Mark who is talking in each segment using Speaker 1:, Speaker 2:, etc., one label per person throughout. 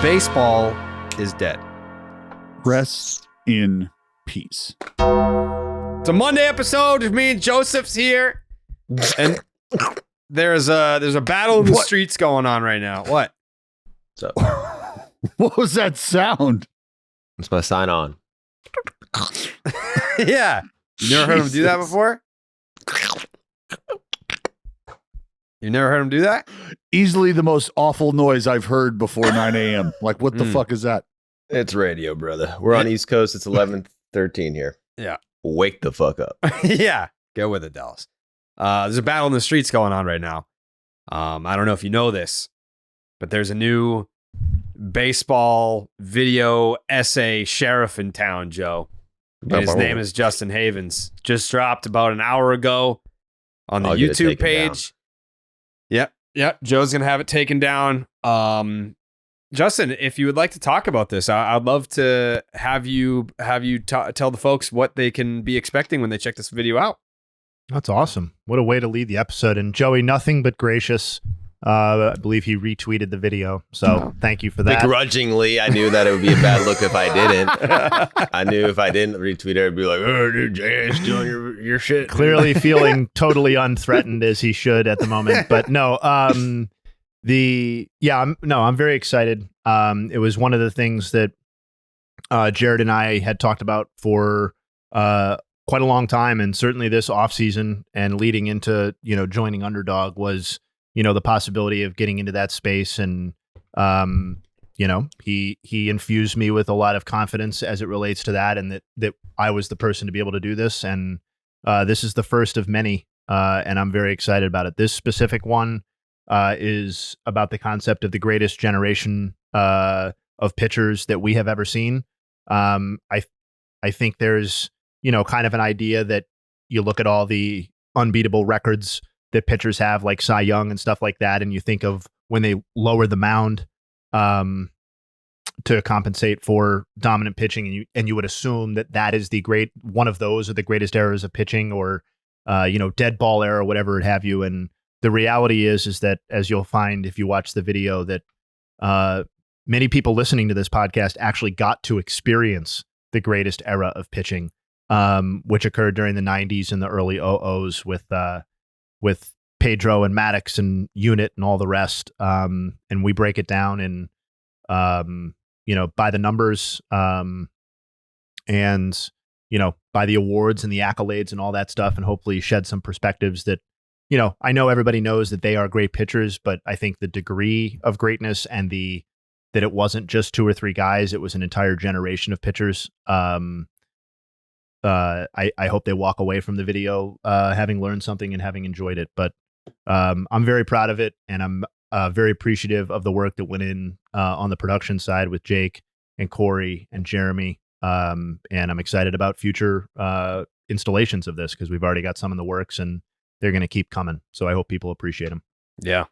Speaker 1: Baseball is dead.
Speaker 2: Rest in peace.
Speaker 1: It's a Monday episode of me and Joseph's here, and there's a battle in the streets going on right now. What?
Speaker 3: So
Speaker 2: What was that sound?
Speaker 3: it's my sign on.
Speaker 1: Yeah, you never heard him do that before. You never heard him do that?
Speaker 2: Easily the most awful noise I've heard before 9 a.m. Like, what the fuck is that?
Speaker 3: It's radio, brother. We're on East Coast. It's 11:13 here.
Speaker 1: Yeah.
Speaker 3: Wake the fuck up.
Speaker 1: Yeah, go with it, Dallas. There's a battle in the streets going on right now. I don't know if you know this, but there's a new baseball video essay sheriff in town, Joe. And his name is Justin Havens. Just dropped about an hour ago on the YouTube page. Yep. Joe's going to have it taken down. Justin, if you would like to talk about this, I'd love to have you tell the folks what they can be expecting when they check this video out.
Speaker 4: That's awesome. What a way to lead the episode. And Joey, nothing but gracious. I believe he retweeted the video. So thank you for that.
Speaker 3: Begrudgingly, I knew that it would be a bad look if I didn't. I knew if I didn't retweet it, I'd be like, oh, dude, Jayhay stealing your shit.
Speaker 4: Clearly feeling totally unthreatened as he should at the moment. But no, I'm very excited. It was one of the things that Jared and I had talked about for quite a long time, and certainly this offseason and leading into joining Underdog was the possibility of getting into that space. And he infused me with a lot of confidence as it relates to that, and that I was the person to be able to do this. And this is the first of many, and I'm very excited about it. This specific one is about the concept of the greatest generation of pitchers that we have ever seen. I think there's kind of an idea that you look at all the unbeatable records that pitchers have, like Cy Young and stuff like that, and you think of when they lower the mound to compensate for dominant pitching, and you would assume that is one of those are the greatest eras of pitching, or dead ball era, whatever it have you. And the reality is that, as you'll find if you watch the video, that many people listening to this podcast actually got to experience the greatest era of pitching, which occurred during the 90s and the early 00s with Pedro and Maddox and Unit and all the rest. And we break it down in, by the numbers, and, by the awards and the accolades and all that stuff, and hopefully shed some perspectives that, I know everybody knows that they are great pitchers, but I think the degree of greatness and that it wasn't just two or three guys, it was an entire generation of pitchers. I hope they walk away from the video having learned something and having enjoyed it. But I'm very proud of it, and I'm very appreciative of the work that went in on the production side with Jake and Corey and Jeremy. And I'm excited about future installations of this, because we've already got some in the works, and they're going to keep coming. So I hope people appreciate them. Yeah.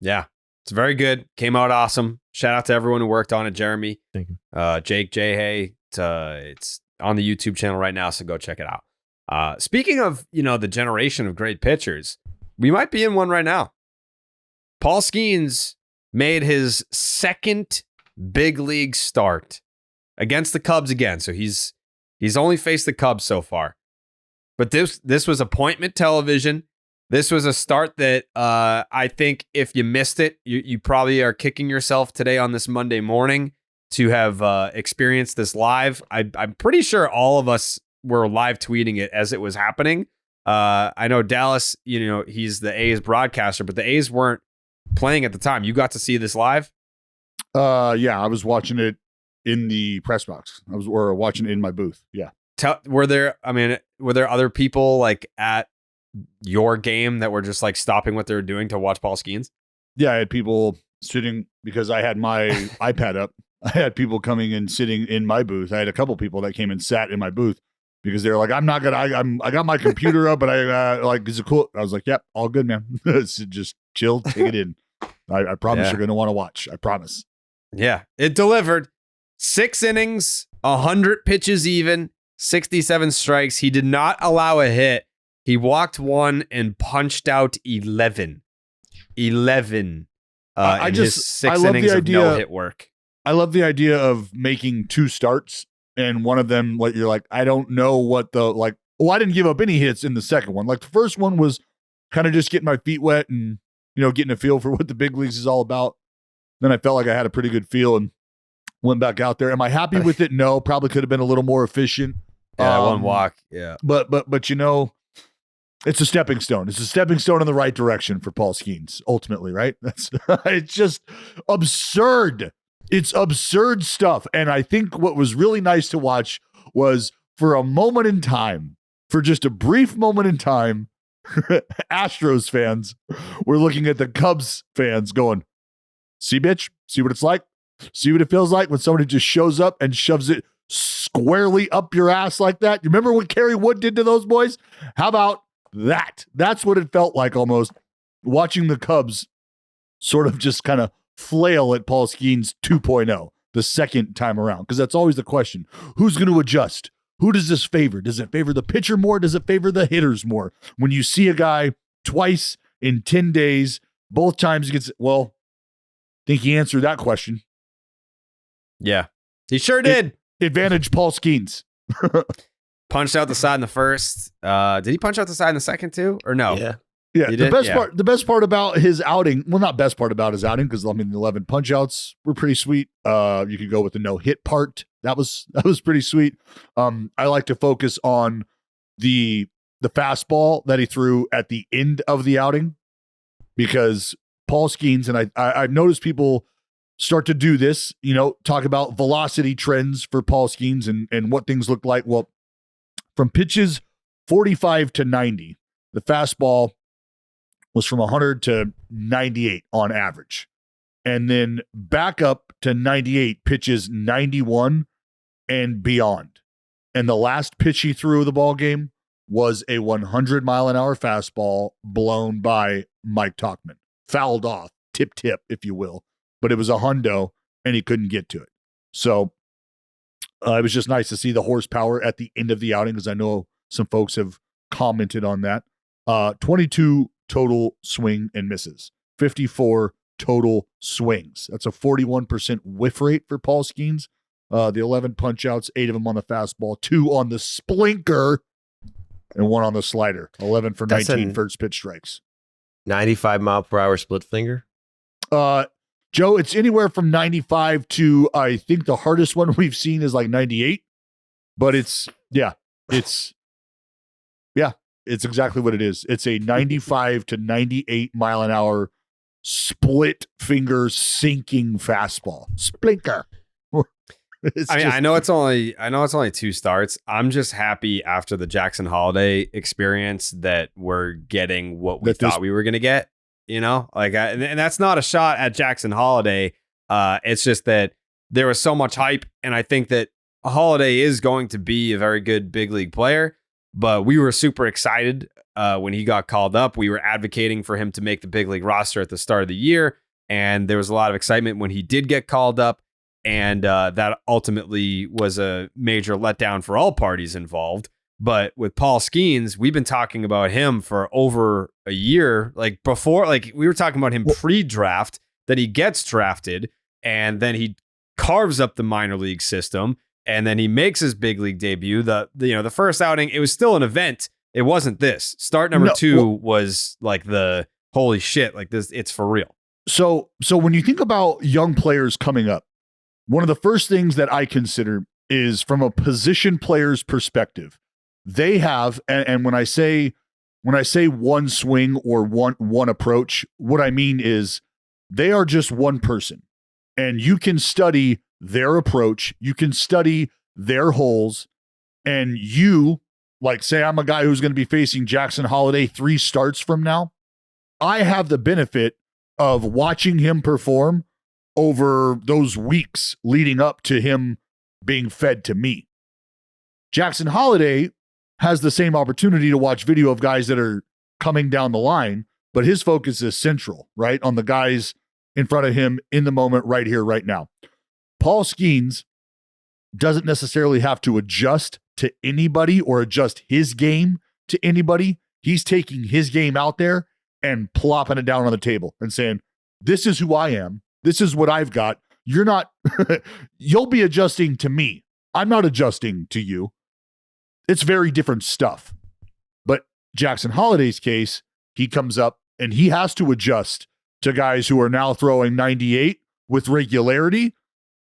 Speaker 1: It's very good. Came out awesome. Shout out to everyone who worked on it. Jeremy,
Speaker 4: thank you.
Speaker 1: Jake, Jayhay. It's on the YouTube channel right now, so go check it out. Speaking of, the generation of great pitchers, we might be in one right now. Paul Skenes made his second big league start against the Cubs again. So he's only faced the Cubs so far. But this was appointment television. This was a start that I think if you missed it, you probably are kicking yourself today on this Monday morning to have experienced this live. I'm pretty sure all of us were live tweeting it as it was happening. I know Dallas, he's the A's broadcaster, but the A's weren't playing at the time. You got to see this live?
Speaker 2: Yeah, I was watching it in the press box. I was watching it in my booth. Yeah.
Speaker 1: Were there other people like at your game that were just like stopping what they were doing to watch Paul Skenes?
Speaker 2: Yeah, I had people sitting because I had my iPad up. I had people coming and sitting in my booth. I had a couple people that came and sat in my booth because they were like, I got my computer up, but is it cool? I was like, yep, all good, man. So just chill, take it in. I promise you're going to want to watch. I promise.
Speaker 1: Yeah, it delivered. 6 innings, 100 pitches even, 67 strikes. He did not allow a hit. He walked 1 and punched out 11. 11.
Speaker 2: I
Speaker 1: his 6 innings of no hit work.
Speaker 2: I love the idea of making 2 starts and one of them, like, you're like, I don't know what the, like, I didn't give up any hits in the second one. Like, the first one was kind of just getting my feet wet and, getting a feel for what the big leagues is all about. Then I felt like I had a pretty good feel and went back out there. Am I happy with it? No, probably could have been a little more efficient.
Speaker 1: Yeah, one walk. Yeah.
Speaker 2: But it's a stepping stone. It's a stepping stone in the right direction for Paul Skenes, ultimately, right? It's just absurd. It's absurd stuff. And I think what was really nice to watch was for a moment in time, for just a brief moment in time, Astros fans were looking at the Cubs fans going, see, bitch, see what it's like? See what it feels like when somebody just shows up and shoves it squarely up your ass like that? You remember what Kerry Wood did to those boys? How about that? That's what it felt like almost, watching the Cubs sort of just kind of flail at Paul Skenes 2.0 the second time around, because that's always the question. Who's going to adjust? Who does this favor? Does it favor the pitcher more? Does it favor the hitters more? When you see a guy twice in 10 days, both times he gets, well, I think he answered that question.
Speaker 1: Yeah, he sure did.
Speaker 2: Advantage Paul Skenes.
Speaker 1: Punched out the side in the first. Did he punch out the side in the second too? Or no?
Speaker 3: Yeah.
Speaker 2: Yeah,
Speaker 1: He
Speaker 2: the
Speaker 1: did?
Speaker 2: best part about his outing, well, not best part about his outing, because the 11 punch outs were pretty sweet. You could go with the no hit part. That was pretty sweet. I like to focus on the fastball that he threw at the end of the outing, because Paul Skenes, and I've noticed people start to do this, talk about velocity trends for Paul Skenes and what things look like. Well, from pitches 45 to 90, the fastball was from 100 to 98 on average. And then back up to 98, pitches 91 and beyond. And the last pitch he threw of the ball game was a 100-mile-an-hour fastball blown by Mike Tauchman. Fouled off, tip, if you will. But it was a hundo, and he couldn't get to it. So it was just nice to see the horsepower at the end of the outing, because I know some folks have commented on that. 22 total swing and misses, 54 total swings. That's a 41% whiff rate for Paul Skenes. The 11 punch outs, 8 of them on the fastball, 2 on the splinker, and 1 on the slider. 11 for 19 first pitch strikes.
Speaker 3: 95-mile-per-hour split finger?
Speaker 2: Joe, it's anywhere from 95 to, I think the hardest one we've seen is like 98. But it's exactly what it is. It's a 95 to 98 mile an hour split finger sinking fastball. Splinker.
Speaker 1: I know it's only 2 starts. I'm just happy after the Jackson Holiday experience that we're getting what we thought we were going to get, and that's not a shot at Jackson Holiday. It's just that there was so much hype, and I think that Holiday is going to be a very good big league player, but we were super excited when he got called up. We were advocating for him to make the big league roster at the start of the year, and there was a lot of excitement when he did get called up. And that ultimately was a major letdown for all parties involved. But with Paul Skenes, we've been talking about him for over a year. Like before, like we were talking about him pre-draft, that he gets drafted and then he carves up the minor league system, and then he makes his big league debut. The first outing, it was still an event. It wasn't this. Start number 2 was like the holy shit, like this, it's for real.
Speaker 2: So when you think about young players coming up, one of the first things that I consider is from a position player's perspective. They have, and when I say one swing or one approach, what I mean is they are just one person, and you can study their approach, you can study their holes, and you, like, say I'm a guy who's going to be facing Jackson Holiday 3 starts from now. I have the benefit of watching him perform over those weeks leading up to him being fed to me. Jackson Holiday has the same opportunity to watch video of guys that are coming down the line, but his focus is central, right? On the guys in front of him in the moment, right here, right now. Paul Skenes doesn't necessarily have to adjust to anybody or adjust his game to anybody. He's taking his game out there and plopping it down on the table and saying, this is who I am. This is what I've got. You're not You'll be adjusting to me. I'm not adjusting to you. It's very different stuff. But Jackson Holliday's case, he comes up and he has to adjust to guys who are now throwing 98 with regularity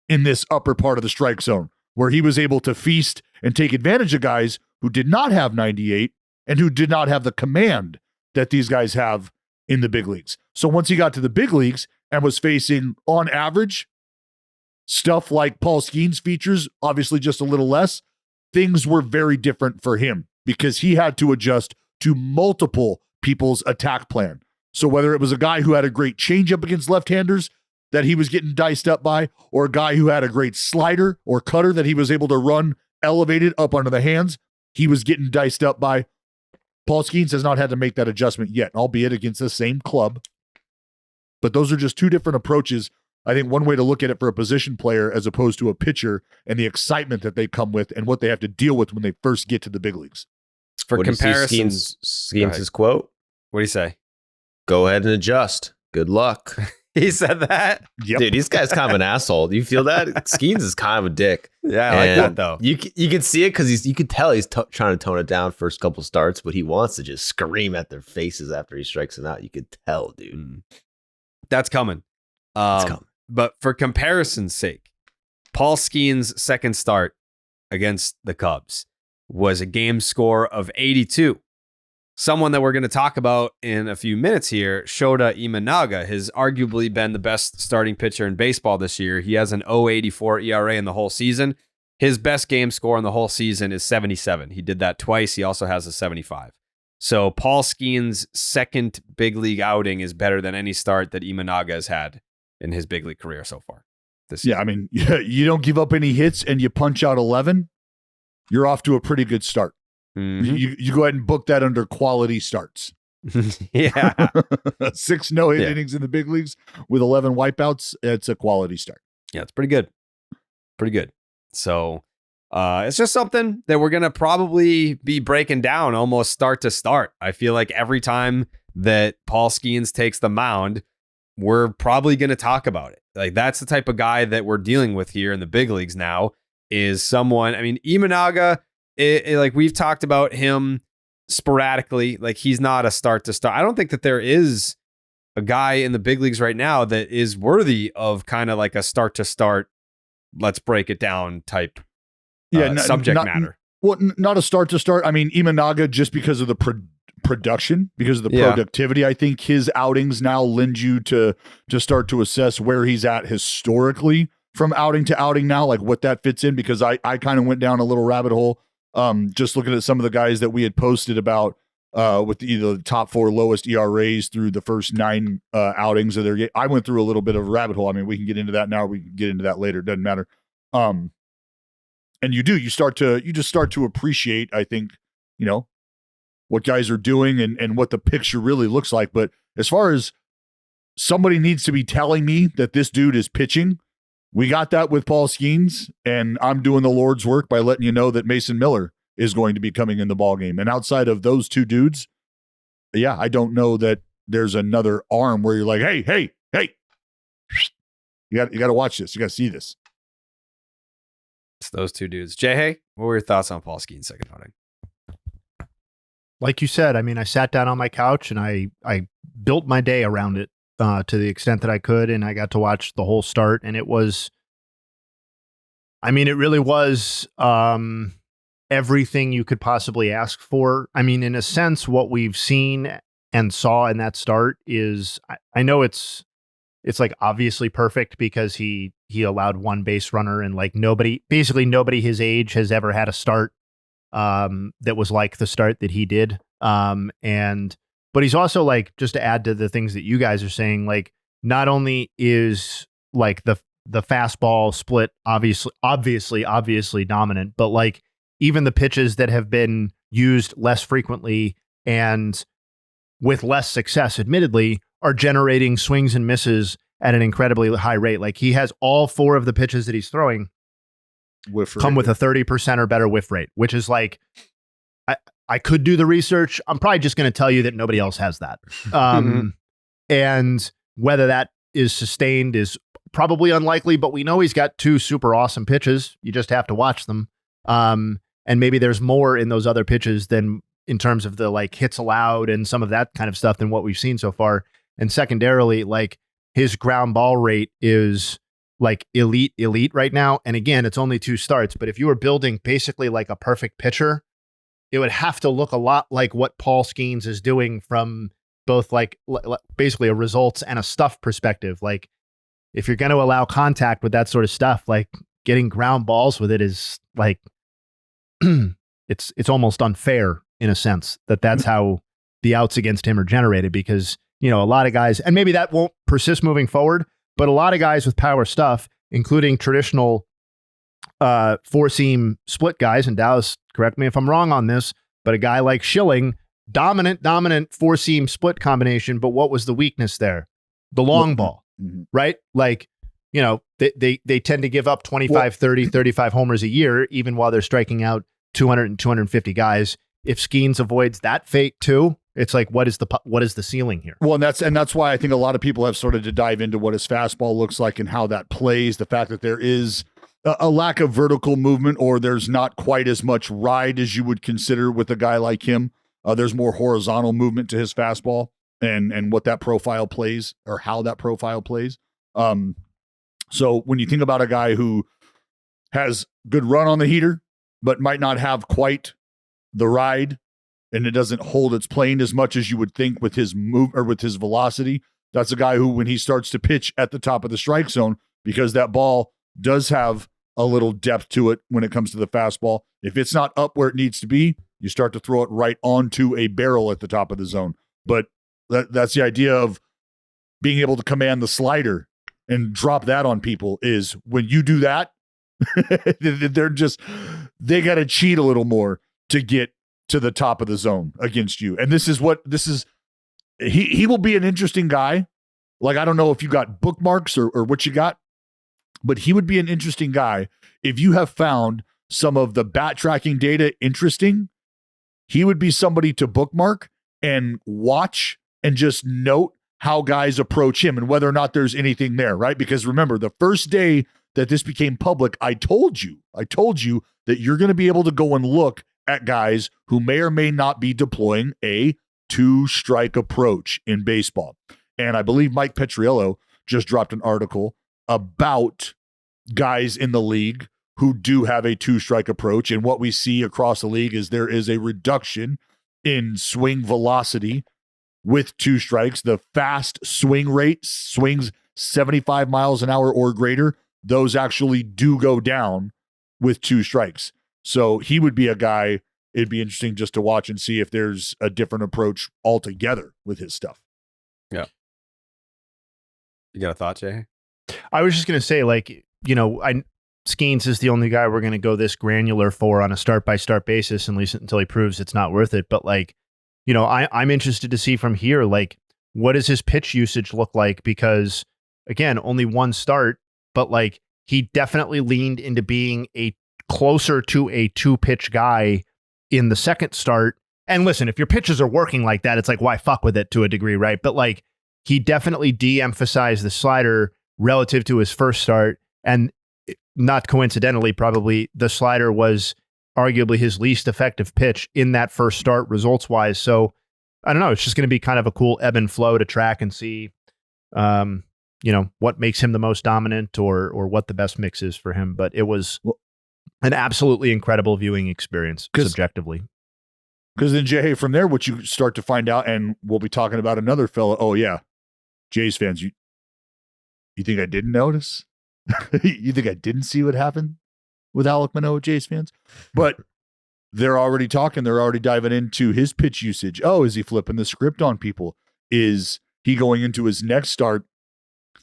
Speaker 2: in this upper part of the strike zone, where he was able to feast and take advantage of guys who did not have 98 and who did not have the command that these guys have in the big leagues. So once he got to the big leagues and was facing, on average, stuff like Paul Skenes features, obviously just a little less, things were very different for him because he had to adjust to multiple people's attack plan. So whether it was a guy who had a great changeup against left-handers that he was getting diced up by, or a guy who had a great slider or cutter that he was able to run elevated up under the hands, he was getting diced up by. Paul Skenes has not had to make that adjustment yet, albeit against the same club. But those are just two different approaches. I think one way to look at it for a position player as opposed to a pitcher, and the excitement that they come with and what they have to deal with when they first get to the big leagues.
Speaker 1: For
Speaker 3: What do you see
Speaker 1: comparisons,
Speaker 3: Skenes' quote?
Speaker 1: what do you say?
Speaker 3: Go ahead and adjust. Good luck.
Speaker 1: He said that.
Speaker 2: Yep.
Speaker 3: Dude, this guy's kind of an asshole. Do you feel that? Skenes is kind of a dick.
Speaker 1: Yeah, I like
Speaker 3: And
Speaker 1: that though.
Speaker 3: You can see it because you can tell he's trying to tone it down first couple starts, but he wants to just scream at their faces after he strikes them out. You could tell, dude.
Speaker 1: That's coming.
Speaker 3: It's coming.
Speaker 1: But for comparison's sake, Paul Skenes' second start against the Cubs was a game score of 82. Someone that we're going to talk about in a few minutes here, Shota Imanaga, has arguably been the best starting pitcher in baseball this year. He has an 0.84 ERA in the whole season. His best game score in the whole season is 77. He did that twice. He also has a 75. So Paul Skenes' second big league outing is better than any start that Imanaga has had in his big league career so far.
Speaker 2: Yeah, I mean, you don't give up any hits and you punch out 11, you're off to a pretty good start.
Speaker 1: Mhm.
Speaker 2: You go ahead and book that under quality starts.
Speaker 1: Yeah.
Speaker 2: 6 no-hit
Speaker 1: Yeah.
Speaker 2: innings in the big leagues with 11 wipeouts, it's a quality start.
Speaker 1: Yeah, it's pretty good. Pretty good. So it's just something that we're going to probably be breaking down almost start to start. I feel like every time that Paul Skenes takes the mound, we're probably going to talk about it. Like, that's the type of guy that we're dealing with here in the big leagues now, is someone, I mean, Imanaga, like we've talked about him sporadically, like he's not a start to start. I don't think that there is a guy in the big leagues right now that is worthy of kind of like a start to start, let's break it down type subject matter.
Speaker 2: Well, not a start to start. I mean, Imanaga, just because of the production, because of the productivity, I think his outings now lend you to start to assess where he's at historically from outing to outing now, like what that fits in, because I kind of went down a little rabbit hole just looking at some of the guys that we had posted about with either the top 4 lowest ERAs through the first 9 outings of their game. I went through a little bit of a rabbit hole. I mean, we can get into that now, or we can get into that later. It doesn't matter. And you just start to appreciate, I think, what guys are doing and what the picture really looks like. But as far as somebody needs to be telling me that this dude is pitching, we got that with Paul Skenes, and I'm doing the Lord's work by letting you know that Mason Miller is going to be coming in the ballgame. And outside of those two dudes, yeah, I don't know that there's another arm where you're like, hey, you got to watch this. You got to see this.
Speaker 1: It's those two dudes. Jayhay, what were your thoughts on Paul Skenes' second outing?
Speaker 4: Like you said, I mean, I sat down on my couch and I built my day around it to the extent that I could, and I got to watch the whole start, and it was, I mean, it really was everything you could possibly ask for. I mean, in a sense, what we've seen and saw in that start is, I know it's like obviously perfect because he allowed one base runner, and like basically nobody his age has ever had a start that was like the start that he did. But he's also, like, just to add to the things that you guys are saying, like, not only is like the fastball split obviously dominant, but like even the pitches that have been used less frequently and with less success, admittedly, are generating swings and misses at an incredibly high rate. Like, he has all 4 of the pitches that he's throwing come with a 30% or better whiff rate, which is like, I could do the research. I'm probably just going to tell you that nobody else has that. And whether that is sustained is probably unlikely, but we know he's got 2 super awesome pitches. You just have to watch them. And maybe there's more in those other pitches than in terms of the like hits allowed and some of that kind of stuff than what we've seen so far. And secondarily, like his ground ball rate is like elite right now. And again, it's only 2 starts, but if you were building basically like a perfect pitcher, it would have to look a lot like what Paul Skenes is doing from both like basically a results and a stuff perspective. Like if you're going to allow contact with that sort of stuff, like getting ground balls with it is like, it's almost unfair in a sense that's how the outs against him are generated, because, you know, a lot of guys, and maybe that won't persist moving forward, but a lot of guys with power stuff, including traditional 4-seam split guys, and Dallas, correct me if I'm wrong on this, but a guy like Schilling, dominant 4-seam split combination, but what was the weakness there? The long ball, right? Like, you know, they tend to give up 25, 30, 35 homers a year, even while they're striking out 200 and 250 guys. If Skenes avoids that fate too, it's like, what is the ceiling here?
Speaker 2: Well, and that's why I think a lot of people have started to dive into what his fastball looks like and how that plays. The fact that there is a lack of vertical movement, or there's not quite as much ride as you would consider with a guy like him. There's more horizontal movement to his fastball and what that profile plays, or how that profile plays. So when you think about a guy who has good run on the heater, but might not have quite the ride, and it doesn't hold its plane as much as you would think with his move or with his velocity, that's a guy who, when he starts to pitch at the top of the strike zone, because that ball does have a little depth to it when it comes to the fastball, if it's not up where it needs to be, you start to throw it right onto a barrel at the top of the zone. But that's the idea of being able to command the slider and drop that on people, is when you do that, they got to cheat a little more to get to the top of the zone against you. And he will be an interesting guy. Like, I don't know if you got bookmarks or what you got, but he would be an interesting guy. If you have found some of the bat tracking data interesting, he would be somebody to bookmark and watch and just note how guys approach him and whether or not there's anything there, right? Because remember, the first day that this became public, I told you that you're going to be able to go and look at guys who may or may not be deploying a 2-strike approach in baseball. And I believe Mike Petriello just dropped an article about guys in the league who do have a 2-strike approach. And what we see across the league is there is a reduction in swing velocity with 2 strikes. The fast swing rate, swings 75 miles an hour or greater, those actually do go down with 2 strikes. So he would be a guy, it'd be interesting just to watch and see if there's a different approach altogether with his stuff.
Speaker 1: Yeah. You got a thought, Jay?
Speaker 4: I was just going to say, like, you know, Skenes is the only guy we're going to go this granular for on a start-by-start basis, at least until he proves it's not worth it. But, like, you know, I'm interested to see from here, like, what does his pitch usage look like? Because, again, only 1 start, but, like, he definitely leaned into being a closer to a 2-pitch guy in the second start. And listen, if your pitches are working like that, it's like, why fuck with it to a degree, right? But, like, he definitely de-emphasized the slider relative to his first start. And not coincidentally, probably the slider was arguably his least effective pitch in that first start results-wise. So, I don't know. It's just going to be kind of a cool ebb and flow to track and see, you know, what makes him the most dominant or what the best mix is for him. But it was an absolutely incredible viewing experience, subjectively.
Speaker 2: Because then, Jayhay, from there, what you start to find out, and we'll be talking about another fella. Oh, yeah. Jays fans, you think I didn't notice? You think I didn't see what happened with Alek Manoah, Jays fans? But they're already talking. They're already diving into his pitch usage. Oh, is he flipping the script on people? Is he going into his next start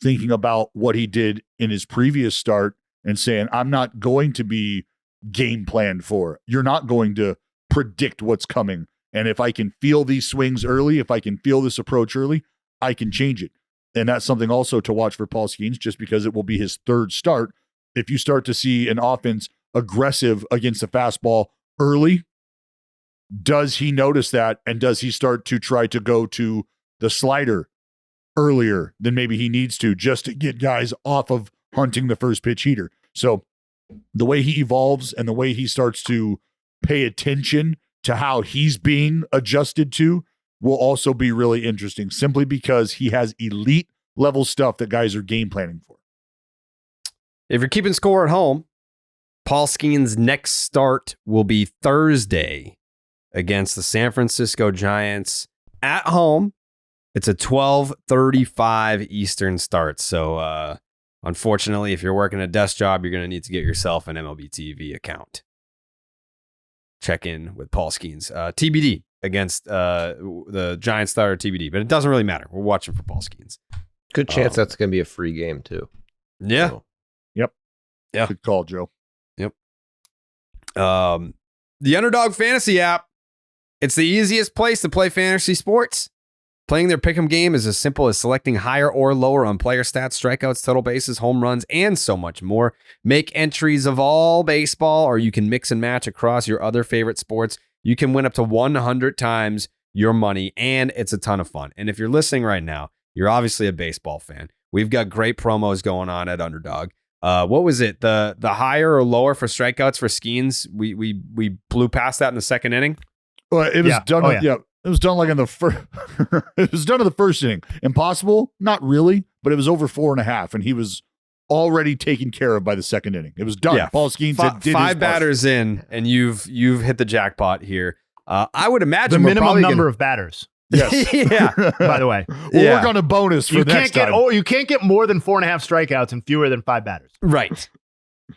Speaker 2: thinking about what he did in his previous start and saying, I'm not going to be game planned for. You're not going to predict what's coming. And if I can feel these swings early, if I can feel this approach early, I can change it. And that's something also to watch for Paul Skenes, just because it will be his 3rd start. If you start to see an offense aggressive against the fastball early, does he notice that? And does he start to try to go to the slider earlier than maybe he needs to, just to get guys off of hunting the first pitch heater. So the way he evolves and the way he starts to pay attention to how he's being adjusted to will also be really interesting, simply because he has elite level stuff that guys are game planning for.
Speaker 1: If you're keeping score at home, Paul Skenes' next start will be Thursday against the San Francisco Giants at home. It's a 12:35 Eastern start. So, unfortunately, if you're working a desk job, you're going to need to get yourself an MLB TV account. Check in with Paul Skenes. TBD against the Giants starter TBD, but it doesn't really matter. We're watching for Paul Skenes.
Speaker 3: Good chance that's going to be a free game too.
Speaker 1: Yeah.
Speaker 3: So,
Speaker 1: Yeah.
Speaker 2: Good call, Joe.
Speaker 1: The Underdog Fantasy app. It's the easiest place to play fantasy sports. Playing their pick'em game is as simple as selecting higher or lower on player stats, strikeouts, total bases, home runs, and so much more. Make entries of all baseball, or you can mix and match across your other favorite sports. You can win up to 100 times your money, and it's a ton of fun. And if you're listening right now, you're obviously a baseball fan. We've got great promos going on at Underdog. What was it? The higher or lower for strikeouts for Skenes? We blew past that in the second inning.
Speaker 2: Well, it was done. It was done like in the first. It was done in the first inning. Impossible? Not really, but it was over 4.5, and he was already taken care of by the second inning. It was done.
Speaker 1: Yeah.
Speaker 2: Paul Skenes did
Speaker 1: five batters in, and you've hit the jackpot here. I would imagine
Speaker 4: The
Speaker 1: we're
Speaker 4: minimum
Speaker 1: probably
Speaker 4: number of batters,
Speaker 2: Yes.
Speaker 1: yeah.
Speaker 4: by the way.
Speaker 2: We'll work on a bonus for next time.
Speaker 4: You can't get more than 4.5 strikeouts and fewer than 5 batters.
Speaker 1: Right.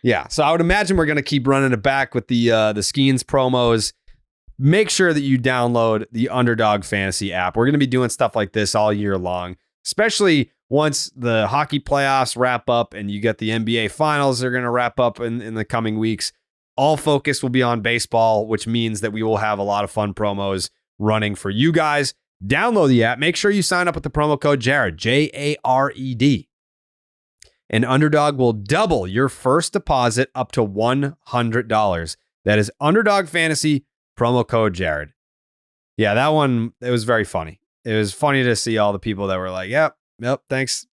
Speaker 1: Yeah. So I would imagine we're going to keep running it back with the Skenes promos. Make sure that you download the Underdog Fantasy app. We're going to be doing stuff like this all year long, especially once the hockey playoffs wrap up and you get the NBA finals are going to wrap up in the coming weeks. All focus will be on baseball, which means that we will have a lot of fun promos running for you guys. Download the app. Make sure you sign up with the promo code Jared, Jared. And Underdog will double your first deposit up to $100. That is Underdog Fantasy, promo code Jared. Yeah, that one, it was very funny. It was funny to see all the people that were like, yep, thanks,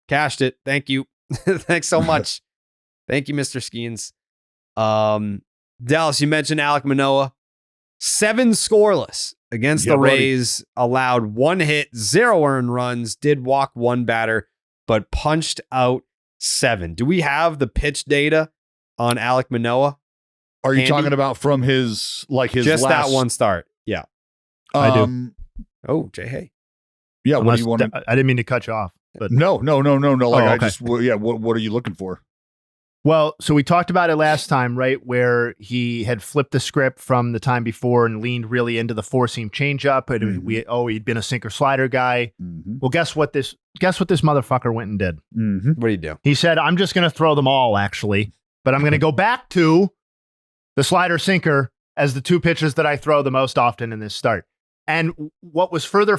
Speaker 1: cashed it. Thank you. Thanks so much. Thank you, Mr. Skenes. Dallas, you mentioned Alek Manoah. 7 scoreless against the Rays, allowed 1 hit, 0 earned runs, did walk 1 batter, but punched out 7. Do we have the pitch data on Alek Manoah?
Speaker 2: Are you
Speaker 1: Andy?
Speaker 2: talking about from his
Speaker 1: Just
Speaker 2: last,
Speaker 1: that one start? Yeah.
Speaker 4: I do.
Speaker 1: Oh, Jayhay.
Speaker 2: Yeah.
Speaker 4: Unless,
Speaker 2: what do you want to?
Speaker 4: I didn't mean to cut you off, but
Speaker 2: No. Like
Speaker 4: okay.
Speaker 2: What are you looking for?
Speaker 4: Well, so we talked about it last time, right? Where he had flipped the script from the time before and leaned really into the 4-seam changeup. And he'd been a sinker slider guy.
Speaker 2: Mm-hmm.
Speaker 4: Well, guess what this motherfucker went and did?
Speaker 2: Mm-hmm.
Speaker 1: What do you do?
Speaker 4: He said, I'm just going to throw them all, actually, but I'm going to go back to the slider sinker as the 2 pitches that I throw the most often in this start. And what was further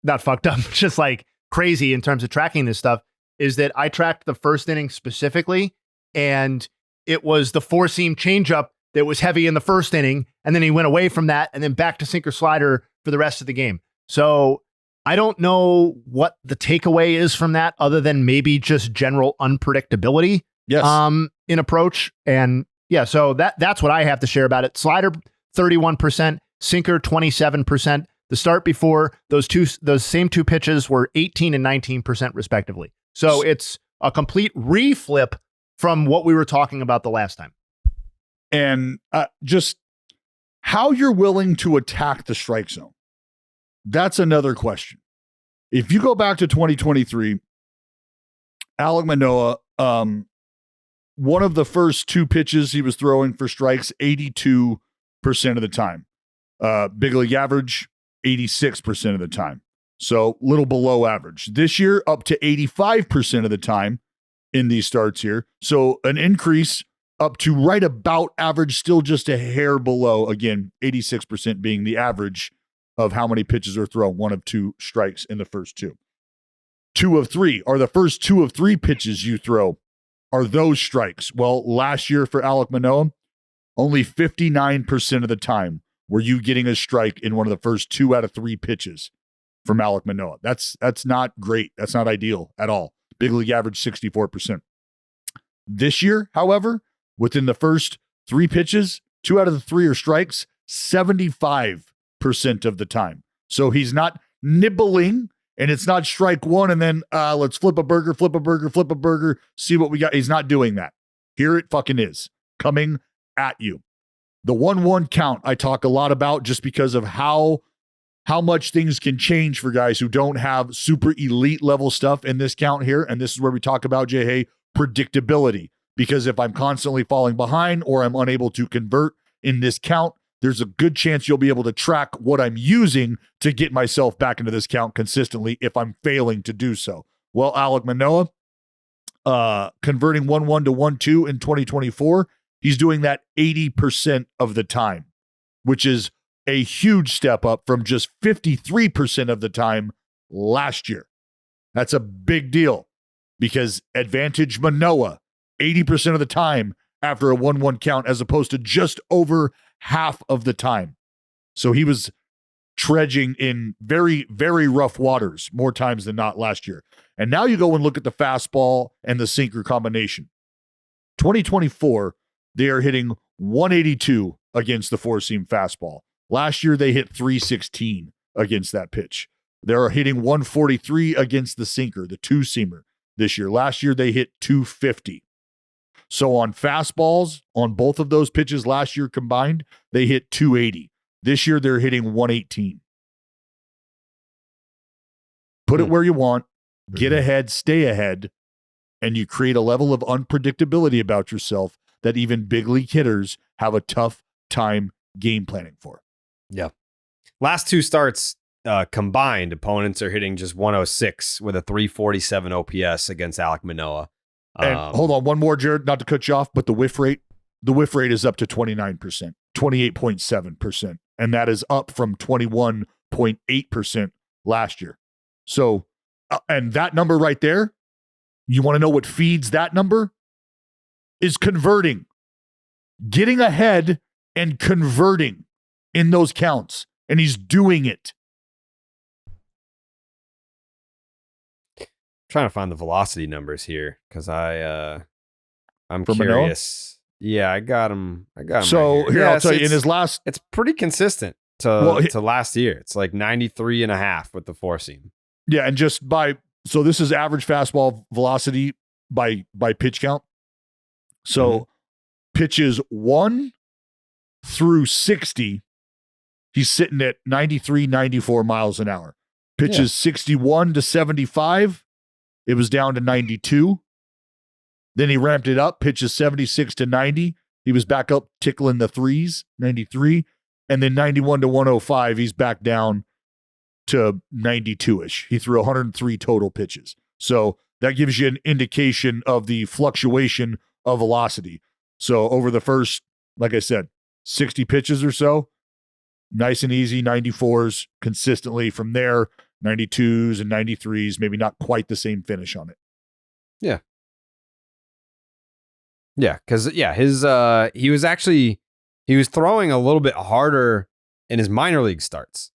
Speaker 4: not fucked up, just like crazy in terms of tracking this stuff, is that I tracked the first inning specifically, and it was the 4-seam changeup that was heavy in the first inning, and then he went away from that and then back to sinker slider for the rest of the game. So I don't know what the takeaway is from that, other than maybe just general unpredictability in approach. And yeah, so that's what I have to share about it. Slider 31%, sinker 27%. The start before those same 2 pitches were 18 and 19% respectively. So it's a complete reflip from what we were talking about the last time.
Speaker 2: And just how you're willing to attack the strike zone. That's another question. If you go back to 2023, Alek Manoah, one of the first 2 pitches he was throwing for strikes 82% of the time. Big league average, 86% of the time. So little below average. This year, up to 85% of the time in these starts here. So an increase up to right about average, still just a hair below. Again, 86% being the average of how many pitches are thrown. 1 of 2 strikes in the first 2. 2 of 3 are the first 2 of 3 pitches you throw are those strikes. Well, last year for Alek Manoah, only 59% of the time were you getting a strike in one of the first 2 out of 3 pitches. from Alek Manoah. That's not great. That's not ideal at all. Big league average 64%. This year, however, within the first 3 pitches, 2 out of the 3 are strikes, 75% of the time. So he's not nibbling, and it's not strike one and then let's flip a burger, see what we got. He's not doing that. Here it fucking is, coming at you. The 1-1 count I talk a lot about just because of how much things can change for guys who don't have super elite level stuff in this count here. And this is where we talk about, Jayhay, predictability. Because if I'm constantly falling behind or I'm unable to convert in this count, there's a good chance you'll be able to track what I'm using to get myself back into this count consistently if I'm failing to do so. Well, Alek Manoah, converting 1-1 to 1-2 in 2024, he's doing that 80% of the time, which is a huge step up from just 53% of the time last year. That's a big deal because advantage Manoah 80% of the time after a 1-1 count as opposed to just over half of the time. So he was trudging in very, very rough waters more times than not last year. And now you go and look at the fastball and the sinker combination. 2024, they are hitting 182 against the 4-seam fastball. Last year, they hit 316 against that pitch. They're hitting 143 against the sinker, the 2-seamer this year. Last year, they hit 250. So on fastballs, on both of those pitches last year combined, they hit 280. This year, they're hitting 118. Put it where you want, get ahead, stay ahead, and you create a level of unpredictability about yourself that even big league hitters have a tough time game planning for.
Speaker 1: Yeah. Last 2 starts combined, opponents are hitting just 106 with a 347 OPS against Alek Manoah.
Speaker 2: And hold on, one more, Jared, not to cut you off, but the whiff rate is up to 29%, 28.7%. And that is up from 21.8% last year. So, and that number right there, you want to know what feeds that number? Is converting, getting ahead and converting in those counts. And he's doing it.
Speaker 1: Trying to find the velocity numbers here because I'm
Speaker 2: For
Speaker 1: curious. Yeah, I got him.
Speaker 2: So
Speaker 1: right
Speaker 2: here,
Speaker 1: yeah,
Speaker 2: I'll tell you, in his last,
Speaker 1: it's pretty consistent to last year. It's like 93.5 with the 4-seam.
Speaker 2: Yeah, and just so this is average fastball velocity by pitch count. So pitches 1 through 60, he's sitting at 93, 94 miles an hour. Pitches 61 to 75, it was down to 92. Then he ramped it up, pitches 76 to 90. He was back up tickling the 3s, 93. And then 91 to 105, he's back down to 92-ish. He threw 103 total pitches. So that gives you an indication of the fluctuation of velocity. So over the first, like I said, 60 pitches or so, nice and easy, 94s consistently. From there, 92s and 93s, maybe not quite the same finish on it.
Speaker 1: Yeah. Yeah, because he was throwing a little bit harder in his minor league starts.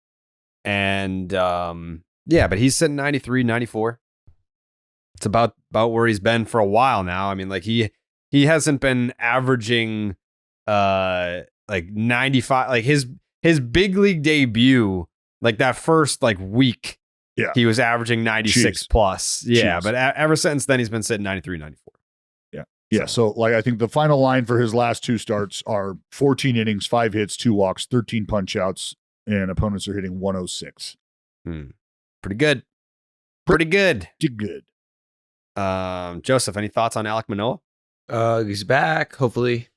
Speaker 1: And but he's sitting 93, 94. It's about where he's been for a while now. I mean, like he hasn't been averaging like 95, like his big league debut, like that first like week, he was averaging 96 plus. Yeah, but ever since then he's been sitting 93, 94.
Speaker 2: Yeah, so like I think the final line for his last 2 starts are 14 innings, 5 hits, 2 walks, 13 punch outs, and opponents are hitting 106.
Speaker 1: Pretty good. Pretty good.
Speaker 3: Joseph,
Speaker 1: any thoughts on Alek Manoah?
Speaker 3: He's back, hopefully.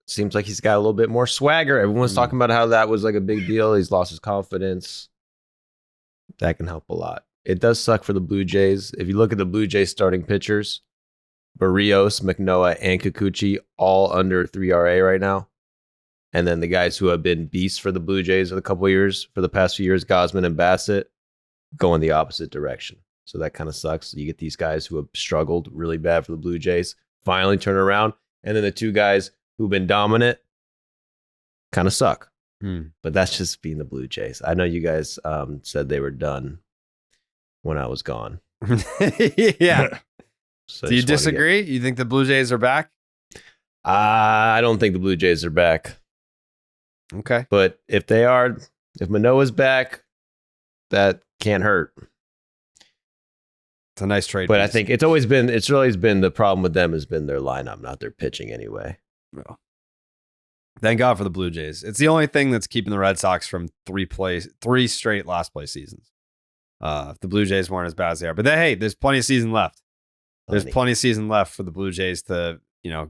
Speaker 3: Seems like he's got a little bit more swagger. Everyone's talking about how that was like a big deal. He's lost his confidence. That can help a lot. It does suck for the Blue Jays. If you look at the Blue Jays starting pitchers, Barrios, Manoah, and Kikuchi all under 3 RA right now. And then the guys who have been beasts for the Blue Jays for the past few years, Gausman and Bassett, go in the opposite direction. So that kind of sucks. You get these guys who have struggled really bad for the Blue Jays, finally turn around. And then the 2 guys who've been dominant kind of suck. But that's just being the Blue Jays. I know you guys said they were done when I was gone.
Speaker 1: Yeah.
Speaker 3: So
Speaker 1: Do you disagree? You think the Blue Jays are back?
Speaker 3: I don't think the Blue Jays are back.
Speaker 1: Okay.
Speaker 3: But if they are, if Manoah's back, that can't hurt.
Speaker 1: It's a nice trade.
Speaker 3: But I
Speaker 1: piece.
Speaker 3: think it's always been the problem with them has been their lineup, not their pitching anyway.
Speaker 1: Well, thank God for the Blue Jays. It's the only thing that's keeping the Red Sox from three straight last place seasons. If the Blue Jays weren't as bad as they are. But hey, there's plenty of season left. There's plenty of season left for the Blue Jays to,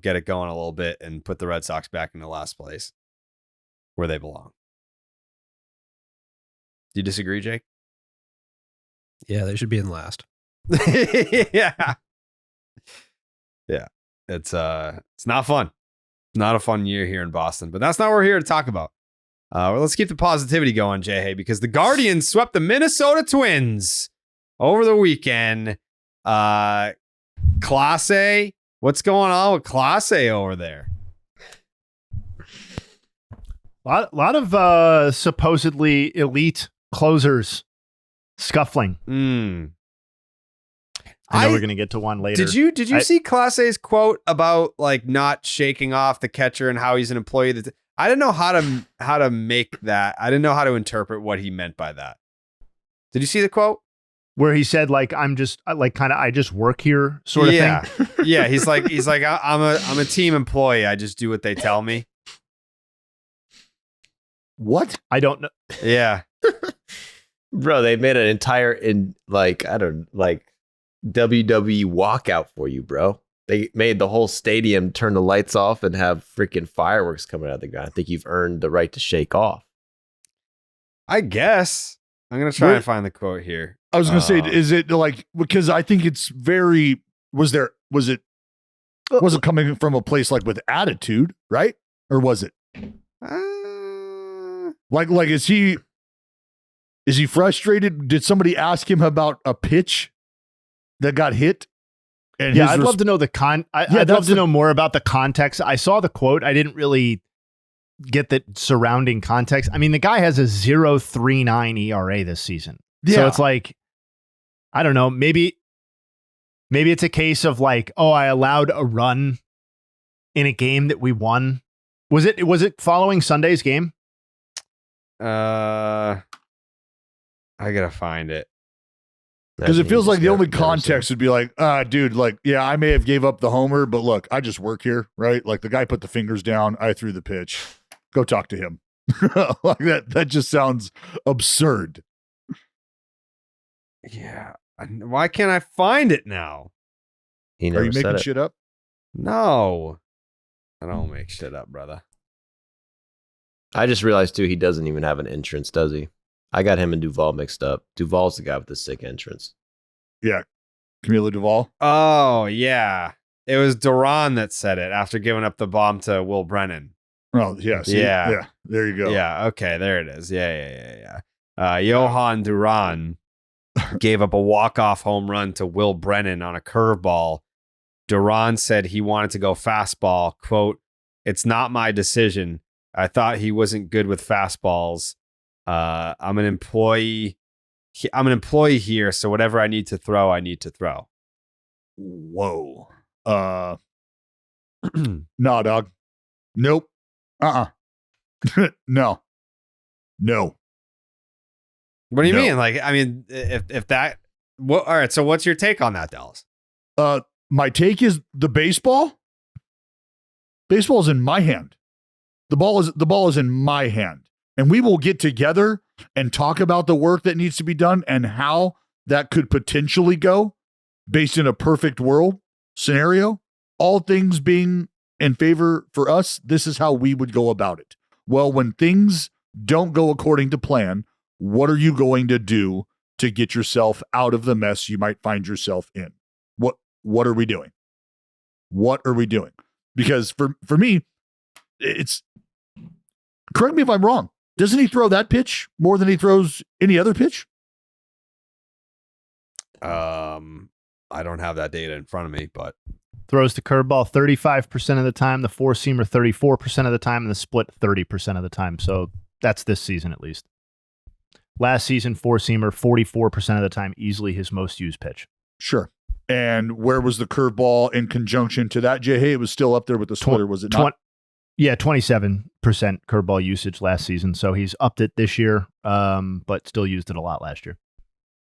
Speaker 1: get it going a little bit and put the Red Sox back into last place where they belong. Do you disagree, Jake?
Speaker 5: Yeah, they should be in last.
Speaker 1: Yeah. Yeah. It's not fun. Not a fun year here in Boston, but that's not what we're here to talk about. Well, let's keep the positivity going, Jayhay, because the Guardians swept the Minnesota Twins over the weekend. Class A, what's going on with Class A over there?
Speaker 4: A lot of supposedly elite closers scuffling. I know we're going to get to one later.
Speaker 1: Did you see Class A's quote about like not shaking off the catcher and how he's an employee? I didn't know how to make that. I didn't know how to interpret what he meant by that. Did you see the quote?
Speaker 4: Where he said like I just work here sort of thing.
Speaker 1: Yeah, he's like I'm a team employee. I just do what they tell me.
Speaker 2: What?
Speaker 4: I don't know.
Speaker 1: Yeah.
Speaker 3: Bro, they made an entire WWE walkout for you, bro. They made the whole stadium turn the lights off and have freaking fireworks coming out of the ground. I think you've earned the right to shake off.
Speaker 1: I guess. I'm going to try and find the quote here.
Speaker 2: I was going to say, is it like, because I think it's very, was it coming from a place like with attitude, right? Or was it? Like, is he frustrated? Did somebody ask him about a pitch that got hit? And
Speaker 4: yeah, I'd love to know I'd love to know more about the context. I saw the quote. I didn't really get the surrounding context. I mean, the guy has a 0.39 ERA this season. Yeah. So it's like, I don't know, maybe it's a case of like, oh, I allowed a run in a game that we won. Was it following Sunday's game?
Speaker 1: I gotta find it.
Speaker 2: Because it feels like the only context would be like, dude, like, yeah, I may have gave up the homer, but look, I just work here, right? Like the guy put the fingers down, I threw the pitch. Go talk to him. Like that just sounds absurd.
Speaker 1: Yeah. Why can't I find it now?
Speaker 2: Are you making shit up?
Speaker 1: No. I don't make shit up, brother.
Speaker 3: I just realized too, he doesn't even have an entrance, does he? I got him and Duvall mixed up. Duvall's the guy with the sick entrance.
Speaker 2: Yeah. Camilo Duvall.
Speaker 1: Oh, yeah. It was Duran that said it after giving up the bomb to Will Brennan.
Speaker 2: Oh, yeah. See, yeah. There you go.
Speaker 1: Yeah. Okay. There it is. Yeah. Johan Duran gave up a walk-off home run to Will Brennan on a curveball. Duran said he wanted to go fastball. Quote, "It's not my decision. I thought he wasn't good with fastballs. I'm an employee here, so whatever I need to throw, I need to throw."
Speaker 2: Whoa. No, dog. Nope. No.
Speaker 1: What do you mean? Like, I mean, if that, all right. So what's your take on that, Dallas?
Speaker 2: My take is the baseball is in my hand. The ball is in my hand. And we will get together and talk about the work that needs to be done and how that could potentially go based in a perfect world scenario. All things being in favor for us, this is how we would go about it. Well, when things don't go according to plan, what are you going to do to get yourself out of the mess you might find yourself in? What are we doing? What are we doing? Because for me, it's, correct me if I'm wrong, doesn't he throw that pitch more than he throws any other pitch?
Speaker 1: I don't have that data in front of me, but
Speaker 4: throws the curveball 35% of the time, the four-seamer 34% of the time, and the split 30% of the time. So that's this season at least. Last season, four-seamer, 44% of the time, easily his most used pitch.
Speaker 2: Sure. And where was the curveball in conjunction to that, Jayhay? It was still up there with the splitter, was it not?
Speaker 4: Yeah, 27% curveball usage last season. So he's upped it this year, but still used it a lot last year.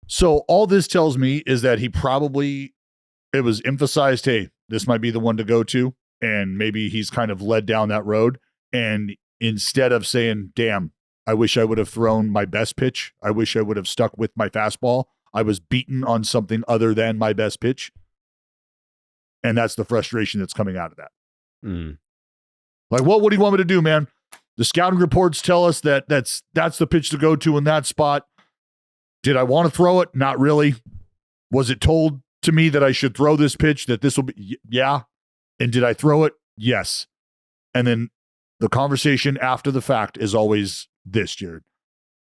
Speaker 2: So all this tells me is that it was emphasized, hey, this might be the one to go to. And maybe he's kind of led down that road. And instead of saying, damn, I wish I would have thrown my best pitch, I wish I would have stuck with my fastball, I was beaten on something other than my best pitch. And that's the frustration that's coming out of that. Like, what do you want me to do, man? The scouting reports tell us that that's the pitch to go to in that spot. Did I want to throw it? Not really. Was it told to me that I should throw this pitch, that this will be? Yeah. And did I throw it? Yes. And then the conversation after the fact is always this, Jared.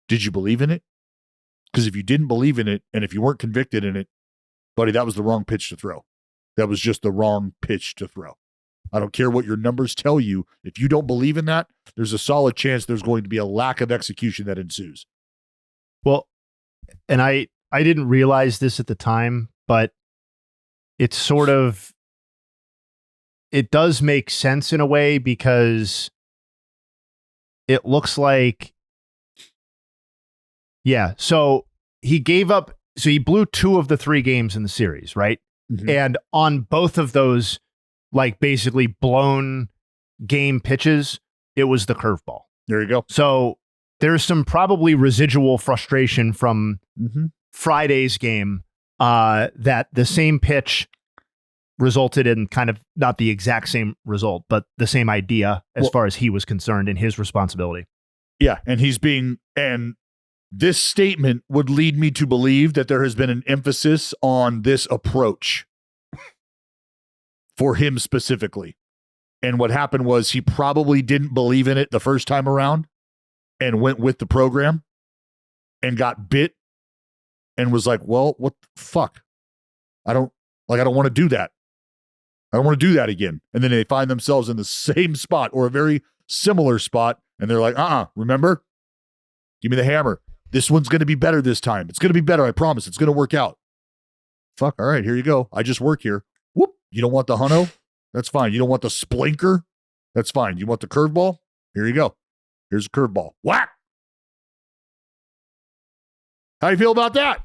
Speaker 2: Did you believe in it? Because if you didn't believe in it, and if you weren't convicted in it, buddy, that was the wrong pitch to throw. That was just the wrong pitch to throw. I don't care what your numbers tell you. If you don't believe in that, there's a solid chance there's going to be a lack of execution that ensues.
Speaker 4: Well, and I didn't realize this at the time, but it's sort of, it does make sense in a way, because it looks like, yeah, so he blew 2 of the 3 games in the series, right? Mm-hmm. And on both of those, like, basically blown game pitches, it was the curveball.
Speaker 2: There you go.
Speaker 4: So there's some probably residual frustration from Friday's game, that the same pitch resulted in kind of not the exact same result, but the same idea as far as he was concerned in his responsibility.
Speaker 2: Yeah. And this statement would lead me to believe that there has been an emphasis on this approach for him specifically. And what happened was he probably didn't believe in it the first time around and went with the program and got bit and was like, well, what the fuck? I don't want to do that. I don't want to do that again. And then they find themselves in the same spot or a very similar spot. And they're like, remember? Give me the hammer. This one's going to be better this time. It's going to be better. I promise. It's going to work out. Fuck. All right, here you go. I just work here. Whoop. You don't want the huno? That's fine. You don't want the splinker? That's fine. You want the curveball? Here you go. Here's a curveball. Whack. How do you feel about that?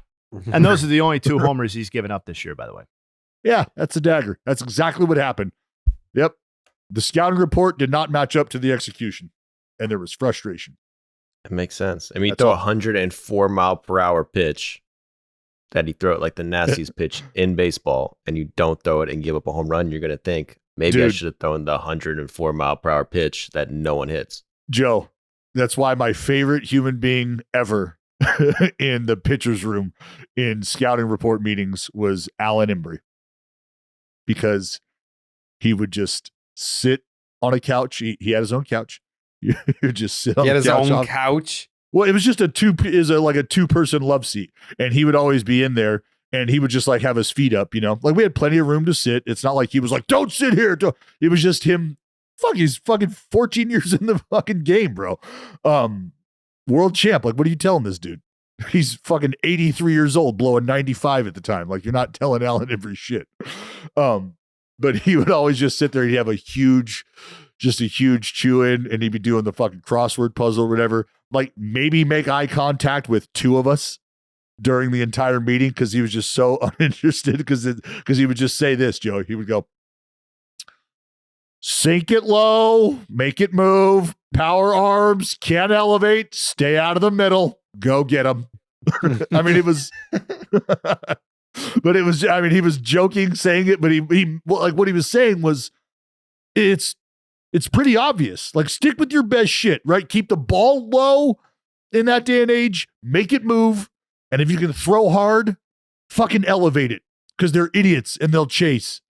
Speaker 4: And those are the only 2 homers he's given up this year, by the way.
Speaker 2: Yeah, that's a dagger. That's exactly what happened. Yep. The scouting report did not match up to the execution, and there was frustration.
Speaker 3: It makes sense. I mean, you throw a 104 mile per hour pitch that he throw it like the nastiest pitch in baseball, and you don't throw it and give up a home run, you're going to think, maybe I should have thrown the 104 mile per hour pitch that no one hits.
Speaker 2: Joe, that's why my favorite human being ever in the pitcher's room in scouting report meetings was Alan Embry. Because he would just sit on a couch. He had his own couch. You just sit on the couch.
Speaker 1: He had his own couch.
Speaker 2: Well, it was just like a 2-person love seat. And he would always be in there, and he would just like have his feet up, Like we had plenty of room to sit. It's not like he was like, don't sit here. It was just him. Fuck, he's fucking 14 years in the fucking game, bro. World champ. Like, what are you telling this dude? He's fucking 83 years old, blowing 95 at the time. Like, you're not telling Alan every shit. But he would always just sit there. He'd have a huge chew in, and he'd be doing the fucking crossword puzzle or whatever. Like, maybe make eye contact with 2 of us during the entire meeting because he was just so uninterested because he would just say this, Joe. He would go, sink it low, make it move, power arms, can't elevate, stay out of the middle, go get him. I mean, it was, but it was, I mean, he was joking saying it, but he like what he was saying was, it's pretty obvious. Like, stick with your best shit, right? Keep the ball low in that day and age, make it move. And if you can throw hard, fucking elevate it because they're idiots and they'll chase.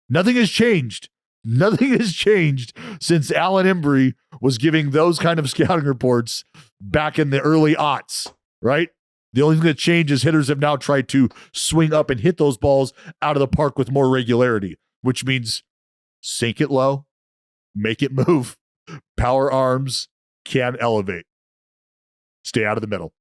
Speaker 2: Nothing has changed. Nothing has changed since Alan Embry was giving those kind of scouting reports back in the early aughts, right? The only thing that changed is hitters have now tried to swing up and hit those balls out of the park with more regularity, which means sink it low, make it move, power arms, can elevate, stay out of the middle.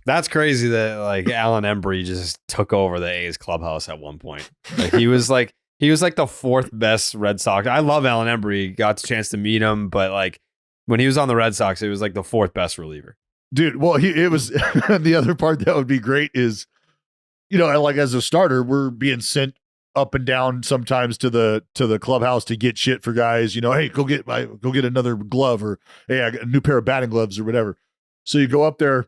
Speaker 1: That's crazy that like Alan Embry just took over the A's clubhouse at one point. Like he was like the fourth best Red Sox. I love Alan Embry. Got the chance to meet him, but like when he was on the Red Sox, it was like the fourth best reliever.
Speaker 2: Dude, well, it was the other part that would be great is, like as a starter, we're being sent up and down sometimes to the clubhouse to get shit for guys. Hey, go get another glove, or hey, I got a new pair of batting gloves or whatever. So you go up there,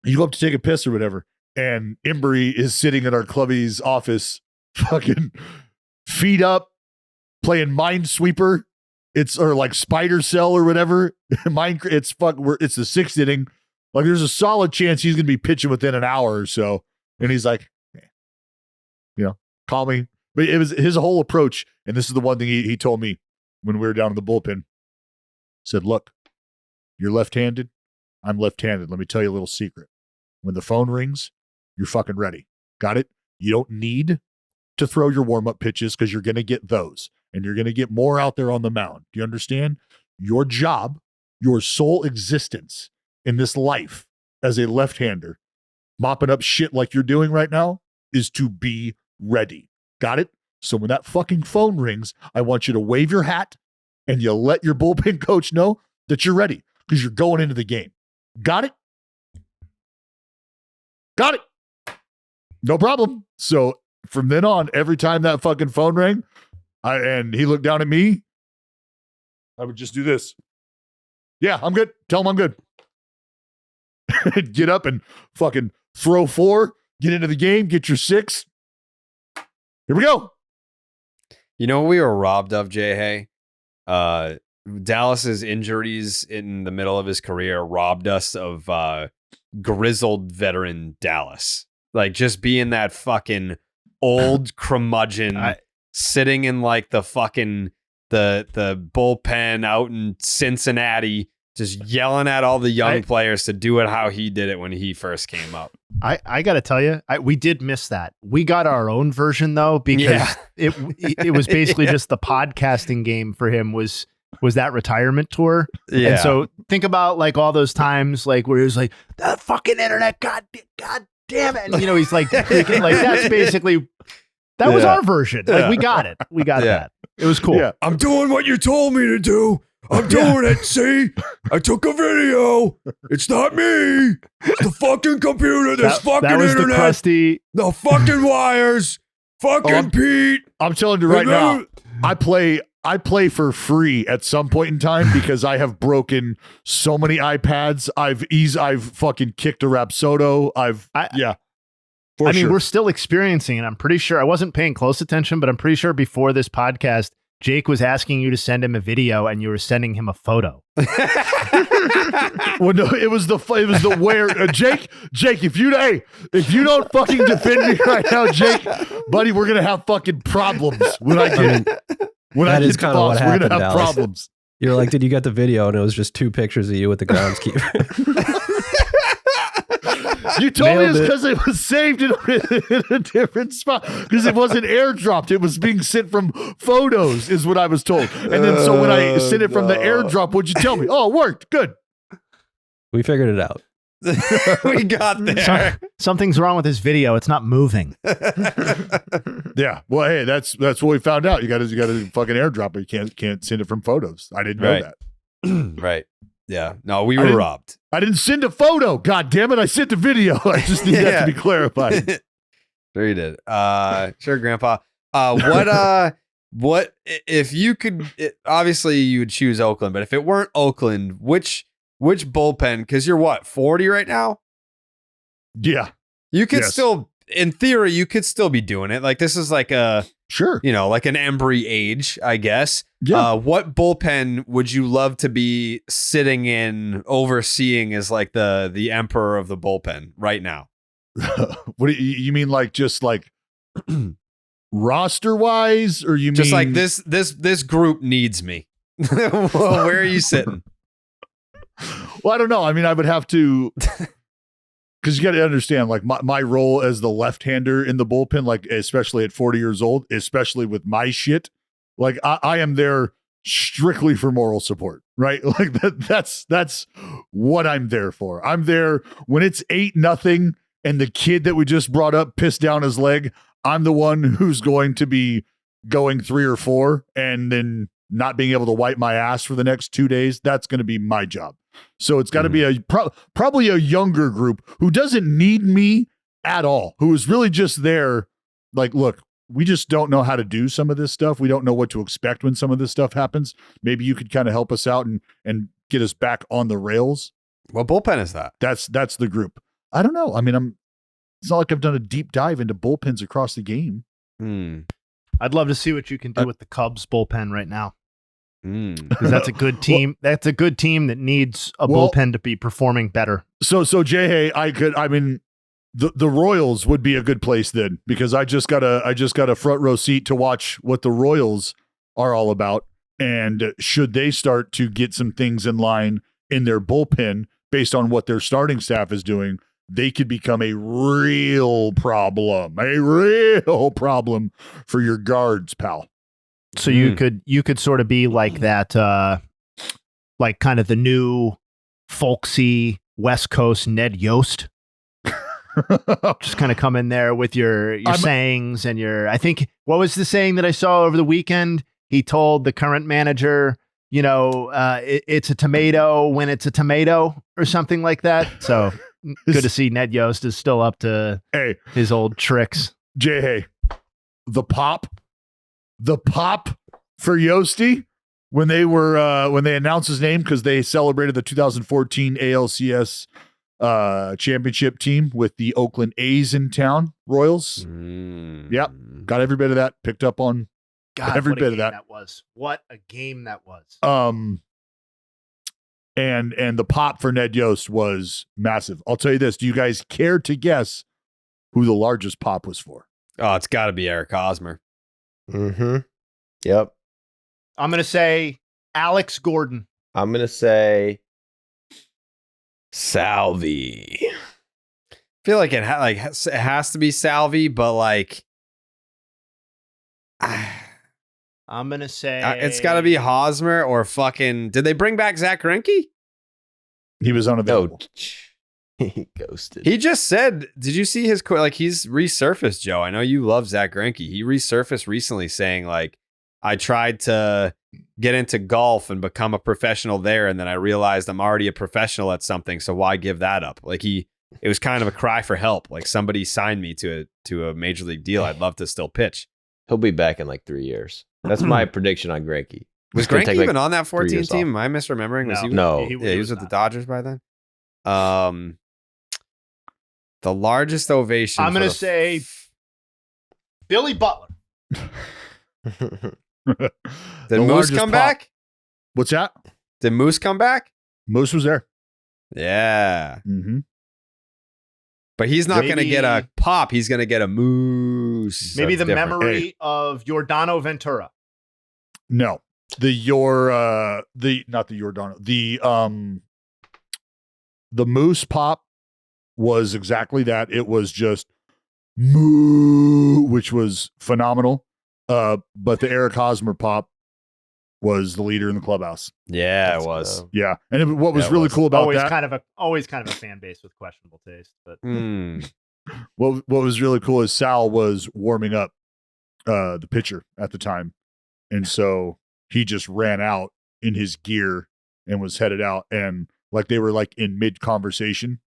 Speaker 2: you go up to take a piss or whatever, and Embry is sitting in our clubby's office, fucking feet up, playing Minesweeper. Or like Spider Cell or whatever. It's the sixth inning. Like there's a solid chance he's gonna be pitching within an hour or so. And he's like, call me. But it was his whole approach. And this is the one thing he told me when we were down in the bullpen. Said, look, you're left-handed. I'm left-handed. Let me tell you a little secret. When the phone rings, you're fucking ready. Got it? You don't need to throw your warm-up pitches because you're gonna get those. And you're going to get more out there on the mound. Do you understand? Your job, your sole existence in this life as a left-hander, mopping up shit like you're doing right now, is to be ready. Got it? So when that fucking phone rings, I want you to wave your hat and you let your bullpen coach know that you're ready because you're going into the game. Got it? Got it. No problem. So from then on, every time that fucking phone rang, and he looked down at me, I would just do this. Yeah, I'm good. Tell him I'm good. Get up and fucking throw 4, get into the game, get your 6. Here we go.
Speaker 1: You know what we were robbed of, Jayhay? Dallas's injuries in the middle of his career robbed us of grizzled veteran Dallas. Like just being that fucking old curmudgeon sitting in like the fucking the bullpen out in Cincinnati, just yelling at all the young players to do it how he did it when he first came up.
Speaker 4: I got to tell you, we did miss that. We got our own version though, because it was basically just the podcasting game for him was that retirement tour. Yeah. And so think about like all those times like where he was like, the fucking internet, God damn it. And, he's like, freaking, like that's basically, that was our version. Like we got it. We got that. It was cool. Yeah.
Speaker 1: I'm doing what you told me to do. I'm doing it. See, I took a video. It's not me. It's the fucking computer. This fucking
Speaker 4: that was
Speaker 1: internet.
Speaker 4: The crusty.
Speaker 1: The fucking wires. Fucking Pete.
Speaker 2: I'm telling you right now. I play for free at some point in time because I have broken so many iPads. I've fucking kicked a Rapsodo. I mean, we're still experiencing it. I'm pretty sure I wasn't paying close attention, but I'm pretty sure before this podcast, Jake was asking you to send him a video and you were sending him a photo. Well, no, it was the where Jake, if you don't fucking defend me right now, Jake, buddy, we're going to have fucking problems when I get when I get to boss, we're going to have problems.
Speaker 5: You're like, did you get the video? And it was just 2 pictures of you with the groundskeeper.
Speaker 2: You told me it's because it was saved in a different spot because it wasn't airdropped. It was being sent from photos is what I was told. And then so when I sent it from the airdrop, what'd you tell me? Oh, it worked. Good.
Speaker 5: We figured it out.
Speaker 1: We got there.
Speaker 4: Something's wrong with this video. It's not moving.
Speaker 2: Yeah. Well, hey, that's what we found out. You got to fucking airdrop it. You can't send it from photos. I didn't know that.
Speaker 1: Right. Yeah. No, we were robbed.
Speaker 2: I didn't send a photo. God damn it. I sent a video. I just need that to be clarified.
Speaker 1: Sure you did. Sure, Grandpa. What if you could, obviously you would choose Oakland, but if it weren't Oakland, which bullpen, because you're what, 40 right now?
Speaker 2: Yeah.
Speaker 1: You could still, in theory, you could still be doing it. Like this is like a,
Speaker 2: sure,
Speaker 1: like an Embry age, I guess.
Speaker 2: Yeah.
Speaker 1: What bullpen would you love to be sitting in, overseeing as like the emperor of the bullpen right now?
Speaker 2: What do you mean? Like just like roster wise, or you
Speaker 1: just
Speaker 2: mean
Speaker 1: like this group needs me? Well, where are you sitting?
Speaker 2: Well, I don't know. I mean, I would have to, because you got to understand, like my role as the left-hander in the bullpen, like especially at 40 years old, especially with my shit, like I am there strictly for moral support, right? Like that's what I'm there for. I'm there when it's 8-0 and the kid that we just brought up pissed down his leg. I'm the one who's going to be going 3 or 4 and then not being able to wipe my ass for the next 2 days. That's going to be my job. So it's got to be a probably a younger group who doesn't need me at all, who is really just there. Like, look, we just don't know how to do some of this stuff. We don't know what to expect when some of this stuff happens. Maybe you could kind of help us out and get us back on the rails.
Speaker 1: What bullpen is that?
Speaker 2: That's the group. I don't know. I mean, it's not like I've done a deep dive into bullpens across the game.
Speaker 4: I'd love to see what you can do with the Cubs bullpen right now. Because that's a good team. That's a good team that needs a bullpen to be performing better.
Speaker 2: So Jayhay, the Royals would be a good place then, because I just got a front row seat to watch what the Royals are all about. And should they start to get some things in line in their bullpen based on what their starting staff is doing, they could become a real problem for your guards, pal.
Speaker 4: So you could sort of be like that, like kind of the new folksy West Coast Ned Yost. Just kind of come in there with your sayings and I think, what was the saying that I saw over the weekend? He told the current manager, it's a tomato when it's a tomato or something like that. So good to see Ned Yost is still up to his old tricks.
Speaker 2: Jayhay, the pop for Yosty when they announced his name, because they celebrated the 2014 ALCS championship team with the Oakland A's in town, Royals. Yep, got every bit of that. Picked up on every bit of that.
Speaker 4: What a game that was.
Speaker 2: And the pop for Ned Yost was massive. I'll tell you this: do you guys care to guess who the largest pop was for?
Speaker 1: Oh, it's got to be Eric Hosmer.
Speaker 3: Yep.
Speaker 4: I'm gonna say Alex Gordon.
Speaker 3: I'm gonna say Salvi.
Speaker 1: I feel like it has to be Salvi, but like
Speaker 4: I'm gonna say
Speaker 1: it's got to be Hosmer or fucking. Did they bring back Zach Greinke?
Speaker 2: He was unavailable.
Speaker 3: He ghosted.
Speaker 1: He just said, did you see his quote? Like, he's resurfaced, Joe. I know you love Zach Greinke. He resurfaced recently saying, like, I tried to get into golf and become a professional there, and then I realized I'm already a professional at something, so why give that up? Like, it was kind of a cry for help. Like, somebody signed me to a major league deal. I'd love to still pitch.
Speaker 3: He'll be back in like 3 years. That's my prediction on Greinke.
Speaker 1: Was Greinke even on that 14 team? Am I misremembering?
Speaker 3: No.
Speaker 1: He was with the Dodgers by then. The largest ovation.
Speaker 4: I'm going to say Billy Butler.
Speaker 1: Did Moose come back?
Speaker 2: What's that?
Speaker 1: Did Moose come back?
Speaker 2: Moose was there.
Speaker 1: Yeah. But he's not going to get a pop. He's going to get a Moose.
Speaker 4: Maybe the memory of Yordano Ventura.
Speaker 2: No. The Moose pop was exactly that. It was just moo, which was phenomenal. But the Eric Hosmer pop was the leader in the clubhouse.
Speaker 1: Yeah, it was.
Speaker 2: Yeah. And what was really cool about
Speaker 4: always kind of a fan base with questionable taste. But
Speaker 2: what was really cool is Sal was warming up the pitcher at the time. And so he just ran out in his gear and was headed out. And like they were like in mid conversation,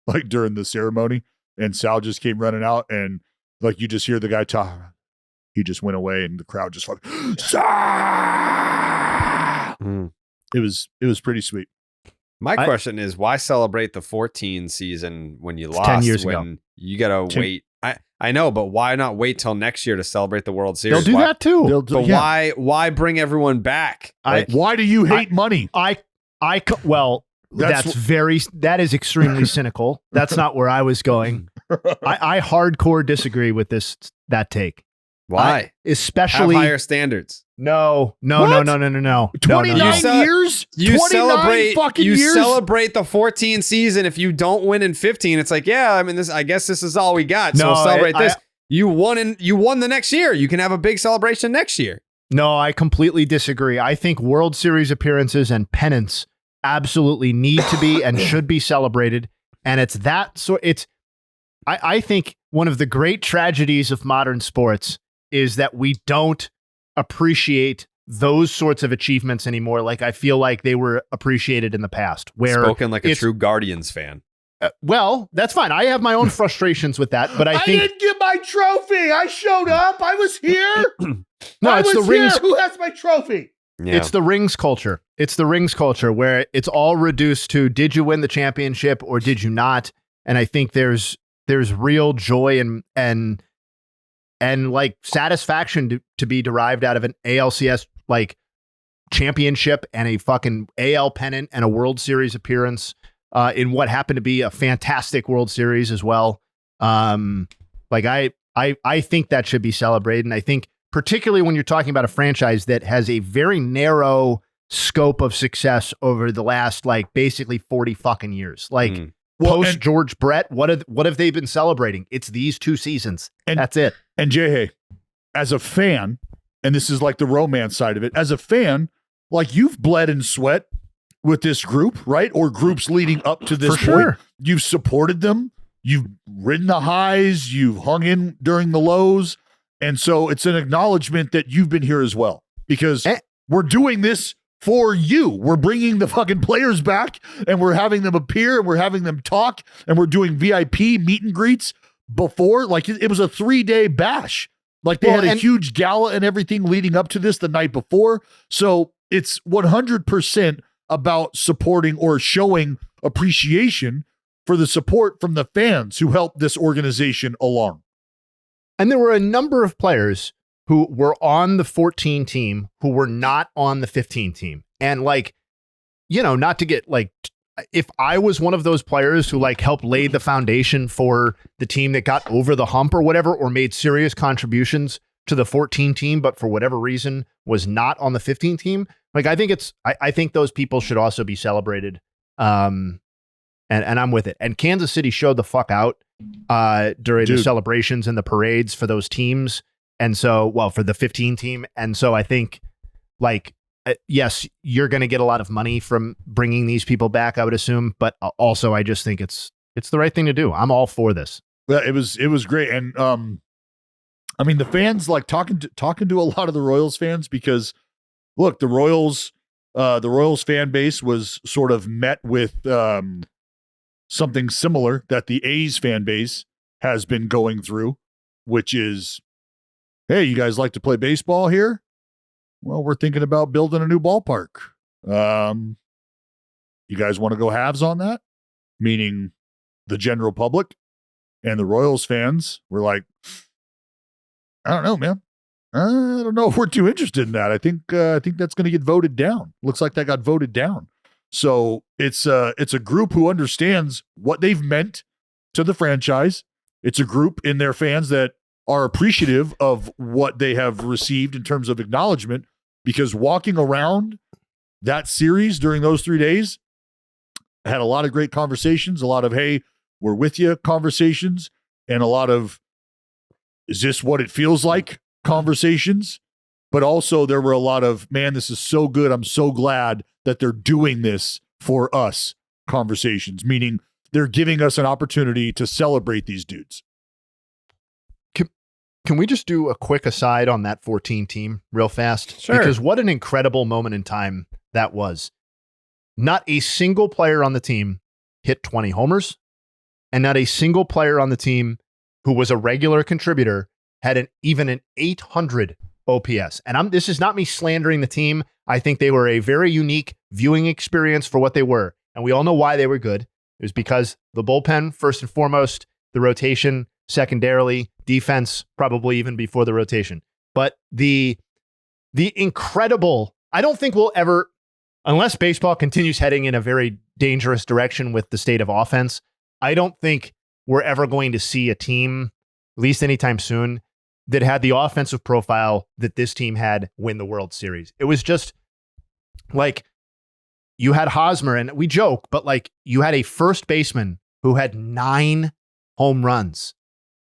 Speaker 2: like during the ceremony. And Sal just came running out, and like you just hear the guy talk. He just went away, and the crowd just like, it was pretty sweet.
Speaker 1: My question is, why celebrate the 14 season when you lost?
Speaker 4: 10 years ago.
Speaker 1: You got to wait. I know, but why not wait till next year to celebrate the World Series?
Speaker 4: They'll do that too.
Speaker 1: Why bring everyone back?
Speaker 2: Why do you hate money?
Speaker 4: That is extremely cynical. That's not where I was going. I hardcore disagree with that take.
Speaker 1: Why?
Speaker 4: Especially
Speaker 1: have higher standards.
Speaker 4: No.
Speaker 2: 29 years?
Speaker 1: You
Speaker 2: 29 fucking years?
Speaker 1: Celebrate the 14 season. If you don't win in 15, it's like, yeah, I mean, I guess this is all we got. So we'll celebrate this. You won the next year. You can have a big celebration next year.
Speaker 4: No, I completely disagree. I think World Series appearances and pennants absolutely need to be and should be celebrated. And it's that so I think one of the great tragedies of modern sports is that we don't appreciate those sorts of achievements anymore. Like I feel like they were appreciated in the past. Where
Speaker 1: Spoken like a true Guardians fan.
Speaker 4: Well, that's fine. I have my own frustrations with that, but I think
Speaker 2: didn't get my trophy. I showed up. I was here.
Speaker 4: No, it's the rings.
Speaker 2: Who has my trophy?
Speaker 1: Yeah.
Speaker 4: It's the rings culture. It's the rings culture where it's all reduced to did you win the championship or did you not? And I think there's real joy and like satisfaction to be derived out of an ALCS like championship and a fucking AL pennant and a World Series appearance in what happened to be a fantastic World Series as well. Like I think that should be celebrated. And I think particularly when you're talking about a franchise that has a very narrow scope of success over the last like basically 40 fucking years. Like post George Brett, what have they been celebrating? It's these 2 seasons. And that's it.
Speaker 2: And Jayhay, as a fan, and this is like the romance side of it, as a fan, like you've bled and sweat with this group, right? Or groups leading up to this
Speaker 4: For
Speaker 2: point.
Speaker 4: sure.
Speaker 2: You've supported them. You've ridden the highs. You've hung in during the lows. And so it's an acknowledgement that you've been here as well, because we're doing this for you. We're bringing the fucking players back and we're having them appear and we're having them talk and we're doing VIP meet and greets before. Like it was a 3-day bash. Like they had a huge gala and everything leading up to this the night before. So it's 100% about supporting or showing appreciation for the support from the fans who helped this organization along.
Speaker 4: And there were a number of players who were on the 14 team who were not on the 15 team. And like, you know, not to get like, if I was one of those players who like helped lay the foundation for the team that got over the hump or whatever, or made serious contributions to the 14 team, but for whatever reason was not on the 15 team. Like, I think I think those people should also be celebrated. And I'm with it. And Kansas City showed the fuck out during the celebrations and the parades for those teams. And so, well, for the 15 team. And so I think like, yes, you're going to get a lot of money from bringing these people back, I would assume. But also, I just think it's the right thing to do. I'm all for this.
Speaker 2: Yeah, it was great. And I mean, the fans like talking to a lot of the Royals fans, because look, the Royals fan base was sort of met with something similar that the A's fan base has been going through, which is, hey, you guys like to play baseball here? Well, we're thinking about building a new ballpark. You guys want to go halves on that? Meaning the general public. And the Royals fans were like, I don't know, man. I don't know if we're too interested in that. I think that's going to get voted down. Looks like that got voted down. So it's a group who understands what they've meant to the franchise. It's a group in their fans that are appreciative of what they have received in terms of acknowledgement, because walking around that series during those 3 days, I had a lot of great conversations, a lot of, hey, we're with you conversations, and a lot of, is this what it feels like conversations? But also there were a lot of, man, this is so good. I'm so glad that they're doing this for us conversations, meaning they're giving us an opportunity to celebrate these dudes.
Speaker 4: Can we just do a quick aside on that 14 team real fast?
Speaker 1: Sure.
Speaker 4: Because what an incredible moment in time that was. Not a single player on the team hit 20 homers, and not a single player on the team who was a regular contributor had even an 800 OPS. And this is not me slandering the team. I think they were a very unique viewing experience for what they were. And we all know why they were good. It was because the bullpen, first and foremost, the rotation, secondarily, defense, probably even before the rotation. But the incredible, I don't think we'll ever, unless baseball continues heading in a very dangerous direction with the state of offense, I don't think we're ever going to see a team, at least anytime soon, that had the offensive profile that this team had win the World Series. It was just like, you had Hosmer, and we joke, but like, you had a first baseman who had 9 home runs.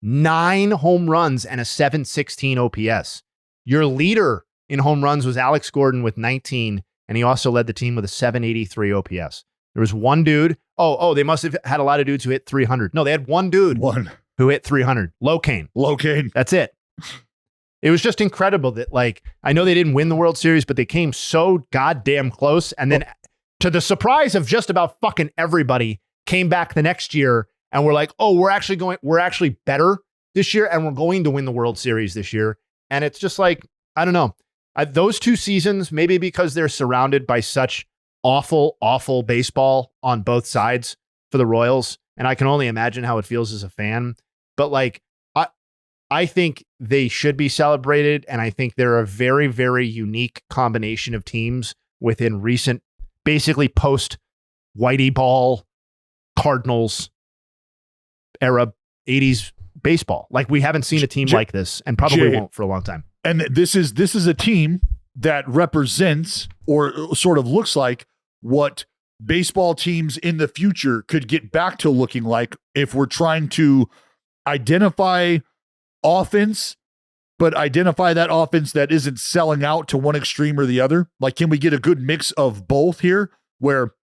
Speaker 4: 9 home runs and a 716 OPS. Your leader in home runs was Alex Gordon with 19, and he also led the team with a 783 OPS. There was one dude. Oh, they must have had a lot of dudes who hit 300. No, they had one dude who hit 300. Locaine. That's it. It was just incredible that, like, I know they didn't win the World Series, but they came so goddamn close. And then, to the surprise of just about fucking everybody, came back the next year and we're like, oh, we're actually better this year and we're going to win the World Series this year. And it's just like, I don't know. Those 2 seasons, maybe because they're surrounded by such awful, awful baseball on both sides for the Royals, and I can only imagine how it feels as a fan. But like, I think they should be celebrated, and I think they're a very, very unique combination of teams within recent, basically post Whitey Ball, Cardinals era 80s baseball. Like, we haven't seen a team like this, and probably won't for a long time.
Speaker 2: And this is a team that represents, or sort of looks like, what baseball teams in the future could get back to looking like if we're trying to identify offense, but identify that offense that isn't selling out to one extreme or the other. Like, can we get a good mix of both here, where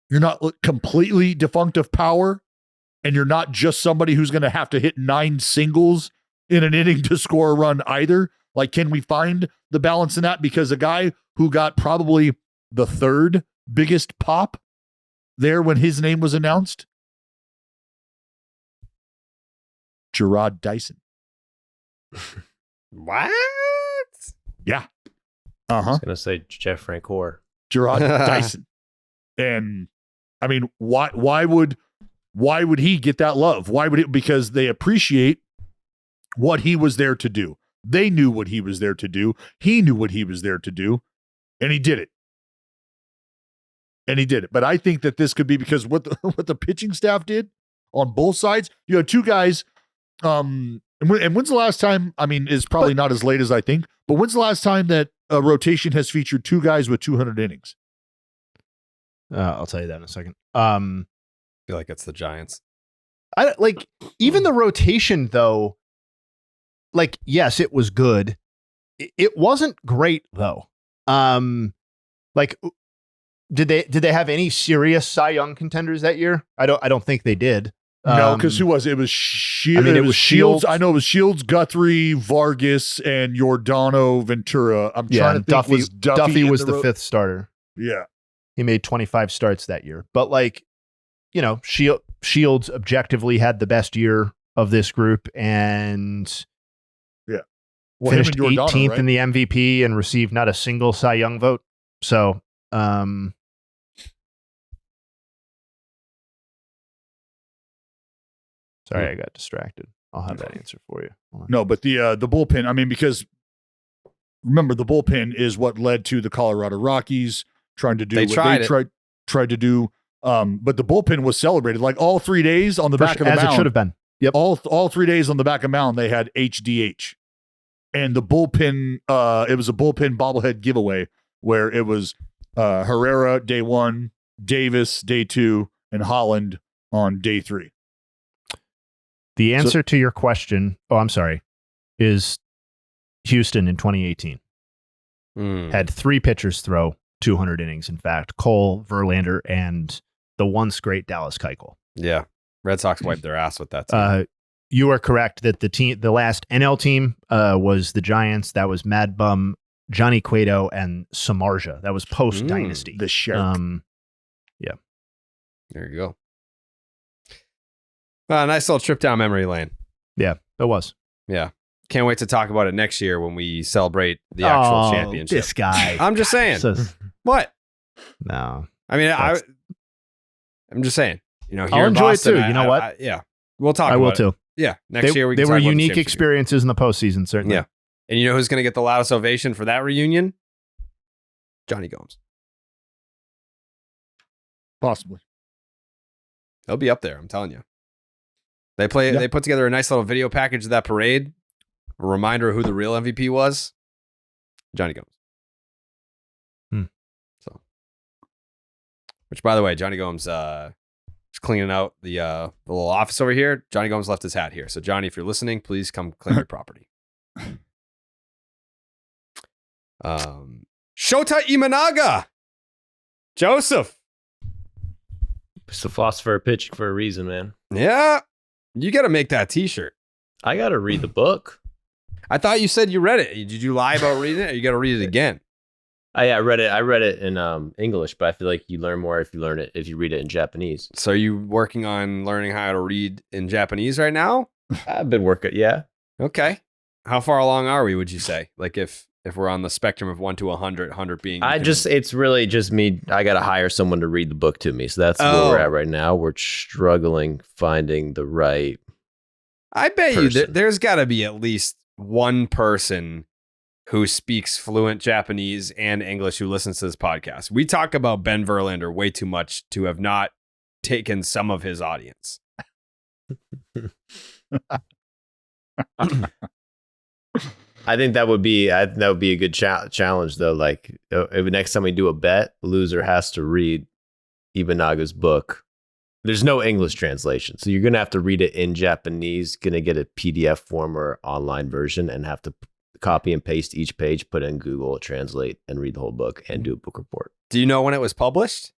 Speaker 2: you're not completely defunct of power and you're not just somebody who's going to have to hit 9 singles in an inning to score a run either? Like, can we find the balance in that? Because a guy who got probably the 3rd biggest pop there when his name was announced, Gerard Dyson.
Speaker 1: What?
Speaker 2: Yeah.
Speaker 3: I was going to say Jeff Francoeur.
Speaker 2: Gerard Dyson. And I mean, why would he get that love? Why would it? Because they appreciate what he was there to do. They knew what he was there to do. He knew what he was there to do, and he did it. But I think that this could be because what the pitching staff did on both sides. You know, 2 guys. And when's the last time? I mean, it's probably not as late as I think. But when's the last time that a rotation has featured 2 guys with 200 innings?
Speaker 4: I'll tell you that in a second.
Speaker 1: I feel like it's the Giants.
Speaker 4: I like, even the rotation though. Like, yes, it was good. It wasn't great though. Like, did they have any serious Cy Young contenders that year? I don't think they did.
Speaker 2: No, because who was it? It was Shields.
Speaker 4: I mean, it was Shields.
Speaker 2: I know it was Shields, Guthrie, Vargas, and Giordano Ventura. I'm trying to think.
Speaker 4: Duffy was the 5th starter.
Speaker 2: Yeah.
Speaker 4: He made 25 starts that year. But, like, you know, Shields objectively had the best year of this group and finished 18th in the MVP and received not a single Cy Young vote. So, sorry, I got distracted. I'll have that answer for you.
Speaker 2: No, but the bullpen, I mean, because remember, the bullpen is what led to the Colorado Rockies trying to do what they tried to do. But the bullpen was celebrated like all 3 days on the back of the mound.
Speaker 4: As it should have been. Yep.
Speaker 2: All 3 days on the back of the mound, they had HDH. And the bullpen, it was a bullpen bobblehead giveaway where it was Herrera day 1, Davis day 2, and Holland on day 3.
Speaker 4: The answer to your question, is Houston in 2018. Had 3 pitchers throw 200 innings, in fact. Cole, Verlander, and the once great Dallas Keuchel.
Speaker 1: Yeah. Red Sox wiped their ass with that team.
Speaker 4: You are correct that the last NL team was the Giants. That was Mad Bum, Johnny Cueto, and Samardzija. That was post-Dynasty.
Speaker 2: The Shark.
Speaker 4: Yeah.
Speaker 1: There you go. Nice little trip down memory lane.
Speaker 4: Yeah, it was.
Speaker 1: Yeah. Can't wait to talk about it next year when we celebrate the actual championship.
Speaker 4: This guy.
Speaker 1: I'm just saying. What?
Speaker 4: No.
Speaker 1: I mean, I'm just saying. You know, here
Speaker 4: I'll
Speaker 1: in
Speaker 4: enjoy
Speaker 1: Boston,
Speaker 4: it too. You know what?
Speaker 1: Yeah. We'll talk about it.
Speaker 4: I will too.
Speaker 1: Yeah. Next year we can
Speaker 4: They
Speaker 1: talk
Speaker 4: were
Speaker 1: about the
Speaker 4: unique
Speaker 1: championship.
Speaker 4: experiences in the postseason, certainly.
Speaker 1: Yeah. And you know who's going to get the loudest ovation for that reunion? Johnny Gomes.
Speaker 2: Possibly.
Speaker 1: He'll be up there, I'm telling you. They put together a nice little video package of that parade. A reminder of who the real MVP was. Johnny Gomes. So, which, by the way, Johnny Gomes is cleaning out the little office over here. Johnny Gomes left his hat here. So, Johnny, if you're listening, please come claim your property. Shota Imanaga. Joseph.
Speaker 3: It's the philosopher of pitching for a reason, man.
Speaker 1: Yeah. You got to make that t-shirt.
Speaker 3: I got to read the book.
Speaker 1: I thought you said you read it. Did you lie about reading it? Or you got to read it again?
Speaker 3: I read it. I read it in English, but I feel like you learn more if you read it in Japanese.
Speaker 1: So are you working on learning how to read in Japanese right now?
Speaker 3: I've been working. Yeah.
Speaker 1: Okay. How far along are we, would you say? Like if we're on the spectrum of 1 to 100, 100 being...
Speaker 3: It's really just me. I got to hire someone to read the book to me. So that's where we're at right now. We're struggling finding the right
Speaker 1: I bet
Speaker 3: person.
Speaker 1: you there's got to be at least one person who speaks fluent Japanese and English who listens to this podcast. We talk about Ben Verlander way too much to have not taken some of his audience.
Speaker 3: I think that would be a good challenge though. Like if next time we do a bet, loser has to read Ibanaga's book. There's no English translation, so you're gonna have to read it in Japanese. Gonna get a PDF form or online version, and have to copy and paste each page, put it in Google, translate, and read the whole book, and do a book report.
Speaker 1: Do you know when it was published?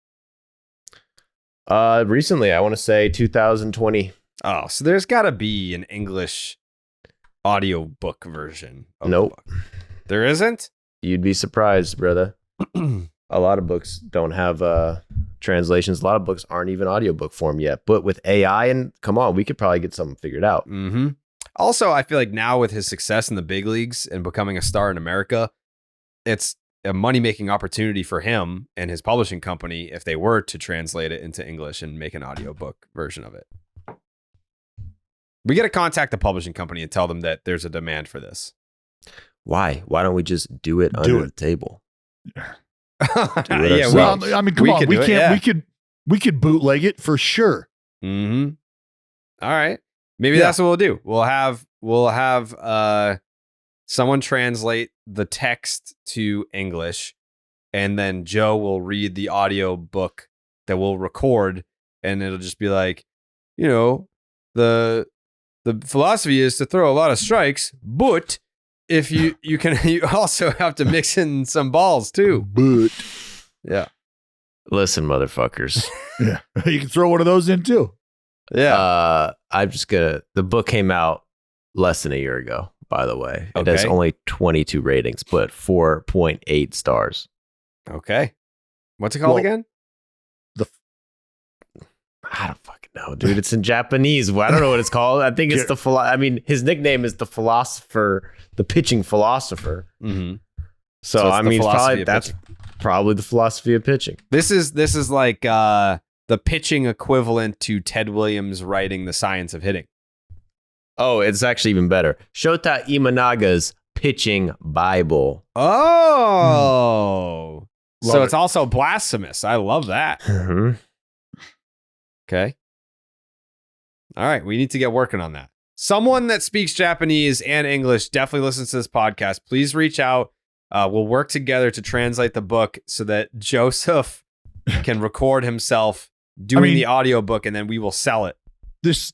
Speaker 3: Recently, I want to say 2020.
Speaker 1: Oh, so there's got to be an English audiobook version of
Speaker 3: Nope.
Speaker 1: the book. There isn't?
Speaker 3: You'd be surprised, brother. A lot of books don't have translations. A lot of books aren't even audiobook form yet. But with AI, and come on, we could probably get something figured out.
Speaker 1: Mm-hmm. Also, I feel like now with his success in the big leagues and becoming a star in America, it's a money-making opportunity for him and his publishing company if they were to translate it into English and make an audiobook version of it. We got to contact the publishing company and tell them that there's a demand for this.
Speaker 3: Why? Why don't we just do it under the table?
Speaker 1: Yeah,
Speaker 2: Well, I mean, come on, we
Speaker 1: do it,
Speaker 2: can't. We could bootleg it for sure.
Speaker 1: Mm-hmm. All right. Maybe that's what we'll do. We'll have someone translate the text to English, and then Joe will read the audio book that we'll record, and it'll just be like, the philosophy is to throw a lot of strikes, but if you also have to mix in some balls too.
Speaker 2: But
Speaker 1: Yeah.
Speaker 3: Listen, motherfuckers.
Speaker 2: yeah, you can throw one of those in too.
Speaker 1: Yeah.
Speaker 3: The book came out less than a year ago, by the way. It has only 22 ratings, but 4.8 stars.
Speaker 1: Okay. What's it called again?
Speaker 3: I don't fucking know, dude. It's in Japanese. I don't know what it's called. I think it's his nickname is the philosopher, the pitching philosopher.
Speaker 1: Mm-hmm.
Speaker 3: So I mean, that's probably the philosophy of pitching.
Speaker 1: This is like the pitching equivalent to Ted Williams writing The Science of Hitting.
Speaker 3: Oh, it's actually even better. Shota Imanaga's Pitching Bible.
Speaker 1: Oh. So
Speaker 2: Love
Speaker 1: it's also blasphemous. I love that.
Speaker 3: Mm-hmm.
Speaker 1: Okay. All right. We need to get working on that. Someone that speaks Japanese and English definitely listens to this podcast. Please reach out. We'll work together to translate the book so that Joseph can record himself doing the audiobook, and then we will sell it.
Speaker 2: This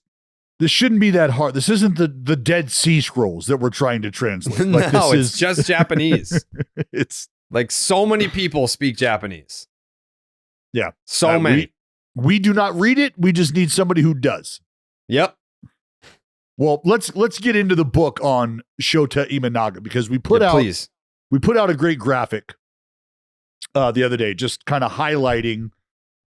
Speaker 2: shouldn't be that hard. This isn't the Dead Sea Scrolls that we're trying to translate. Like,
Speaker 1: no, it's just Japanese.
Speaker 2: It's
Speaker 1: like so many people speak Japanese.
Speaker 2: Yeah.
Speaker 1: So many.
Speaker 2: We do not read it. We just need somebody who does.
Speaker 1: Yep.
Speaker 2: Well, let's get into the book on Shota Imanaga, because we put out a great graphic the other day, just kind of highlighting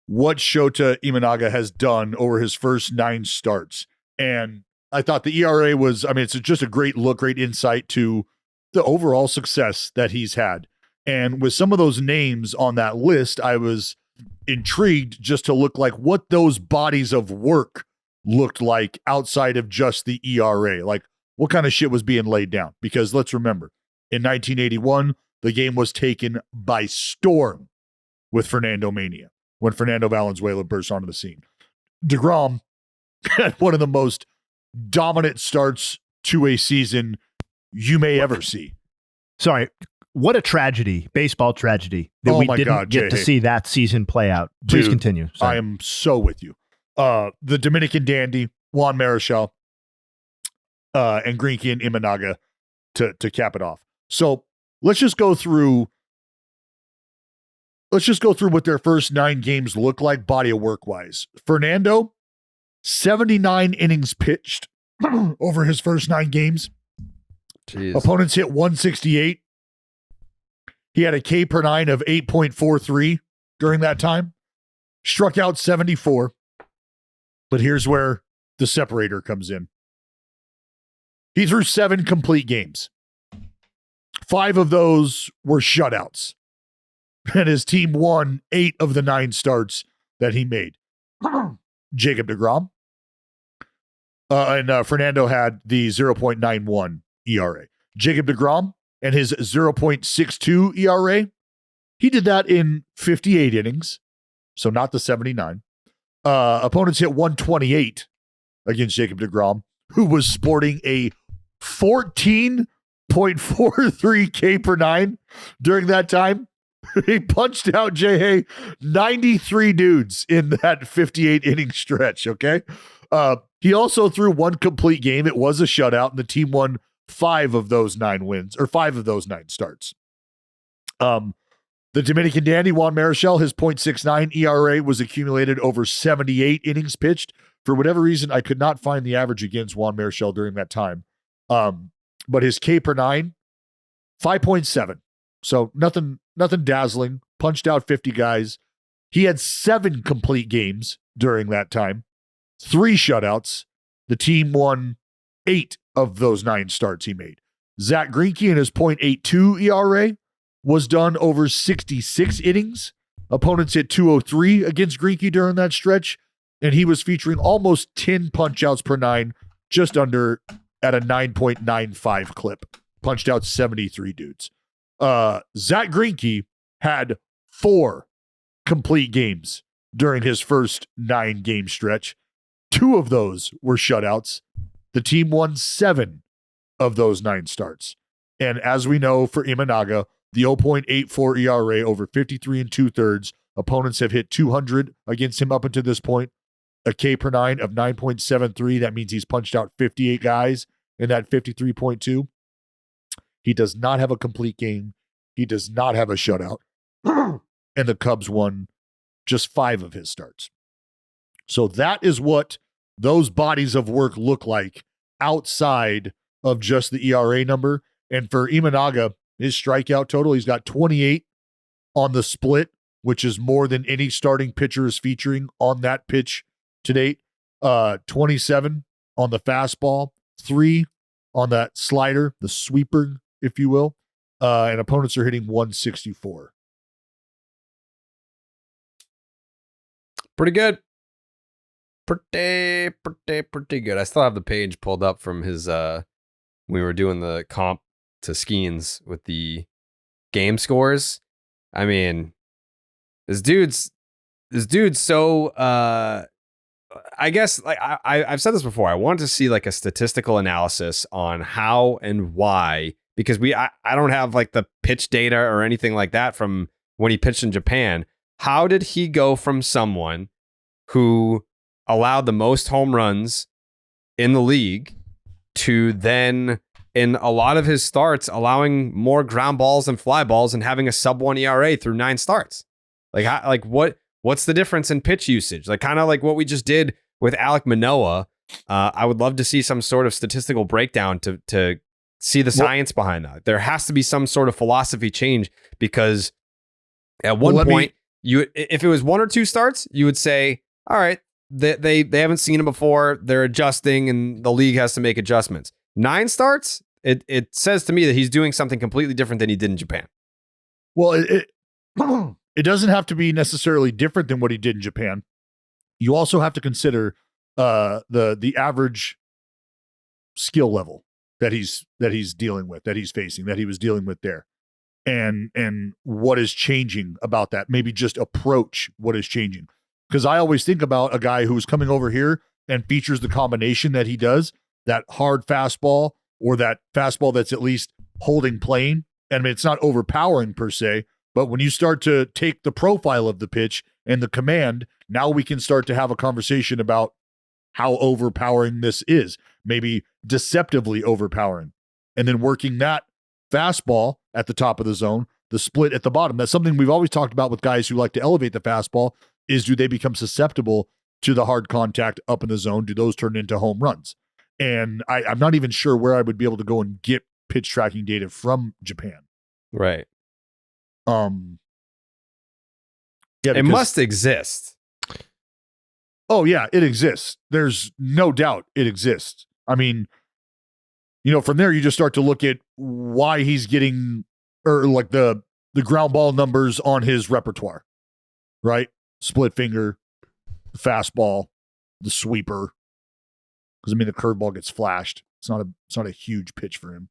Speaker 2: what Shota Imanaga has done over his first 9 starts. And I thought the ERA was, it's just a great look, great insight to the overall success that he's had. And with some of those names on that list, I was intrigued just to look like what those bodies of work looked like outside of just the ERA. Like what kind of shit was being laid down? Because let's remember, in 1981, the game was taken by storm with Fernando Mania when Fernando Valenzuela burst onto the scene. DeGrom had one of the most dominant starts to a season you may ever see.
Speaker 4: Sorry. What a tragedy, baseball tragedy, that we didn't get to see that season play out. Please continue. Sorry.
Speaker 2: I am so with you. The Dominican dandy, Juan Marichal, and Greinke and Imanaga to cap it off. So let's just go through what their first 9 games look like body of work wise. Fernando, 79 innings pitched over his first 9 games.
Speaker 1: Jeez.
Speaker 2: Opponents hit 168. He had a K per 9 of 8.43 during that time. Struck out 74. But here's where the separator comes in. He threw 7 complete games. 5 of those were shutouts. And his team won 8 of the 9 starts that he made. Jacob deGrom. And Fernando had the 0.91 ERA. Jacob deGrom and his 0.62 ERA, he did that in 58 innings, so not the 79. Opponents hit 128 against Jacob deGrom, who was sporting a 14.43 K per 9 during that time. He punched out Jayhay 93 dudes in that 58 inning stretch, okay? He also threw 1 complete game. It was a shutout, and the team won 5 of those 9 wins, or 5 of those 9 starts. The Dominican dandy, Juan Marichal, his .69 ERA was accumulated over 78 innings pitched. For whatever reason, I could not find the average against Juan Marichal during that time. But his K per 9, 5.7. So nothing dazzling. Punched out 50 guys. He had 7 complete games during that time. 3 shutouts. The team won 8 of those 9 starts he made. Zach Greinke and his .82 ERA was done over 66 innings. Opponents hit 203 against Greinke during that stretch, and he was featuring almost 10 punch-outs per 9, just under at a 9.95 clip. Punched out 73 dudes. Zach Greinke had 4 complete games during his first 9-game stretch. 2 of those were shutouts. The team won 7 of those 9 starts. And as we know for Imanaga, the 0.84 ERA over 53 2/3. Opponents have hit 200 against him up until this point. A K per 9 of 9.73. That means he's punched out 58 guys in that 53.2. He does not have a complete game. He does not have a shutout. And the Cubs won just 5 of his starts. So that is what those bodies of work look like outside of just the ERA number. And for Imanaga, his strikeout total, he's got 28 on the split, which is more than any starting pitcher is featuring on that pitch to date. 27 on the fastball, 3 on that slider, the sweeper, if you will. And opponents are hitting 164.
Speaker 1: Pretty good. Pretty good. I still have the page pulled up from his we were doing the comp to Skenes with the game scores. I mean, this dude's so I guess like I've said this before. I wanted to see like a statistical analysis on how and why, because I don't have like the pitch data or anything like that from when he pitched in Japan. How did he go from someone who allowed the most home runs in the league to then, in a lot of his starts, allowing more ground balls and fly balls and having a sub-1 ERA through 9 starts? What's the difference in pitch usage? Like kind of like what we just did with Alek Manoah. I would love to see some sort of statistical breakdown to see the science behind that. There has to be some sort of philosophy change, because at one point, if it was 1 or 2 starts, you would say, all right, they haven't seen him before. They're adjusting, and the league has to make adjustments. 9 starts, it says to me that he's doing something completely different than he did in Japan.
Speaker 2: Well, it doesn't have to be necessarily different than what he did in Japan. You also have to consider the average skill level that he's dealing with, that he's facing, that he was dealing with there, and what is changing about that. Maybe just approach what is changing. Because I always think about a guy who's coming over here and features the combination that he does, that hard fastball or that fastball that's at least holding plane. And I mean, it's not overpowering per se, but when you start to take the profile of the pitch and the command, now we can start to have a conversation about how overpowering this is, maybe deceptively overpowering, and then working that fastball at the top of the zone, the split at the bottom. That's something we've always talked about with guys who like to elevate the fastball is do they become susceptible to the hard contact up in the zone? Do those turn into home runs? And I'm not even sure where I would be able to go and get pitch tracking data from Japan.
Speaker 1: Right.
Speaker 2: Yeah,
Speaker 1: It
Speaker 2: because-
Speaker 1: must exist.
Speaker 2: Oh yeah, it exists. There's no doubt it exists. I mean, you know, from there you just start to look at why he's getting, or like the ground ball numbers on his repertoire, right? Split finger, fastball, the sweeper. Because I mean, the curveball gets flashed. It's not a huge pitch for him.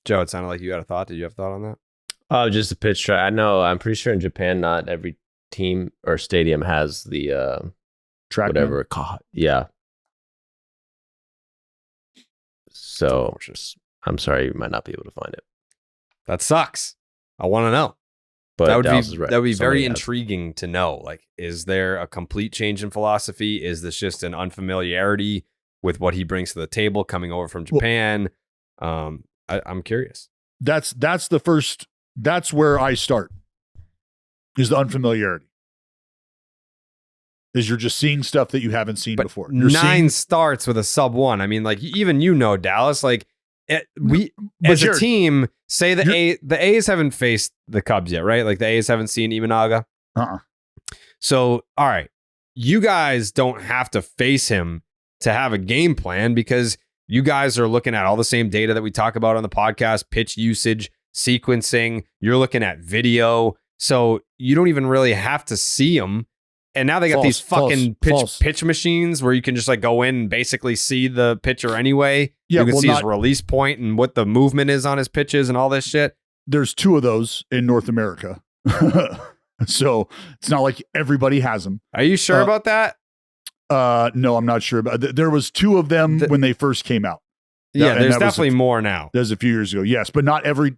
Speaker 1: Joe, it sounded like you got a thought. Did you have a thought on that?
Speaker 3: Just a pitch track. I know. I'm pretty sure in Japan, not every team or stadium has the
Speaker 2: Track
Speaker 3: whatever it called. Yeah. So I'm sorry, you might not be able to find it.
Speaker 1: That sucks. I want to know.
Speaker 3: But
Speaker 1: That would
Speaker 3: Dallas is
Speaker 1: be
Speaker 3: right.
Speaker 1: that would be
Speaker 3: Somebody
Speaker 1: very
Speaker 3: has it.
Speaker 1: intriguing to know. Like, is there a complete change in philosophy? Is this just an unfamiliarity with what he brings to the table coming over from Japan? I'm curious.
Speaker 2: That's the first. That's where I start. Is the unfamiliarity. Is you're just seeing stuff that you haven't seen
Speaker 1: But
Speaker 2: before. You're
Speaker 1: 9
Speaker 2: seeing,
Speaker 1: starts with a sub-1. I mean, like, even Dallas, like, we
Speaker 2: but
Speaker 1: as a
Speaker 2: Jared,
Speaker 1: team say
Speaker 2: you're-
Speaker 1: the A's haven't faced the Cubs yet, right? Like, the A's haven't seen Imanaga. So, all right, you guys don't have to face him to have a game plan because you guys are looking at all the same data that we talk about on the podcast, pitch usage, sequencing. You're looking at video. So you don't even really have to see him. And now they got these fucking pitch machines where you can just like go in and basically see the pitcher anyway.
Speaker 2: Yeah,
Speaker 1: you can
Speaker 2: well,
Speaker 1: see his
Speaker 2: not-
Speaker 1: release point and what the movement is on his pitches and all this shit.
Speaker 2: There's 2 of those in North America. So it's not like everybody has them.
Speaker 1: Are you sure about that?
Speaker 2: No, I'm not sure about. There was 2 of them when they first came out.
Speaker 1: Yeah,
Speaker 2: and
Speaker 1: there's
Speaker 2: that was
Speaker 1: definitely more now.
Speaker 2: That was a few years ago. Yes, but not every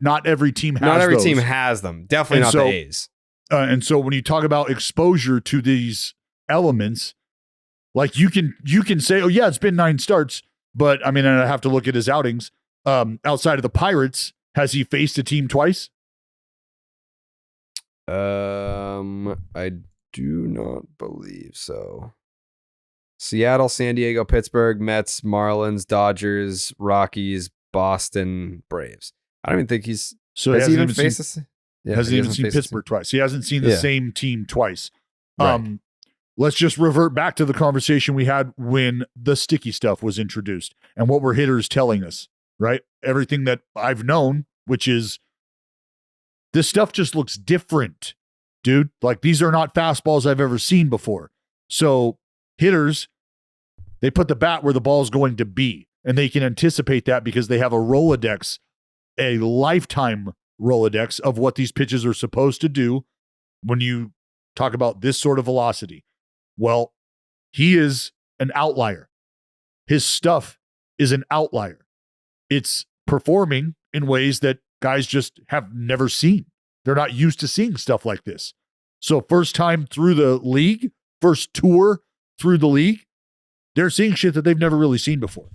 Speaker 2: team has.
Speaker 1: Not every
Speaker 2: those.
Speaker 1: team has them. Definitely
Speaker 2: And
Speaker 1: not
Speaker 2: so-
Speaker 1: the A's.
Speaker 2: And so when you talk about exposure to these elements, like you can say, oh yeah, it's been 9 starts, but I mean, I have to look at his outings. Outside of the Pirates, has he faced a team twice?
Speaker 1: I do not believe so. Seattle, San Diego, Pittsburgh, Mets, Marlins, Dodgers, Rockies, Boston, Braves. I don't even think he's.
Speaker 2: So
Speaker 1: Has he even
Speaker 2: seen,
Speaker 1: faced this? Yeah,
Speaker 2: hasn't
Speaker 1: he
Speaker 2: even
Speaker 1: hasn't
Speaker 2: seen
Speaker 1: faced this
Speaker 2: Pittsburgh twice. He hasn't seen the
Speaker 1: Yeah.
Speaker 2: same team twice.
Speaker 1: Right.
Speaker 2: Let's just revert back to the conversation we had when the sticky stuff was introduced and what were hitters telling us, right? Everything that I've known, which is this stuff just looks different, dude. Like these are not fastballs I've ever seen before. So hitters, they put the bat where the ball's going to be, and they can anticipate that because they have a Rolodex, a lifetime Rolodex of what these pitches are supposed to do when you talk about this sort of velocity. Well, he is an outlier. His stuff is an outlier. It's performing in ways that guys just have never seen. They're not used to seeing stuff like this. So first time through the league, first tour through the league, they're seeing shit that they've never really seen before.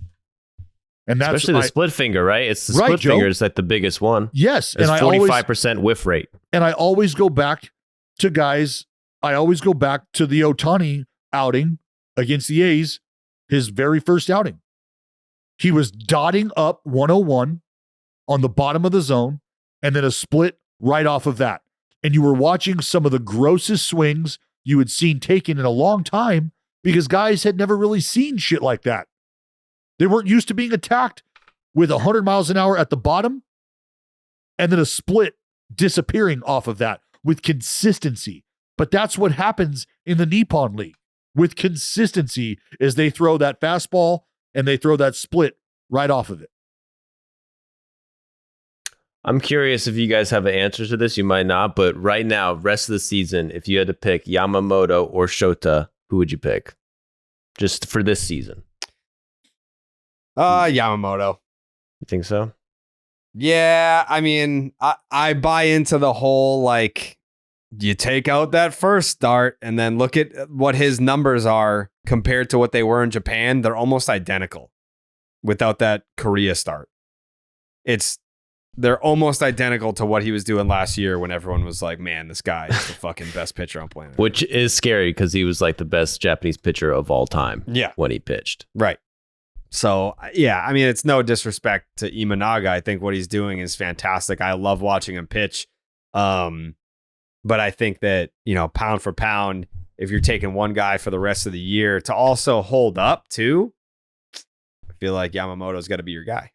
Speaker 2: And that's
Speaker 3: especially the split finger, right? It's the
Speaker 2: Right,
Speaker 3: split
Speaker 2: Joe.
Speaker 3: finger is like the biggest one.
Speaker 2: yes,
Speaker 3: It's
Speaker 2: and
Speaker 3: 45% whiff rate.
Speaker 2: I always go back to guys. I always go back to the Ohtani outing against the A's, his very first outing. He was dotting up 101 on the bottom of the zone and then a split right off of that. And you were watching some of the grossest swings you had seen taken in a long time because guys had never really seen shit like that. They weren't used to being attacked with 100 miles an hour at the bottom and then a split disappearing off of that with consistency. But that's what happens in the Nippon League with consistency is they throw that fastball and they throw that split right off of it.
Speaker 3: I'm curious if you guys have an answer to this. You might not, but right now, rest of the season, if you had to pick Yamamoto or Shota, who would you pick? Just for this season.
Speaker 1: Yamamoto.
Speaker 3: You think so?
Speaker 1: Yeah, I mean, I buy into the whole, like, you take out that first start and then look at what his numbers are compared to what they were in Japan. They're almost identical without that Korea start. they're almost identical to what he was doing last year when everyone was like, man, this guy is the fucking best pitcher on planet.
Speaker 3: Which is scary because he was like the best Japanese pitcher of all time.
Speaker 1: Yeah.
Speaker 3: When he pitched.
Speaker 1: Right. So, yeah, I mean, it's no disrespect to Imanaga. I think what he's doing is fantastic. I love watching him pitch. But I think that, pound for pound, if you're taking one guy for the rest of the year to also hold up too, I feel like Yamamoto's got to be your guy.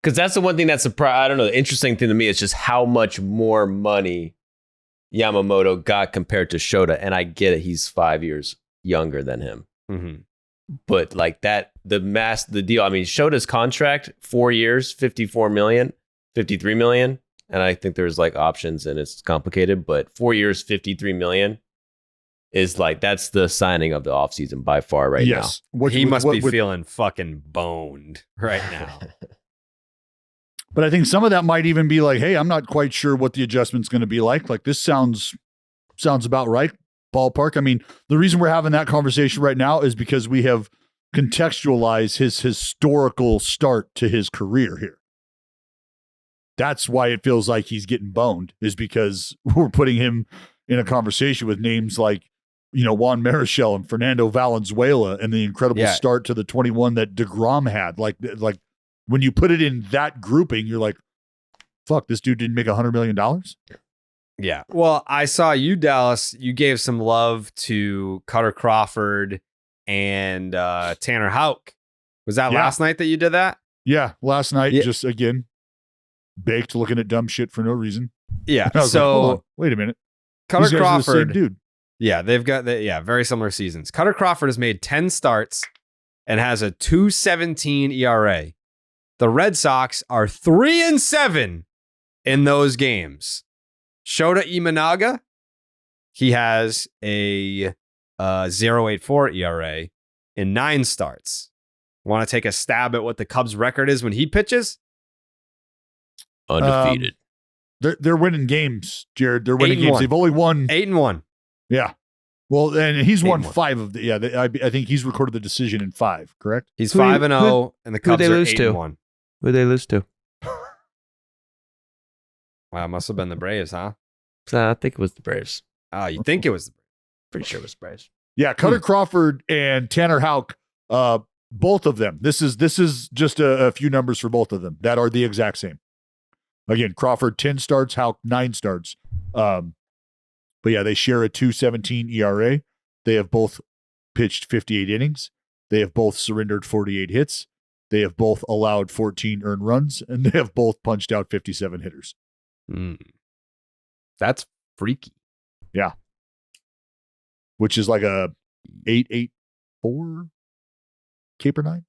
Speaker 3: Because that's the one thing that's I don't know. The interesting thing to me is just how much more money Yamamoto got compared to Shota. And I get it. He's 5 years younger than him.
Speaker 1: Mm-hmm.
Speaker 3: But like that, the deal. I mean, Shota's contract, 4 years, 54 million, 53 million. And I think there's like options and it's complicated, but 4 years, 53 million is like, that's the signing of the offseason by far right now.
Speaker 1: He must be feeling fucking boned right now.
Speaker 2: But I think some of that might even be like, hey, I'm not quite sure what the adjustment's going to be like. Like, this sounds about right, ballpark. I mean, the reason we're having that conversation right now is because we have contextualized his historical start to his career here. That's why it feels like he's getting boned, is because we're putting him in a conversation with names like, Juan Marichal and Fernando Valenzuela and the incredible start to the 21 that DeGrom had. Like when you put it in that grouping, you're like, fuck, this dude didn't make $100 million.
Speaker 1: Yeah. Well, I saw you, Dallas. You gave some love to Cutter Crawford and Tanner Houck. Was that last night that you did that?
Speaker 2: Yeah. Last night, just again, baked looking at dumb shit for no reason.
Speaker 1: Yeah.
Speaker 2: So like, hold on, wait a minute.
Speaker 1: Cutter Crawford,
Speaker 2: the same dude.
Speaker 1: Yeah, they've got very similar seasons. Cutter Crawford has made 10 starts and has a 2.17 ERA. The Red Sox are 3-7 in those games. Shota Imanaga, he has a 0.84 ERA in 9 starts. Want to take a stab at what the Cubs' record is when he pitches?
Speaker 3: Undefeated.
Speaker 2: They're winning games, Jared. They're winning games. They've only won
Speaker 1: 8-1.
Speaker 2: Yeah. Well, and he's won
Speaker 1: 8-1.
Speaker 2: 5 of the. I think he's recorded the decision in 5. Correct.
Speaker 1: He's 5-0, and the Cubs are 8-1.
Speaker 3: Who'd they lose to?
Speaker 1: Wow, must have been the Braves, huh?
Speaker 3: I think it was the Braves.
Speaker 1: Oh, you think it was?
Speaker 3: Pretty sure it was the Braves.
Speaker 2: Yeah, Cutter Crawford and Tanner Houck, both of them. This is just a few numbers for both of them that are the exact same. Again, Crawford 10 starts, Houck 9 starts. But yeah, they share a 2.17 ERA. They have both pitched 58 innings. They have both surrendered 48 hits. They have both allowed 14 earned runs, and they have both punched out 57 hitters.
Speaker 1: That's freaky.
Speaker 2: Yeah. Which is like a 8.84 Caper 9.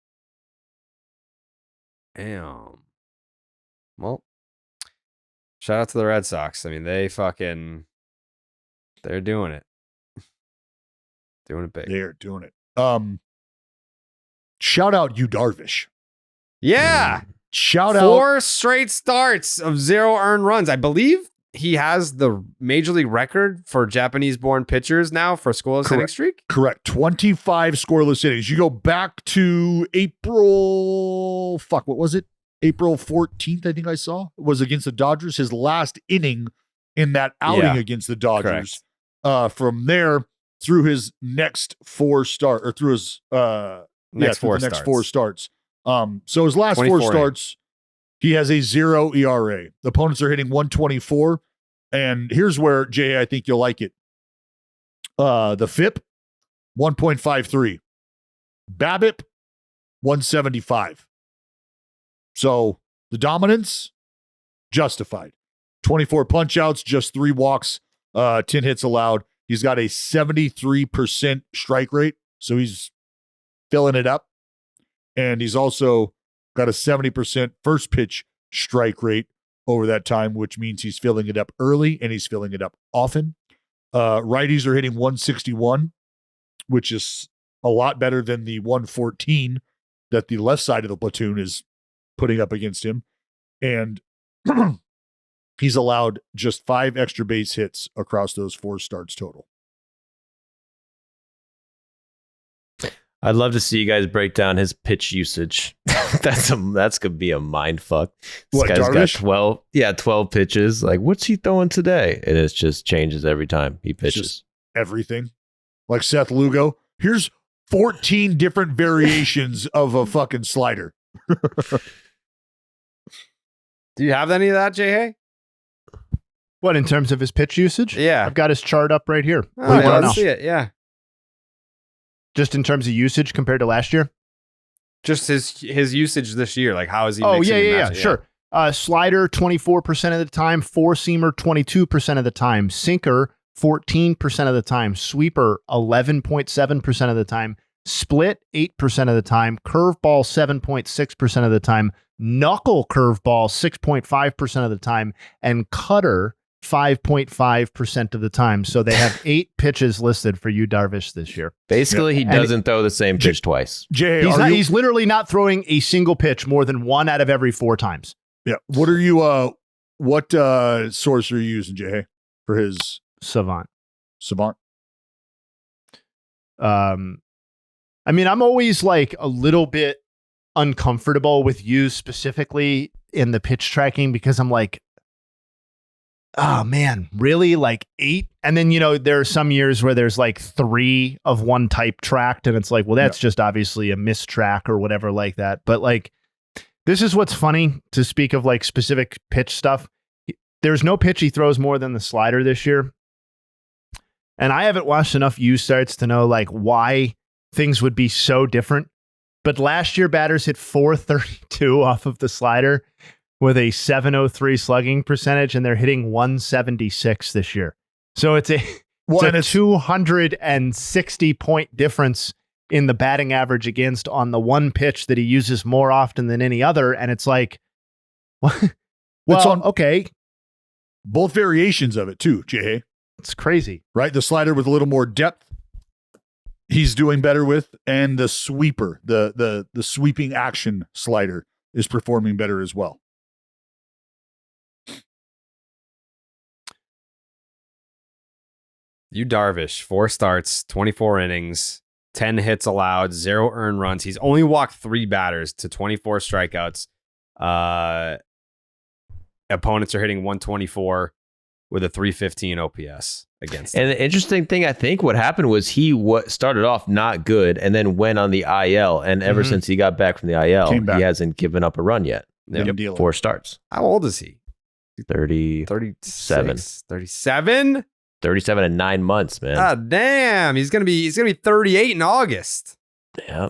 Speaker 1: Damn. Well, shout out to the Red Sox. I mean, they're doing it. Doing it big.
Speaker 2: They're doing it. Shout out you, Darvish.
Speaker 1: Yeah.
Speaker 2: Shout out.
Speaker 1: 4 straight starts of 0 earned runs. I believe he has the major league record for Japanese-born pitchers now for scoreless inning streak.
Speaker 2: Correct. 25 scoreless innings. You go back to April. What was it? April 14th, I think I saw. It was against the Dodgers. His last inning in that outing against the Dodgers. From there through his next 4 start or through his next 4 starts. So his last 4 starts, he has a 0 ERA. The opponents are hitting 124. And here's where, Jay, I think you'll like it. The FIP, 1.53. BABIP, 175. So the dominance, justified. 24 punch outs, just 3 walks, 10 hits allowed. He's got a 73% strike rate, so he's filling it up. And he's also got a 70% first pitch strike rate over that time, which means he's filling it up early and he's filling it up often. Righties are hitting 161, which is a lot better than the 114 that the left side of the platoon is putting up against him. And he's allowed just 5 extra base hits across those 4 starts total.
Speaker 3: I'd love to see you guys break down his pitch usage. That's gonna be a mind fuck. This
Speaker 2: What,
Speaker 3: guy's
Speaker 2: Darvish?
Speaker 3: got 12 pitches. Like, what's he throwing today? And it just changes every time he pitches.
Speaker 2: Just everything. Like Seth Lugo. Here's 14 different variations of a fucking slider.
Speaker 1: Do you have any of that, Jayhay?
Speaker 4: What, in terms of his pitch usage?
Speaker 1: Yeah.
Speaker 4: I've got his chart up right here.
Speaker 1: Oh,
Speaker 4: What do you
Speaker 1: yeah,
Speaker 4: wanna
Speaker 1: let's
Speaker 4: know?
Speaker 1: see it. Yeah.
Speaker 4: Just in terms of usage compared to last year?
Speaker 1: Just his usage this year. Like, how is he?
Speaker 4: Oh,
Speaker 1: mixing and
Speaker 4: yeah,
Speaker 1: matching?
Speaker 4: sure. Slider, 24% of the time. Four-seamer, 22% of the time. Sinker, 14% of the time. Sweeper, 11.7% of the time. Split, 8% of the time. Curveball, 7.6% of the time. Knuckle curveball, 6.5% of the time. And cutter, 5.5% of the time. So they have 8 pitches listed for you, Darvish, this year.
Speaker 3: Basically, he
Speaker 4: And
Speaker 3: doesn't throw the same pitch twice.
Speaker 2: Jay,
Speaker 4: He's literally not throwing a single pitch more than 1 out of every 4 times.
Speaker 2: yeah. What are you? What source are you using, Jay, for his
Speaker 4: Savant.
Speaker 2: Savant?
Speaker 4: I mean, I'm always like a little bit uncomfortable with you specifically in the pitch tracking because I'm like, oh man, really? Like 8? And then, there are some years where there's like 3 of one type tracked, and it's like, well, that's just obviously a mistrack or whatever like that. But like, this is what's funny to speak of like specific pitch stuff. There's no pitch he throws more than the slider this year. And I haven't watched enough U starts to know like why things would be so different. But last year, batters hit 432 off of the slider with a 703 slugging percentage, and they're hitting 176 this year. So it's a 260 point difference in the batting average against on the one pitch that he uses more often than any other. And it's like, well, okay.
Speaker 2: Both variations of it too, Jay.
Speaker 4: It's crazy.
Speaker 2: Right? The slider with a little more depth, he's doing better with, and the sweeper, the sweeping action slider is performing better as well.
Speaker 1: You Darvish, 4 starts, 24 innings, 10 hits allowed, 0 earned runs. He's only walked 3 batters to 24 strikeouts. Opponents are hitting 124 with a 315 OPS against him.
Speaker 3: And the interesting thing, I think, what happened was he started off not good and then went on the IL. And ever since he got back from the IL, he hasn't given up a run yet.
Speaker 2: Yep.
Speaker 3: 4 starts.
Speaker 1: How old is he?
Speaker 3: 37.
Speaker 1: 37?
Speaker 3: 37 and 9 months, man.
Speaker 1: Ah, damn. He's gonna be 38 in August.
Speaker 3: Yeah.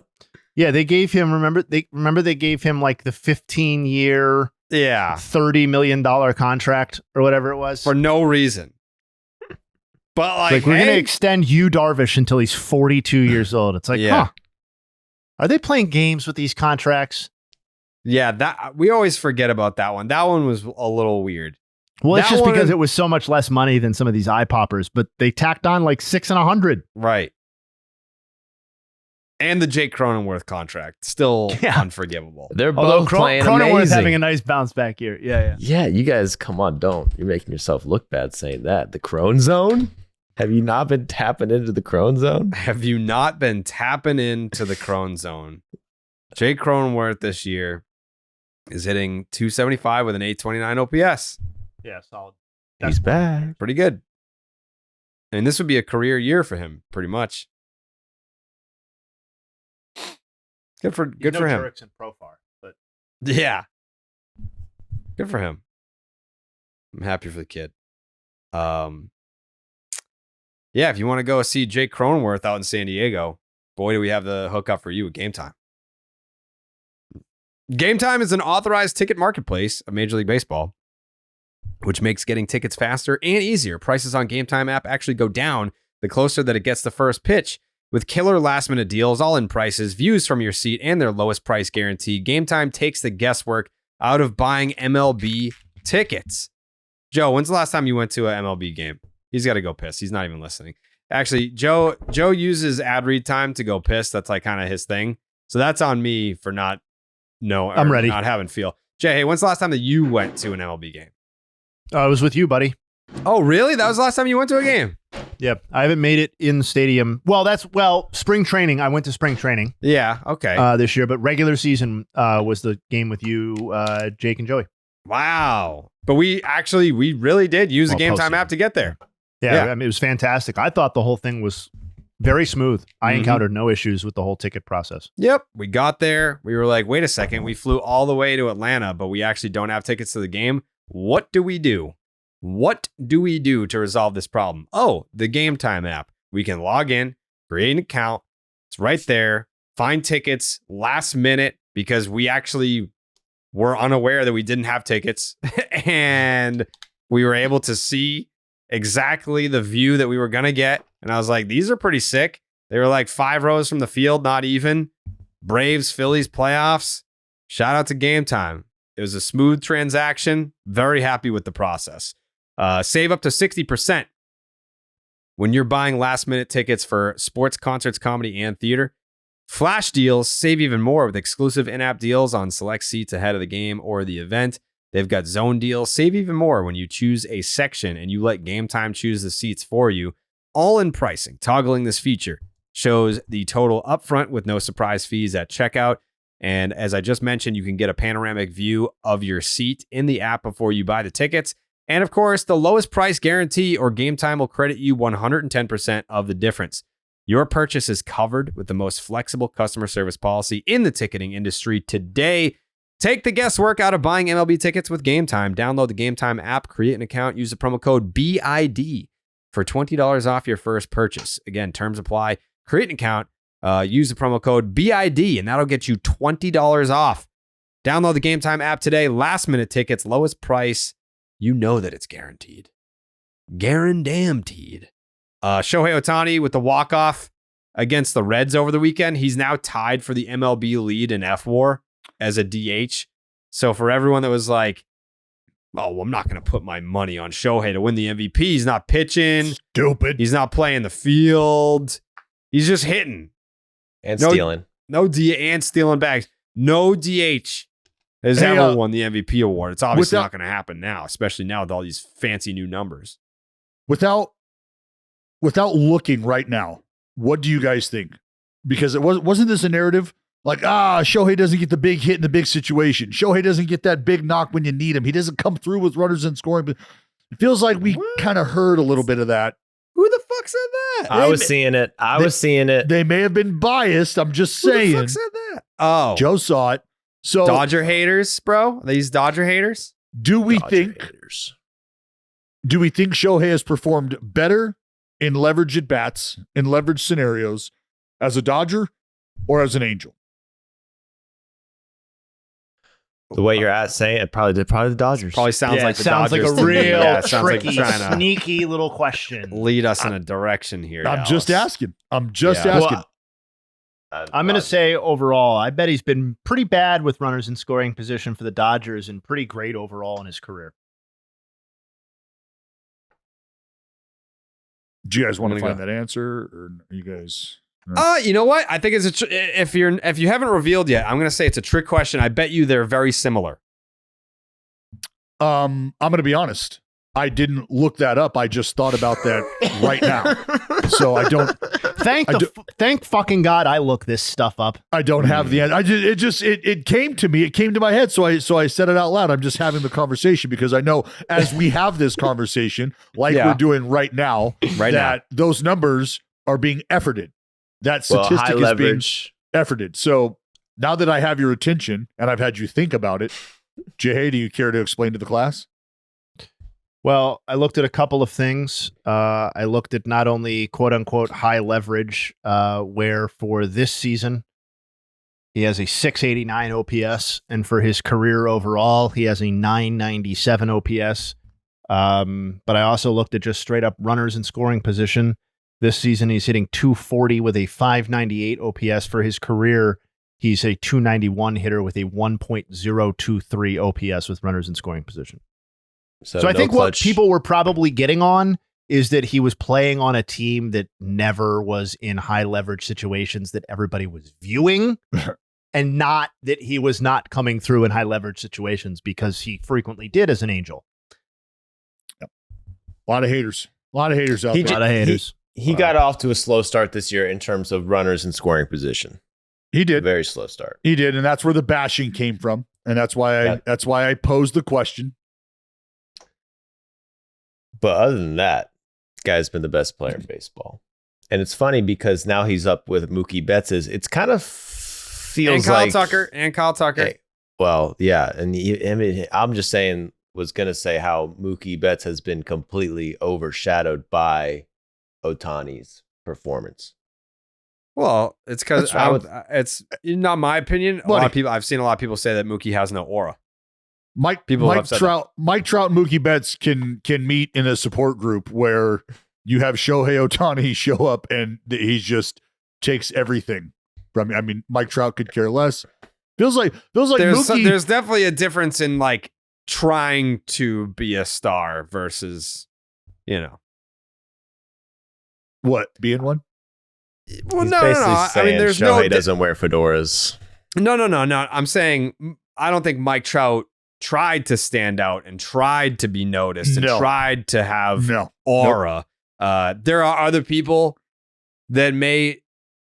Speaker 4: Yeah, they gave him, remember they gave him like the 15-year,
Speaker 1: Yeah.
Speaker 4: $30 million contract or whatever it was.
Speaker 1: For no reason. But like
Speaker 4: we're going to
Speaker 1: hey,
Speaker 4: extend you Darvish until he's 42 years old. It's like,
Speaker 1: Yeah.
Speaker 4: Are they playing games with these contracts?
Speaker 1: yeah, that we always forget about that one. That one was a little weird.
Speaker 4: Well, it's
Speaker 1: That
Speaker 4: just because
Speaker 1: one-
Speaker 4: it was so much less money than some of these eye poppers, but they tacked on like 6 and 100.
Speaker 1: Right. And the Jake Cronenworth contract. Still unforgivable.
Speaker 3: They're
Speaker 4: Although
Speaker 3: both playing
Speaker 4: Cronenworth's
Speaker 3: amazing.
Speaker 4: having a nice bounce back year. Yeah.
Speaker 3: Yeah, you guys, come on, don't. You're making yourself look bad saying that. The Crone Zone? Have you not been tapping into the Crone Zone?
Speaker 1: Have you not been tapping into the Crone Zone? Jake Cronenworth this year is hitting 275 with an 829 OPS.
Speaker 4: Yeah, solid.
Speaker 3: He's back.
Speaker 1: Pretty good. And this would be a career year for him, pretty much. Good for him.
Speaker 4: Turks and Profar, but
Speaker 1: Yeah. Good for him. I'm happy for the kid. Yeah, if you want to go see Jake Cronenworth out in San Diego, boy, do we have the hookup for you at Game Time. Game Time is an authorized ticket marketplace of Major League Baseball, which makes getting tickets faster and easier. Prices on Game Time app actually go down the closer that it gets the first pitch. With killer last-minute deals, all-in prices, views from your seat, and their lowest price guarantee, Game Time takes the guesswork out of buying MLB tickets. Joe, when's the last time you went to an MLB game? He's got to go piss. He's not even listening. Actually, Joe uses ad read time to go piss. That's like kind of his thing. So that's on me for not
Speaker 4: I'm ready.
Speaker 1: Not having feel. Jay, when's the last time that you went to an MLB game?
Speaker 4: I was with you, buddy.
Speaker 1: Oh, really? That was the last time you went to a game?
Speaker 4: Yep. I haven't made it in the stadium. Well, spring training. I went to spring training
Speaker 1: Yeah. Okay.
Speaker 4: this year, but regular season was the game with you, Jake and Joey.
Speaker 1: Wow. But we really did use the Game Time
Speaker 4: postseason.
Speaker 1: app to get there.
Speaker 4: Yeah,
Speaker 1: Yeah.
Speaker 4: I mean, it was fantastic. I thought the whole thing was very smooth. I
Speaker 1: Mhm.
Speaker 4: encountered no issues with the whole ticket process.
Speaker 1: Yep. We got there. We were like, wait a second. We flew all the way to Atlanta, but we actually don't have tickets to the game. What do we do? What do we do to resolve this problem? Oh, the Game Time app. We can log in, create an account. It's right there. Find tickets last minute because we actually were unaware that we didn't have tickets. And we were able to see exactly the view that we were going to get. And I was like, these are pretty sick. They were like 5 rows from the field, not even. Braves, Phillies playoffs. Shout out to Game Time. It was a smooth transaction. Very happy with the process. Save up to 60% when you're buying last minute tickets for sports, concerts, comedy, and theater. Flash deals save even more with exclusive in-app deals on select seats ahead of the game or the event. They've got zone deals. Save even more when you choose a section and you let Game Time choose the seats for you. All in pricing. Toggling this feature shows the total upfront with no surprise fees at checkout. And as I just mentioned, you can get a panoramic view of your seat in the app before you buy the tickets. And of course, the lowest price guarantee or Game Time will credit you 110% of the difference. Your purchase is covered with the most flexible customer service policy in the ticketing industry today. Take the guesswork out of buying MLB tickets with Game Time. Download the Game Time app, create an account, use the promo code BID for $20 off your first purchase. Again, terms apply. Create an account, use the promo code BID, and that'll get you $20 off. Download the Game Time app today. Last minute tickets, lowest price. You know that it's guaranteed. Guaranteed. Shohei Ohtani with the walk-off against the Reds over the weekend. He's now tied for the MLB lead in F-WAR as a DH. So for everyone that was like, oh, well, I'm not going to put my money on Shohei to win the MVP. He's not pitching.
Speaker 2: Stupid.
Speaker 1: He's not playing the field. He's just hitting.
Speaker 3: And
Speaker 1: No-
Speaker 3: stealing.
Speaker 1: And stealing bags. No DH has
Speaker 2: Hey,
Speaker 1: ever won the MVP award. It's obviously
Speaker 2: without-
Speaker 1: not going to happen now, especially now with all these fancy new numbers.
Speaker 2: Without looking right now, what do you guys think? Because wasn't this a narrative like, Shohei doesn't get the big hit in the big situation. Shohei doesn't get that big knock when you need him. He doesn't come through with runners in scoring. But it feels like we kind of heard a little bit of that.
Speaker 1: Who the fuck said that?
Speaker 3: I was seeing it. I was seeing it.
Speaker 2: They may have been biased. I'm just
Speaker 1: Who the
Speaker 2: saying.
Speaker 1: fuck said that? Oh,
Speaker 2: Joe saw it. So
Speaker 1: Dodger haters, bro. Are these Dodger haters?
Speaker 2: do we
Speaker 3: Dodger
Speaker 2: think
Speaker 3: haters.
Speaker 2: Shohei has performed better in leverage at bats, in leverage scenarios as a Dodger or as an Angel?
Speaker 3: The way you're at saying it, probably the Dodgers.
Speaker 1: Probably sounds like the
Speaker 4: sounds
Speaker 1: Dodgers
Speaker 4: like a
Speaker 1: to me.
Speaker 4: real
Speaker 1: Yeah, it sounds like
Speaker 4: tricky,
Speaker 1: trying to
Speaker 4: sneaky little question.
Speaker 1: lead us in a direction here.
Speaker 2: I'm just
Speaker 1: Dallas.
Speaker 2: asking. I'm just
Speaker 1: Yeah.
Speaker 2: asking.
Speaker 4: I'm going to say overall, I bet he's been pretty bad with runners in scoring position for the Dodgers and pretty great overall in his career.
Speaker 2: Do you guys want
Speaker 1: I'm
Speaker 2: to
Speaker 1: gonna
Speaker 2: find that answer, or are you guys?
Speaker 1: You know what? I think it's if you haven't revealed yet, I'm gonna say it's a trick question. I bet you they're very similar.
Speaker 2: I'm going to be honest. I didn't look that up. I just thought about that right now. So I don't.
Speaker 4: Thank fucking God I look this stuff up.
Speaker 2: I don't have the answer. It came to me. It came to my head. So I said it out loud. I'm just having the conversation because I know as we have this conversation, like
Speaker 1: Yeah.
Speaker 2: we're doing right now, that those numbers are being efforted. That statistic
Speaker 3: high
Speaker 2: is
Speaker 3: leverage.
Speaker 2: being efforted. So now that I have your attention and I've had you think about it, Jayhay, do you care to explain to the class?
Speaker 4: Well, I looked at a couple of things. I looked at not only quote unquote high leverage, where for this season, he has a 689 OPS, and for his career overall, he has a 997 OPS. But I also looked at just straight up runners in scoring position. This season, he's hitting 240 with a 598 OPS. For his career, he's a 291 hitter with a 1.023 OPS with runners in scoring position. So I
Speaker 3: no
Speaker 4: think what
Speaker 3: clutch.
Speaker 4: people were probably getting on is that he was playing on a team that never was in high leverage situations that everybody was viewing, and not that he was not coming through in high leverage situations because he frequently did as an Angel.
Speaker 2: A lot of haters. A lot of haters out
Speaker 3: He
Speaker 2: there.
Speaker 4: A lot of haters.
Speaker 3: He got off to a slow start this year in terms of runners in scoring position.
Speaker 2: He did.
Speaker 3: Very slow start.
Speaker 2: He did, and that's where the bashing came from, and that's why I posed the question.
Speaker 3: But other than that, guy's been the best player in baseball. And it's funny because now he's up with Mookie Betts. It's kind of feels
Speaker 1: and Kyle
Speaker 3: like
Speaker 1: Tucker.
Speaker 3: Well, yeah, and I mean, I'm just saying. Was going to say how Mookie Betts has been completely overshadowed by Ohtani's performance.
Speaker 1: Well, it's because it's not my opinion. A lot of people, I've seen a lot of people say that Mookie has no aura.
Speaker 2: Mike Trout and Mookie Betts can meet in a support group where you have Shohei Ohtani show up and he just takes everything from me. I mean, Mike Trout could care less. Feels like Mookie.
Speaker 1: There's definitely a difference in like trying to be a star versus,
Speaker 2: what, being one?
Speaker 1: Well,
Speaker 3: He's
Speaker 1: no. I mean, there's
Speaker 3: Shohei doesn't wear fedoras.
Speaker 1: No. I'm saying I don't think Mike Trout tried to stand out and tried to be noticed and tried to have aura. There are other people that may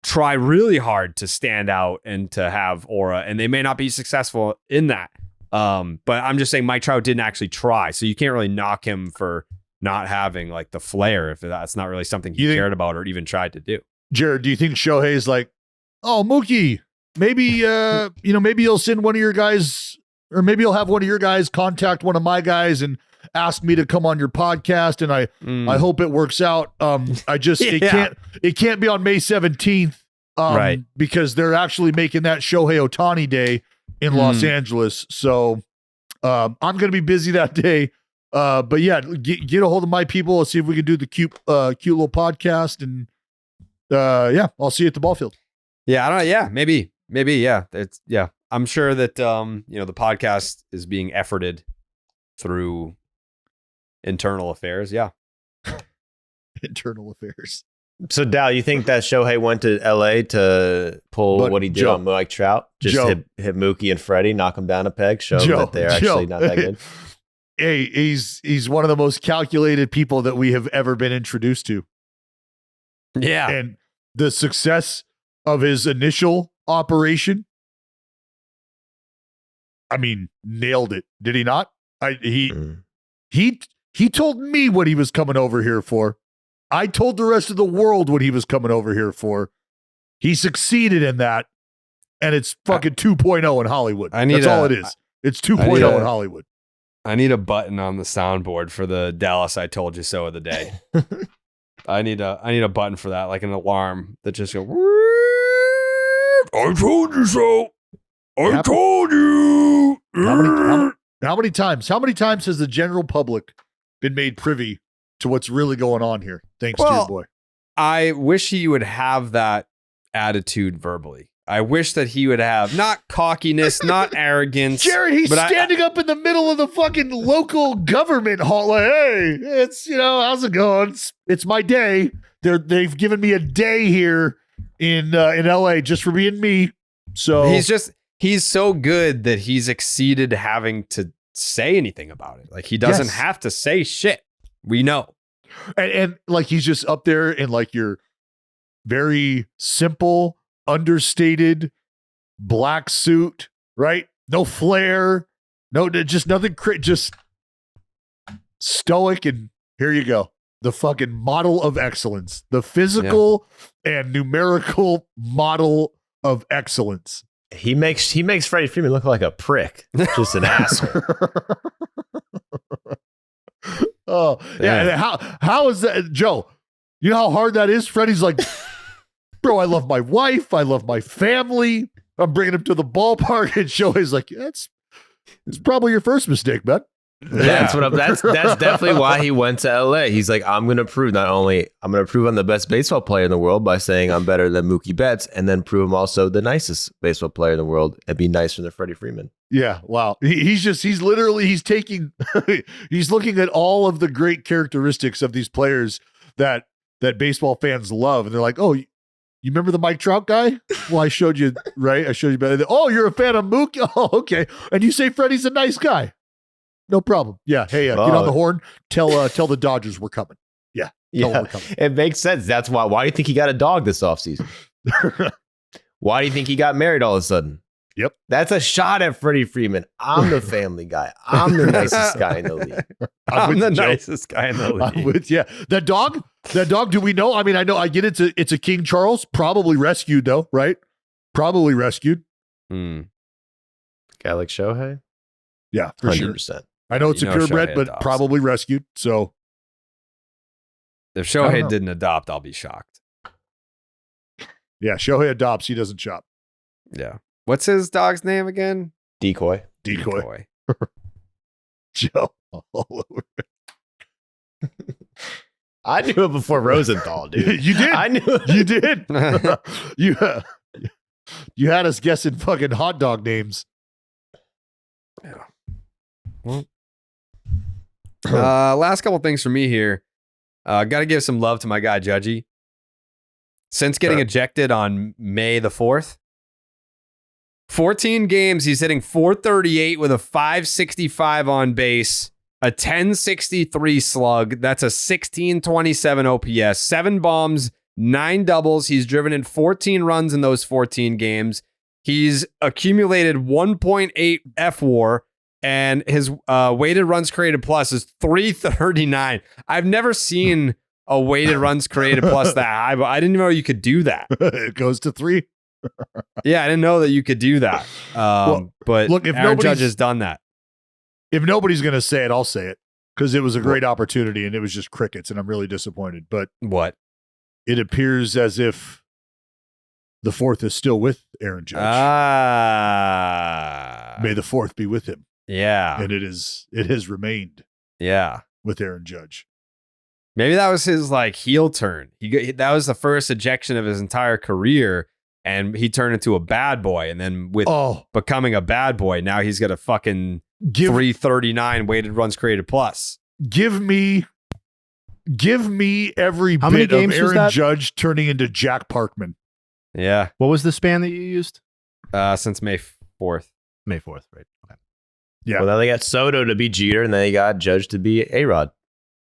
Speaker 1: try really hard to stand out and to have aura, and they may not be successful in that. But I'm just saying Mike Trout didn't actually try, so you can't really knock him for not having like the flair if that's not really something he cared about or even tried to do.
Speaker 2: Jared, do you think Shohei's like, oh, Mookie, maybe maybe you'll send one of your guys, or maybe you'll have one of your guys contact one of my guys and ask me to come on your podcast, and I hope it works out. It can't be on May 17th,
Speaker 1: right? Because
Speaker 2: they're actually making that Shohei Ohtani day in Los Angeles. So I'm going to be busy that day. But yeah, get a hold of my people. Let's see if we can do the cute little podcast. And I'll see you at the ball field.
Speaker 1: Yeah, I don't know. Yeah, maybe. Yeah, I'm sure that the podcast is being efforted through internal affairs. Yeah,
Speaker 2: internal affairs.
Speaker 3: So, Dal, you think that Shohei went to LA to pull what he did on Mike Trout? Just hit Mookie and Freddie, knock them down a peg, show them that they're actually not that good?
Speaker 2: Hey, he's one of the most calculated people that we have ever been introduced to.
Speaker 1: Yeah.
Speaker 2: And the success of his initial operation, I mean, nailed it. Did he not? He told me what he was coming over here for. I told the rest of the world what he was coming over here for. He succeeded in that, and it's fucking 2.0 in Hollywood. That's all it is. It's 2.0 in Hollywood.
Speaker 1: I need a button on the soundboard for the Dallas I told you so of the day. I need a button for that, like an alarm that just goes, I told you so. I told you.
Speaker 2: How many times has the general public been made privy to what's really going on here? Thanks to your boy.
Speaker 1: I wish he would have that attitude verbally. I wish that he would have not cockiness, not arrogance.
Speaker 2: Jared, he's standing up in the middle of the fucking local government hall. Like, hey, it's, how's it going? It's my day. They've given me a day here in LA just for being me. So
Speaker 1: he's so good that he's exceeded having to say anything about it. Like he doesn't have to say shit. We know.
Speaker 2: And like he's just up there in like your very simple, understated black suit, right? No flair, just nothing, just stoic. And here you go. The fucking model of excellence, the physical and numerical model of excellence.
Speaker 3: He makes Freddie Freeman look like a prick, just an asshole.
Speaker 2: Oh yeah. How is that, Joe? You know how hard that is? Freddie's like, bro, I love my wife, I love my family. I'm bringing him to the ballpark, and Shohei's like, it's probably your first mistake, man.
Speaker 3: Yeah, that's definitely why he went to LA. He's like, I'm gonna prove I'm the best baseball player in the world by saying I'm better than Mookie Betts, and then prove I'm also the nicest baseball player in the world and be nicer than Freddie Freeman.
Speaker 2: Yeah, wow. He's looking at all of the great characteristics of these players that baseball fans love, and they're like, oh, you remember the Mike Trout guy? Well, I showed you, right? I showed you better. Oh, you're a fan of Mookie? Oh, okay. And you say Freddie's a nice guy. No problem. Yeah. Hey, get on the horn. Tell the Dodgers we're coming. Tell him we're coming.
Speaker 3: It makes sense. That's why. Why do you think he got a dog this offseason? Why do you think he got married all of a sudden?
Speaker 2: Yep.
Speaker 3: That's a shot at Freddie Freeman. I'm the family guy. I'm the nicest guy in the league.
Speaker 1: I'm the
Speaker 2: Joe.
Speaker 1: nicest guy in the league.
Speaker 2: I'm with you. That dog, do we know? I mean, I get it's a King Charles, probably rescued though, right? Probably rescued.
Speaker 1: Mm.
Speaker 3: Guy like Shohei?
Speaker 2: Yeah, for
Speaker 3: 100%.
Speaker 2: sure. I know it's
Speaker 1: You
Speaker 2: a
Speaker 1: know
Speaker 2: purebred,
Speaker 1: Shohei
Speaker 2: but
Speaker 1: adopts.
Speaker 2: probably rescued. So
Speaker 1: If
Speaker 2: I don't
Speaker 1: Shohei
Speaker 2: know.
Speaker 1: didn't adopt, I'll be shocked.
Speaker 2: yeah, Shohei adopts. He doesn't shop.
Speaker 1: Yeah. What's his dog's name again?
Speaker 3: Decoy.
Speaker 2: Decoy. Joe all over.
Speaker 3: I knew it before Rosenthal, dude.
Speaker 2: You did.
Speaker 3: I knew it.
Speaker 2: You did. You had us guessing fucking hot dog names.
Speaker 1: Last couple things for me here. Got to give some love to my guy Judgy. Since getting ejected on May the 4th, 14 games, he's hitting .438 with a .565 on base, a .1063 slug. That's a .1627 OPS, 7 bombs, 9 doubles. He's driven in 14 runs in those 14 games. He's accumulated 1.8 FWAR, and his weighted runs created plus is 339. I've never seen a weighted runs created plus that high, but I didn't know you could do that.
Speaker 2: It goes to 3.
Speaker 1: Yeah, I didn't know that you could do that. But
Speaker 2: look, if
Speaker 1: Aaron Judge
Speaker 2: nobody's-
Speaker 1: has done that.
Speaker 2: If nobody's going to say it, I'll say it because it was a great opportunity and it was just crickets, and I'm really disappointed. But
Speaker 1: What?
Speaker 2: it appears as if the 4th is still with Aaron Judge. May the 4th be with him,
Speaker 1: Yeah.
Speaker 2: and it has remained
Speaker 1: Yeah.
Speaker 2: with Aaron Judge.
Speaker 1: Maybe that was his like heel turn. That was the first ejection of his entire career, and he turned into a bad boy. And then with becoming a bad boy, now he's got a fucking 339 weighted runs created plus.
Speaker 2: Give me every
Speaker 4: How many
Speaker 2: bit of
Speaker 4: games was
Speaker 2: Aaron
Speaker 4: that?
Speaker 2: Judge turning into Jack Parkman.
Speaker 1: Yeah.
Speaker 4: What was the span that you used?
Speaker 1: Since May 4th.
Speaker 4: May 4th, right? Okay.
Speaker 2: Yeah.
Speaker 3: Well, now they got Soto to be Jeter, and then they got Judge to be A-Rod.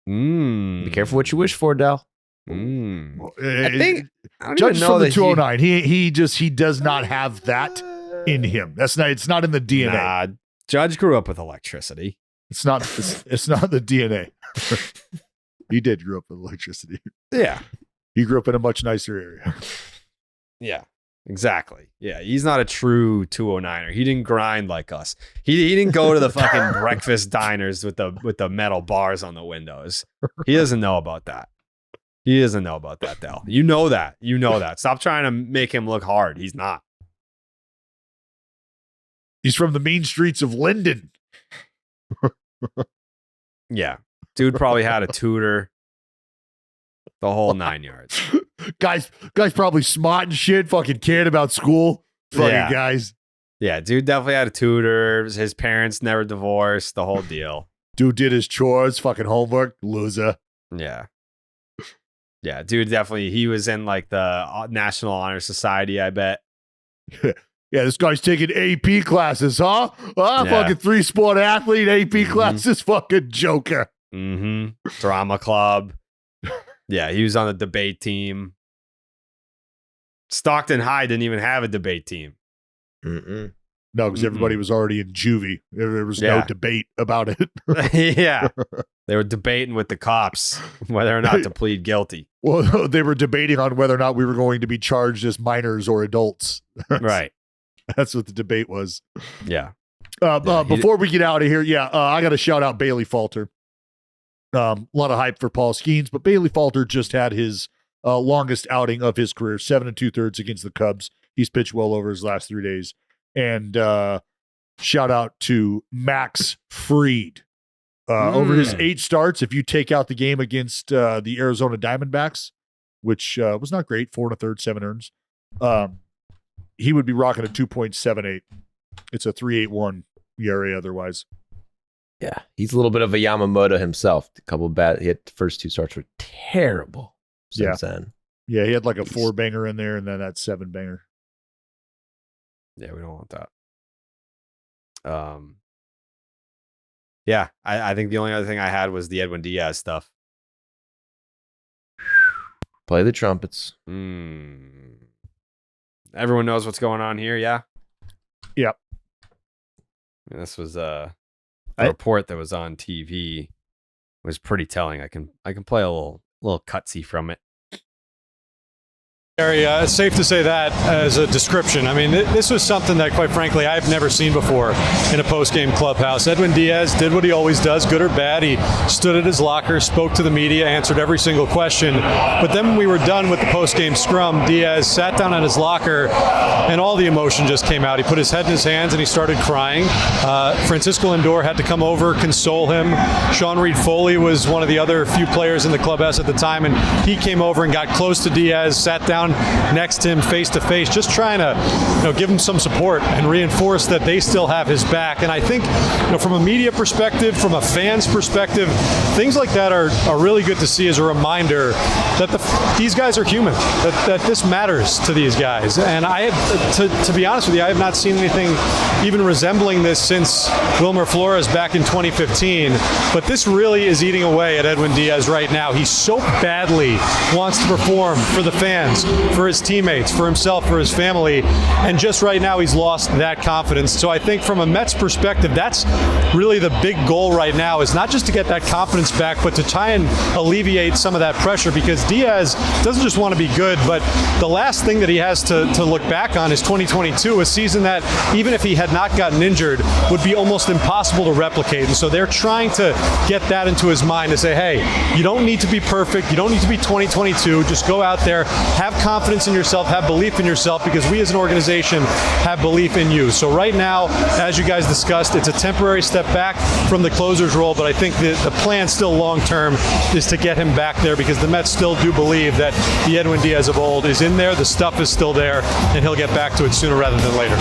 Speaker 3: Be careful what you wish for, Dal.
Speaker 1: I don't
Speaker 2: Judge
Speaker 1: even know
Speaker 2: from the
Speaker 1: that
Speaker 2: 209. He does not have that in him. It's not in the DNA.
Speaker 1: Nah, Judge grew up with electricity.
Speaker 2: It's not the DNA. He did grow up with electricity.
Speaker 1: Yeah.
Speaker 2: He grew up in a much nicer area.
Speaker 1: Yeah. Exactly. Yeah, he's not a true 209er. He didn't grind like us. He didn't go to the fucking breakfast diners with the metal bars on the windows. He doesn't know about that. He doesn't know about that, Dell. You know that. You know that. Stop trying to make him look hard. He's not.
Speaker 2: He's from the mean streets of Linden.
Speaker 1: Yeah. Dude probably had a tutor. The whole 9 yards.
Speaker 2: Guys probably smart and shit, fucking cared about school. Fucking
Speaker 1: Yeah.
Speaker 2: guys.
Speaker 1: Yeah, dude definitely had a tutor. His parents never divorced. The whole deal.
Speaker 2: Dude did his chores, fucking homework, loser.
Speaker 1: Yeah. Yeah, dude definitely. He was in like the National Honor Society, I bet.
Speaker 2: Yeah, this guy's taking AP classes, huh?
Speaker 1: Yeah.
Speaker 2: Fucking 3-sport athlete, AP classes, fucking joker.
Speaker 1: Mm-hmm. Drama club. Yeah, he was on the debate team. Stockton High didn't even have a debate team.
Speaker 3: Mm-mm.
Speaker 2: No, because everybody was already in juvie. There was no
Speaker 1: Yeah.
Speaker 2: debate about it.
Speaker 1: Yeah. They were debating with the cops whether or not to plead guilty.
Speaker 2: Well, they were debating on whether or not we were going to be charged as minors or adults.
Speaker 1: Right.
Speaker 2: That's what the debate was.
Speaker 1: Yeah.
Speaker 2: Before we get out of here, I got to shout out Bailey Falter. A lot of hype for Paul Skenes, but Bailey Falter just had his longest outing of his career, 7 2/3 against the Cubs. He's pitched well over his last 3 days. And shout out to Max Fried. Over his 8 starts, if you take out the game against the Arizona Diamondbacks, which was not great, 4 1/3, 7 earns, he would be rocking a 2.78. It's a 3.81 ERA otherwise.
Speaker 3: Yeah, he's a little bit of a Yamamoto himself. A couple of bad. The first 2 starts were terrible. Since then,
Speaker 2: Yeah, he had like a 4-banger in there and then that 7-banger.
Speaker 1: Yeah, we don't want that. Yeah, I think the only other thing I had was the Edwin Diaz stuff.
Speaker 3: Play the trumpets.
Speaker 1: Everyone knows what's going on here, yeah?
Speaker 2: Yep.
Speaker 1: This was a report that was on TV. It was pretty telling. I can play a little cutsy from it.
Speaker 6: It's safe to say that as a description. I mean, this was something that, quite frankly, I've never seen before in a post-game clubhouse. Edwin Díaz did what he always does, good or bad. He stood at his locker, spoke to the media, answered every single question. But then when we were done with the post-game scrum, Díaz sat down at his locker, and all the emotion just came out. He put his head in his hands, and he started crying. Francisco Lindor had to come over, console him. Sean Reed-Foley was one of the other few players in the clubhouse at the time, and he came over and got close to Díaz, sat down next to him face to face, just trying to give him some support and reinforce that they still have his back. And I think from a media perspective, from a fan's perspective, things like that are really good to see as a reminder that these guys are human, that this matters to these guys. And I have, to be honest with you, I have not seen anything even resembling this since Wilmer Flores back in 2015. But this really is eating away at Edwin Díaz right now. He so badly wants to perform for the fans, for his teammates, for himself, for his family, and just right now he's lost that confidence. So I think from a Mets perspective, that's really the big goal right now, is not just to get that confidence back, but to try and alleviate some of that pressure, because Díaz doesn't just want to be good, but the last thing that he has to look back on is 2022, a season that, even if he had not gotten injured, would be almost impossible to replicate. And so they're trying to get that into his mind to say, hey, you don't need to be perfect, you don't need to be 2022, just go out there, have confidence in yourself, have belief in yourself, because we as an organization have belief in you. So right now, as you guys discussed, it's a temporary step back from the closer's role, but I think the plan still long-term is to get him back there, because the Mets still do believe that the Edwin Díaz of old is in there, the stuff is still there, and he'll get back to it sooner rather than later.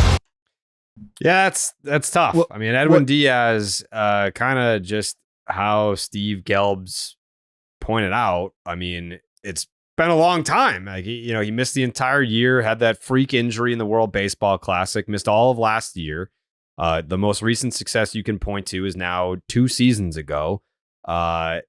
Speaker 1: Yeah, that's tough.
Speaker 2: Well,
Speaker 1: I mean, Edwin Díaz, kind of just how Steve Gelbs pointed out, I mean, it's been a long time. Like he missed the entire year, had that freak injury in the World Baseball Classic, missed all of last year. The most recent success you can point to is now 2 seasons ago.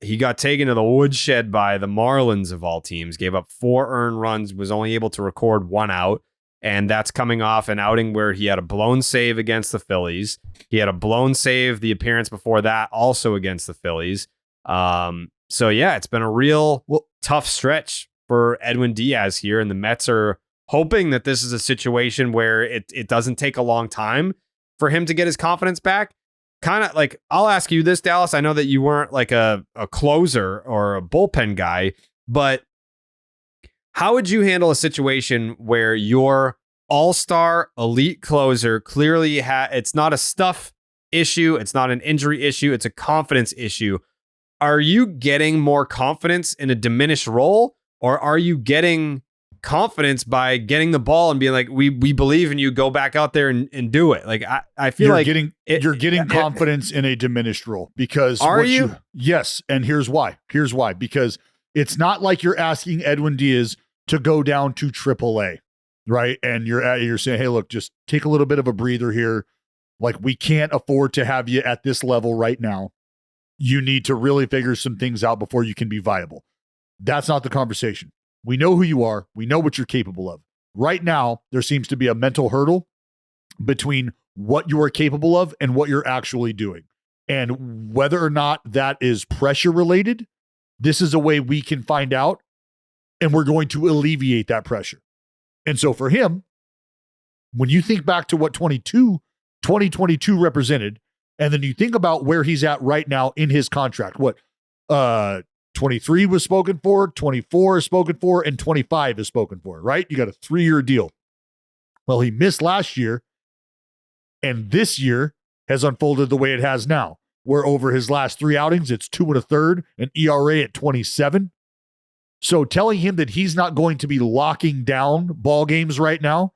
Speaker 1: He got taken to the woodshed by the Marlins of all teams, gave up 4 earned runs, was only able to record 1 out. And that's coming off an outing where he had a blown save against the Phillies. He had a blown save the appearance before that, also against the Phillies. So yeah, it's been a real tough stretch for Edwin Díaz here, and the Mets are hoping that this is a situation where it doesn't take a long time for him to get his confidence back. Kind of like, I'll ask you this, Dallas. I know that you weren't like a closer or a bullpen guy, but how would you handle a situation where your all-star elite closer clearly it's not a stuff issue, it's not an injury issue, it's a confidence issue? Are you getting more confidence in a diminished role, or are you getting confidence by getting the ball and being like, we believe in you, go back out there and do it? Like I feel
Speaker 2: you're getting confidence in a diminished role, because yes, and here's why. Because it's not like you're asking Edwin Díaz to go down to AAA, right? And you're saying, hey, look, just take a little bit of a breather here. Like, we can't afford to have you at this level right now. You need to really figure some things out before you can be viable. That's not the conversation. We know who you are. We know what you're capable of. Right now, there seems to be a mental hurdle between what you are capable of and what you're actually doing. And whether or not that is pressure related, this is a way we can find out, and we're going to alleviate that pressure. And so for him, when you think back to what 2022 represented, and then you think about where he's at right now in his contract, 23 was spoken for, 24 is spoken for, and 25 is spoken for, right? You got a 3-year deal. Well, he missed last year, and this year has unfolded the way it has now, where over his last 3 outings, it's 2 1/3, an ERA at 27. So telling him that he's not going to be locking down ball games right now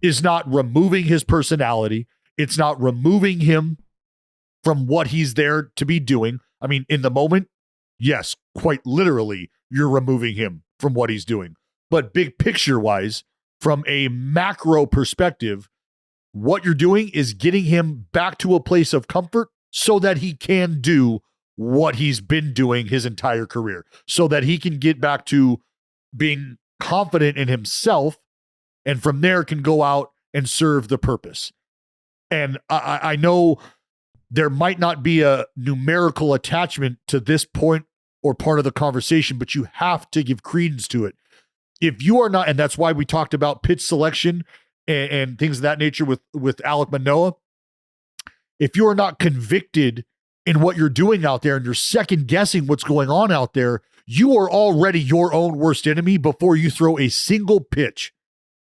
Speaker 2: is not removing his personality. It's not removing him from what he's there to be doing. I mean, in the moment, yes, quite literally, you're removing him from what he's doing. But big picture wise, from a macro perspective, what you're doing is getting him back to a place of comfort so that he can do what he's been doing his entire career, so that he can get back to being confident in himself, and from there can go out and serve the purpose. And I know there might not be a numerical attachment to this point or part of the conversation, but you have to give credence to it. If you are not, and that's why we talked about pitch selection and things of that nature with Alek Manoah. If you are not convicted in what you're doing out there and you're second guessing what's going on out there, you are already your own worst enemy before you throw a single pitch,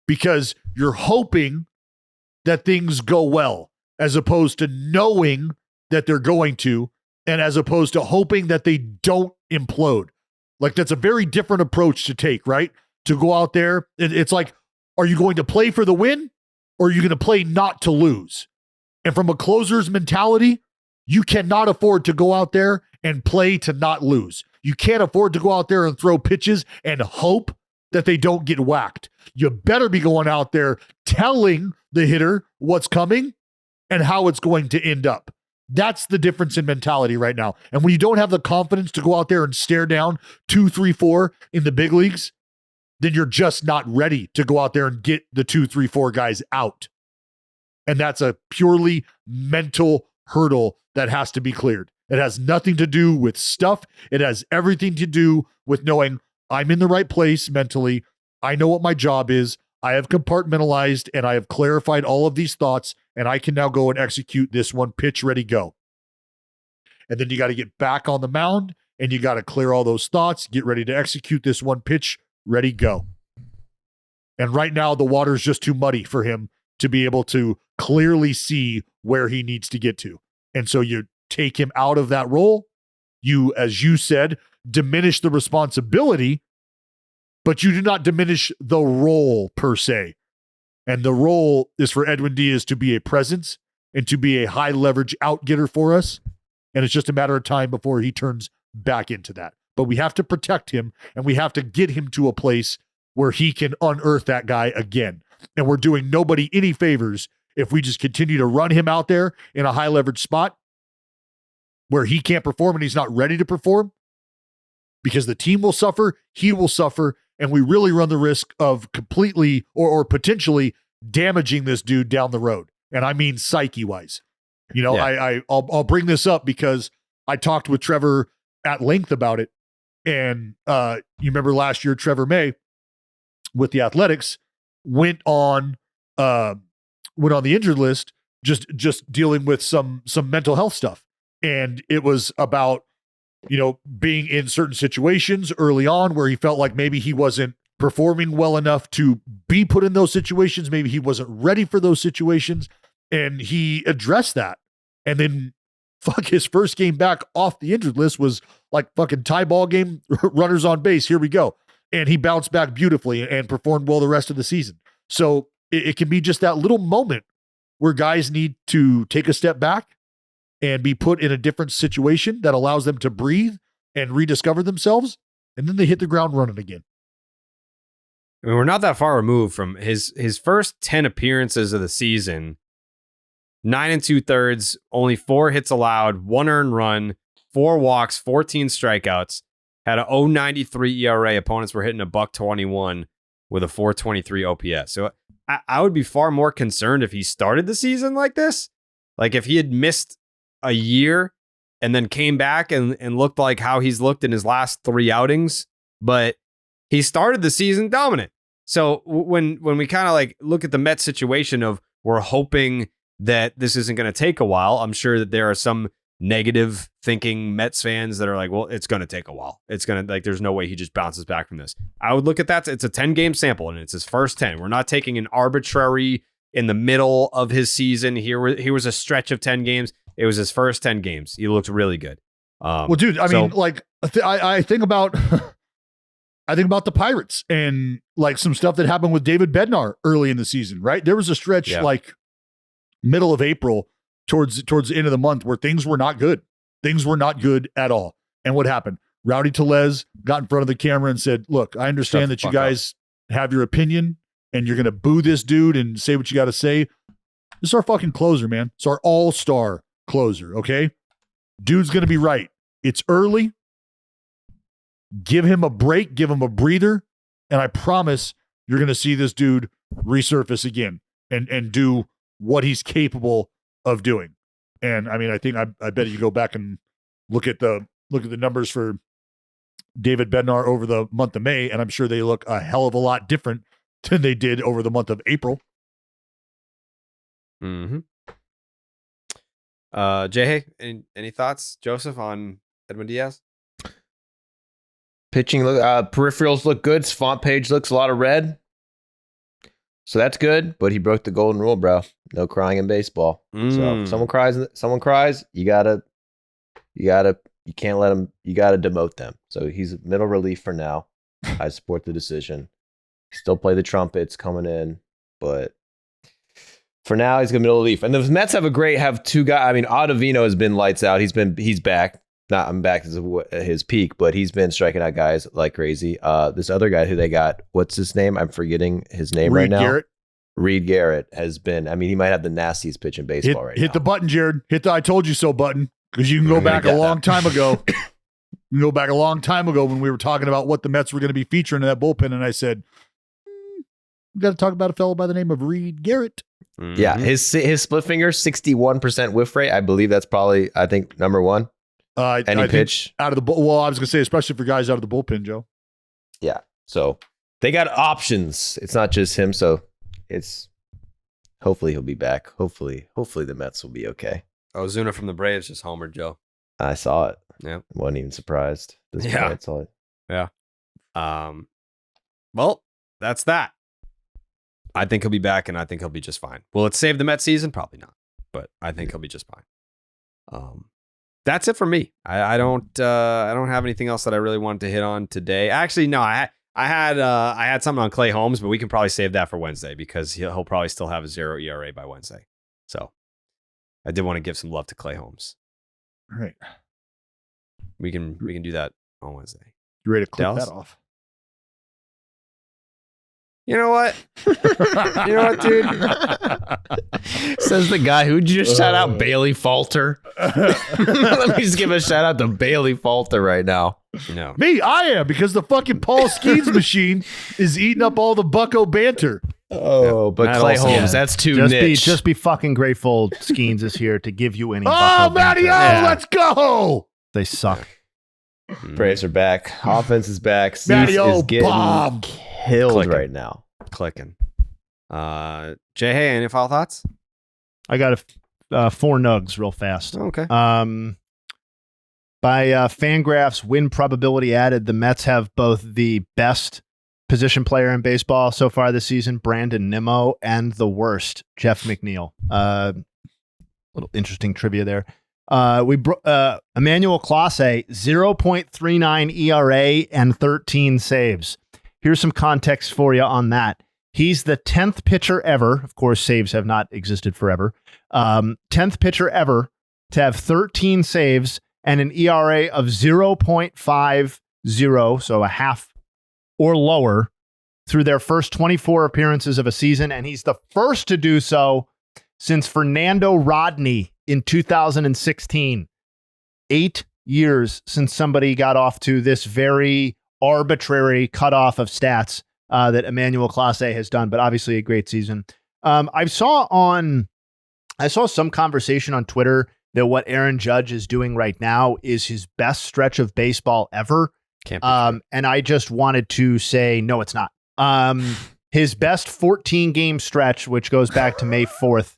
Speaker 2: because you're hoping that things go well as opposed to knowing that they're going to, and as opposed to hoping that they don't implode. Like, that's a very different approach to take, right? To go out there, it's like, are you going to play for the win or are you going to play not to lose? And from a closer's mentality, you cannot afford to go out there and play to not lose. You can't afford to go out there and throw pitches and hope that they don't get whacked. You better be going out there telling the hitter what's coming and how it's going to end up. That's the difference in mentality right now. And when you don't have the confidence to go out there and stare down 2, 3, 4 in the big leagues, then you're just not ready to go out there and get the 2, 3, 4 guys out. And that's a purely mental hurdle that has to be cleared. It has nothing to do with stuff. It has everything to do with knowing I'm in the right place mentally. I know what my job is. I have compartmentalized and I have clarified all of these thoughts, and I can now go and execute this one pitch, ready, go. And then you got to get back on the mound and you got to clear all those thoughts, get ready to execute this one pitch, ready, go. And right now the water's just too muddy for him to be able to clearly see where he needs to get to. And so you take him out of that role. You, as you said, diminish the responsibility, but you do not diminish the role per se. And the role is for Edwin Díaz to be a presence and to be a high leverage outgetter for us. And it's just a matter of time before he turns back into that. But we have to protect him and we have to get him to a place where he can unearth that guy again. And we're doing nobody any favors if we just continue to run him out there in a high leverage spot where he can't perform and he's not ready to perform, because the team will suffer, he will suffer, and we really run the risk of completely or potentially damaging this dude down the road. And I mean psyche-wise. You know, yeah. I'll bring this up because I talked with Trevor at length about it. And you remember last year, Trevor May with the Athletics went on the injured list, just dealing with some mental health stuff. And it was about, you know, being in certain situations early on where he felt like maybe he wasn't performing well enough to be put in those situations. Maybe he wasn't ready for those situations. And he addressed that. And then his first game back off the injured list was like fucking tie ball game, runners on base. Here we go. And he bounced back beautifully and performed well the rest of the season. So it can be just that little moment where guys need to take a step back and be put in a different situation that allows them to breathe and rediscover themselves. And then they hit the ground running again.
Speaker 1: I mean, we're not that far removed from his first 10 appearances of the season. 9 2/3, only 4 hits allowed, 1 earned run, 4 walks, 14 strikeouts, had a 0.93 ERA. Opponents were hitting a $1.21 with a 4.23 OPS. So I would be far more concerned if he started the season like this. Like if he had missed a year and then came back and looked like how he's looked in his last 3 outings, but he started the season dominant. So when we kind of like look at the Mets situation of we're hoping that this isn't going to take a while, I'm sure that there are some negative thinking Mets fans that are like, well, it's going to take a while. It's going to, like, there's no way he just bounces back from this. I would look at that. It's a 10-game sample and it's his first 10. We're not taking an arbitrary in the middle of his season. Here was a stretch of 10 games. It was his first 10 games. He looked really good.
Speaker 2: Well, dude, I mean, like, I think about the Pirates and like some stuff that happened with David Bednar early in the season, right? There was a stretch like middle of April towards the end of the month where things were not good. Things were not good at all. And what happened? Rowdy Tellez got in front of the camera and said, look, I understand that you guys have your opinion and you're going to boo this dude and say what you got to say. This is our fucking closer, man. It's our all-star closer, okay? Dude's going to be right. It's early. Give him a break. Give him a breather. and I promise you're going to see this dude resurface again and do what he's capable of doing. And I mean, I think I bet you go back and look at the numbers for David Bednar over the month of May, and I'm sure they look a hell of a lot different than they did over the month of April.
Speaker 1: Mm-hmm. Jayhay, any thoughts, Joseph, on Edwin Diaz?
Speaker 3: Pitching, peripherals look good. His font page looks a lot of red. So that's good, but he broke the golden rule, bro. No crying in baseball. So if someone cries, you can't let him, you gotta demote them. So he's middle relief for now. I support the decision. Still play the trumpets coming in, but for now he's gonna middle relief. And the Mets have two guys. I mean, Ottavino has been lights out. He's back. I'm back to his peak, but he's been striking out guys like crazy. This other guy who they got, what's his name? I'm forgetting his name right now.
Speaker 2: Garrett.
Speaker 3: Reed Garrett has been, I mean, he might have the nastiest pitch in baseball right now.
Speaker 2: Hit the button, Jared. Hit the I told you so button, because you can go back a long time ago. You can go back a long time ago when we were talking about what the Mets were going to be featuring in that bullpen, and I said, we got to talk about a fellow by the name of Reed Garrett.
Speaker 1: Mm-hmm.
Speaker 3: Yeah, his split finger, 61% whiff rate. I believe that's probably, I think, number one. Any pitch
Speaker 2: out of the well, I was gonna say, especially for guys out of the bullpen, Joe.
Speaker 3: Yeah, so they got options. It's not just him. So it's hopefully he'll be back. Hopefully the Mets will be okay.
Speaker 1: Ozuna from the Braves just homered, Joe.
Speaker 3: I saw it.
Speaker 1: Yeah,
Speaker 3: wasn't even surprised. This
Speaker 1: yeah,
Speaker 3: I saw it.
Speaker 1: Yeah. Well, that's that. I think he'll be back, and I think he'll be just fine. Will it save the Mets season? Probably not, but I think he'll be just fine. That's it for me. I don't have anything else that I really wanted to hit on today. Actually, no, I had something on Clay Holmes, but we can probably save that for Wednesday because he'll probably still have a 0 ERA by Wednesday. So I did want to give some love to Clay Holmes.
Speaker 2: All right.
Speaker 1: We can do that on Wednesday.
Speaker 2: You ready to clip
Speaker 1: Dallas?
Speaker 2: that off?
Speaker 1: You know what? You know what, dude?
Speaker 3: Says the guy who just shout out Bailey Falter. Let me just give a shout out to Bailey Falter right now.
Speaker 1: No.
Speaker 2: Me, I am, because the fucking Paul Skenes machine is eating up all the Bucko banter.
Speaker 3: Oh, but
Speaker 1: Matt
Speaker 3: Clay
Speaker 1: also-
Speaker 3: Holmes, that's too niche.
Speaker 4: Just be fucking grateful Skenes is here to give you any.
Speaker 2: Oh,
Speaker 4: bucko
Speaker 2: Matty,
Speaker 4: banter.
Speaker 2: let's go.
Speaker 4: They suck.
Speaker 3: Braves are back. Offense is back. Cease
Speaker 2: Matty-O,
Speaker 3: is getting
Speaker 2: bomb.
Speaker 3: killed
Speaker 1: Clicking.
Speaker 3: right now.
Speaker 1: Clicking. Jayhay, any final thoughts?
Speaker 4: I got 4 nugs real fast.
Speaker 1: Okay.
Speaker 4: By Fangraphs win probability added, the Mets have both the best position player in baseball so far this season, Brandon Nimmo, and the worst, Jeff McNeil. Little interesting trivia there. Emmanuel Clase, 0.39 ERA and 13 saves. Here's some context for you on that. He's the 10th pitcher ever. Of course, saves have not existed forever. 10th pitcher ever to have 13 saves and an ERA of 0.50, so a half or lower, through their first 24 appearances of a season. And he's the first to do so since Fernando Rodney in 2016. 8 years since somebody got off to this very arbitrary cutoff of stats that Emmanuel Clase has done, but obviously a great season. I saw some conversation on Twitter that what Aaron Judge is doing right now is his best stretch of baseball ever.
Speaker 1: Can't be true.
Speaker 4: And I just wanted to say, no, it's not. His best 14-game stretch, which goes back to May 4th,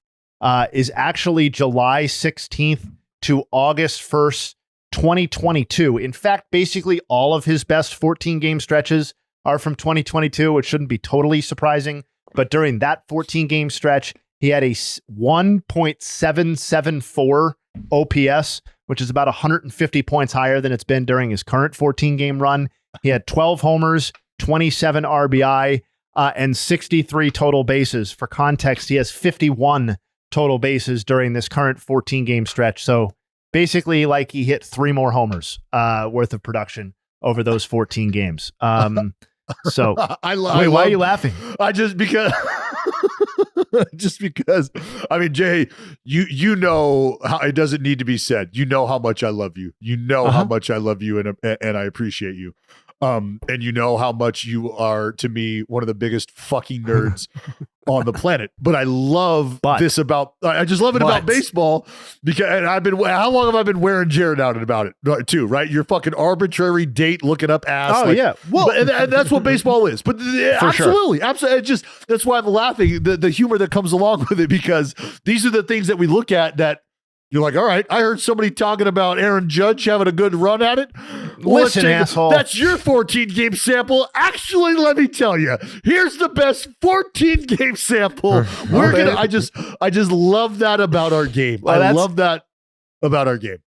Speaker 4: is actually July 16th to August 1st, 2022. In fact, basically all of his best 14-game stretches are from 2022, which shouldn't be totally surprising. But during that 14-game stretch, he had a 1.774 OPS, which is about 150 points higher than it's been during his current 14-game run. He had 12 homers, 27 RBI, and 63 total bases. For context, he has 51 total bases during this current 14-game stretch. So basically, like, he hit 3 more homers worth of production over those 14 games. So
Speaker 2: why
Speaker 4: are you laughing?
Speaker 2: Because I mean, Jay, you know how it doesn't need to be said. You know how much I love you. You know how much I love you, and I appreciate you. And you know how much you are, to me, one of the biggest fucking nerds on the planet. But I love this about, I just love it about baseball because, and how long have I been wearing Jared out about it too, right? Your fucking arbitrary date looking up ass.
Speaker 4: Oh, yeah.
Speaker 2: Well, and that's what baseball is. But absolutely. Absolutely. That's why I'm laughing, the humor that comes along with it, because these are the things that we look at that you're like, all right, I heard somebody talking about Aaron Judge having a good run at it.
Speaker 4: Listen, asshole.
Speaker 2: That's your 14-game sample. Actually, let me tell you, here's the best 14-game sample. I just love that about our game. I love that about our game.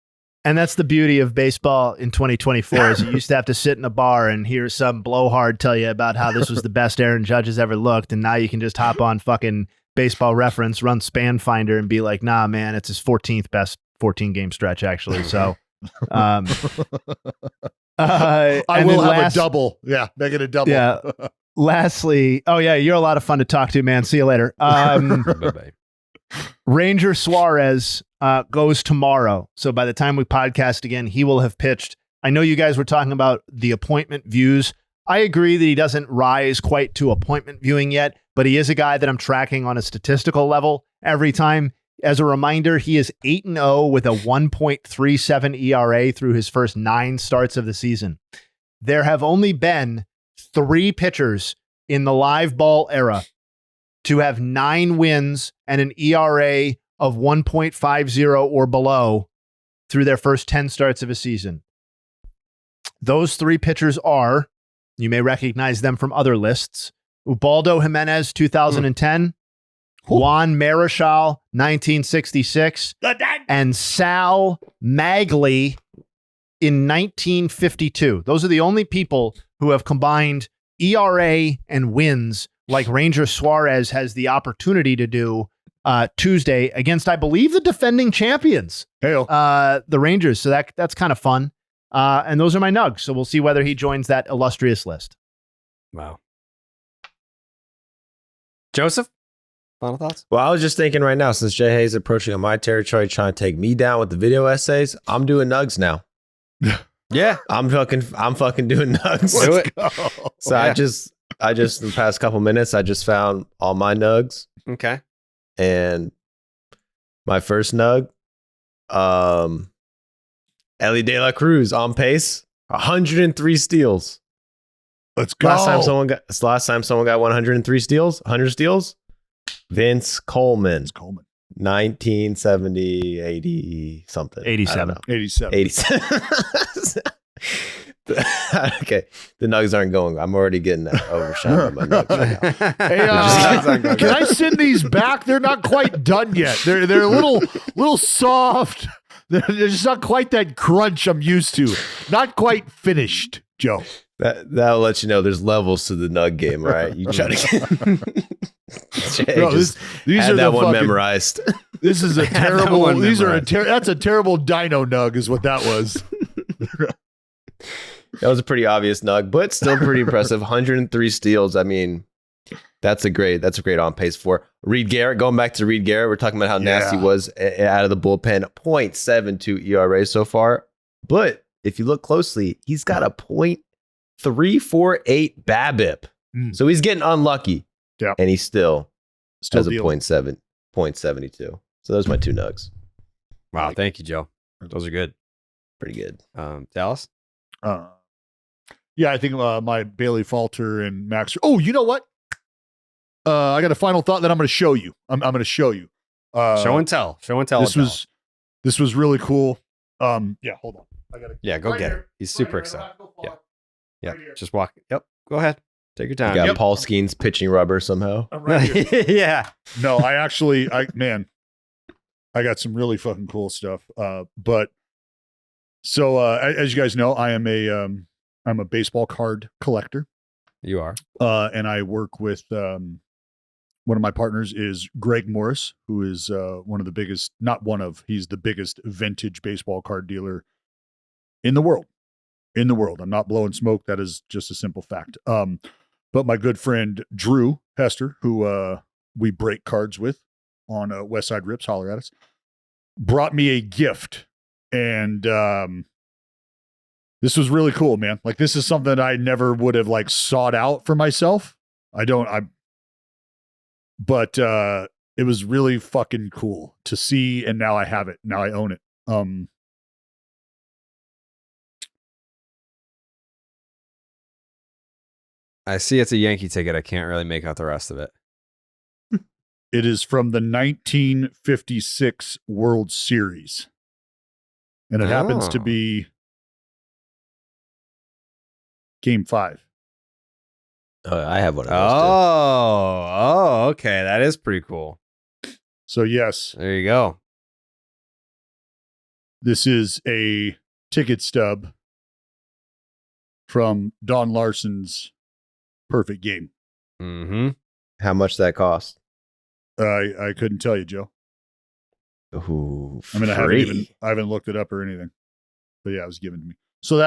Speaker 4: And that's the beauty of baseball in 2024 is you used to have to sit in a bar and hear some blowhard tell you about how this was the best Aaron Judge has ever looked. And now you can just hop on fucking Baseball Reference, run Span Finder, and be like, nah, man, it's his 14th best 14-game stretch, actually. So I
Speaker 2: will have a double. Yeah, make it a double.
Speaker 4: Yeah. Lastly, you're a lot of fun to talk to, man. See you later.
Speaker 1: Bye-bye.
Speaker 4: Ranger Suarez goes tomorrow. So by the time we podcast again, he will have pitched. I know you guys were talking about the appointment views. I agree that he doesn't rise quite to appointment viewing yet, but he is a guy that I'm tracking on a statistical level every time. As a reminder, he is 8-0 with a 1.37 ERA through his first 9 starts of the season. There have only been 3 pitchers in the live ball era to have 9 wins and an ERA of 1.50 or below through their first 10 starts of a season. Those 3 pitchers are, you may recognize them from other lists, Ubaldo Jimenez, 2010, Juan Marichal, 1966, and Sal Magley in 1952. Those are the only people who have combined ERA and wins like Ranger Suarez has the opportunity to do Tuesday against, I believe, the defending champions, the Rangers. So that's kind of fun. And those are my nugs. So we'll see whether he joins that illustrious list.
Speaker 1: Wow. Joseph, final thoughts?
Speaker 3: Well, I was just thinking right now, since Jayhay is approaching on my territory, trying to take me down with the video essays, I'm doing nugs now.
Speaker 1: Yeah,
Speaker 3: I'm fucking doing nugs.
Speaker 1: Do it.
Speaker 3: So I just in the past couple minutes, I just found all my nugs.
Speaker 1: Okay.
Speaker 3: And my first nug, Ellie De La Cruz on pace, 103 steals.
Speaker 2: Let's go.
Speaker 3: Last time someone got 103 steals, 100 steals. Vince Coleman. 1970, 80 something.
Speaker 4: 87.
Speaker 2: 87.
Speaker 3: Okay, the nugs aren't going. I'm already getting overshadowed by my nugs right now.
Speaker 2: Hey, can I send these back? They're not quite done yet. They're a little soft. They're just not quite that crunch I'm used to. Not quite finished, Joe.
Speaker 3: That'll let you know there's levels to the nug game, right? You try to get
Speaker 2: Bro, these
Speaker 3: had
Speaker 2: are
Speaker 3: that
Speaker 2: the
Speaker 3: one
Speaker 2: fucking,
Speaker 3: memorized.
Speaker 2: This is a terrible. That's a terrible dino nug, is what that was.
Speaker 3: That was a pretty obvious nug, but still pretty impressive. 103 steals. I mean, that's a great on pace for Reed Garrett. Going back to Reed Garrett, we're talking about how nasty he was out of the bullpen. 0.72 ERA so far, but if you look closely, he's got a 0.348 BABIP. So he's getting unlucky.
Speaker 2: Yeah,
Speaker 3: and he still has a
Speaker 2: dealing.
Speaker 3: 0.72. So those are my 2 nugs.
Speaker 1: Wow, thank you, Joe. Those are good.
Speaker 3: Pretty good.
Speaker 1: Dallas?
Speaker 2: Yeah, I think my Bailey Falter and Max. Oh, you know what? I got a final thought that I'm going to show you. I'm going to show you.
Speaker 1: Show and tell.
Speaker 2: This was really cool. Yeah, hold on.
Speaker 1: Go get it. He's super excited. Yeah. Just walk. Yep. Go ahead. Take your time.
Speaker 3: You got Paul Skenes pitching rubber somehow.
Speaker 2: I'm right here.
Speaker 1: Yeah.
Speaker 2: No, I got some really fucking cool stuff. But so as you guys know, I'm a baseball card collector.
Speaker 1: You are.
Speaker 2: And I work with one of my partners is Greg Morris, who is he's the biggest vintage baseball card dealer in the world. I'm not blowing smoke. That is just a simple fact. But my good friend Drew Hester, who we break cards with on West Side Rips, holler at us, brought me a gift. And this was really cool, man. Like, this is something I never would have like sought out for myself. But it was really fucking cool to see, and now I have it. Now I own it.
Speaker 1: I see it's a Yankee ticket. I can't really make out the rest of it.
Speaker 2: It is from the 1956 World Series. And it happens to
Speaker 1: Oh.
Speaker 2: be Game 5.
Speaker 3: I have one of those.
Speaker 1: Oh, okay. That is pretty cool.
Speaker 2: So, yes,
Speaker 1: There you go.
Speaker 2: this is a ticket stub from Don Larson's Perfect Game.
Speaker 1: Mm-hmm.
Speaker 3: Too. How much that cost?
Speaker 2: I couldn't tell you, Joe.
Speaker 3: Ooh,
Speaker 2: I mean,
Speaker 3: free.
Speaker 2: I haven't looked it up or anything. But yeah, it was given to me. So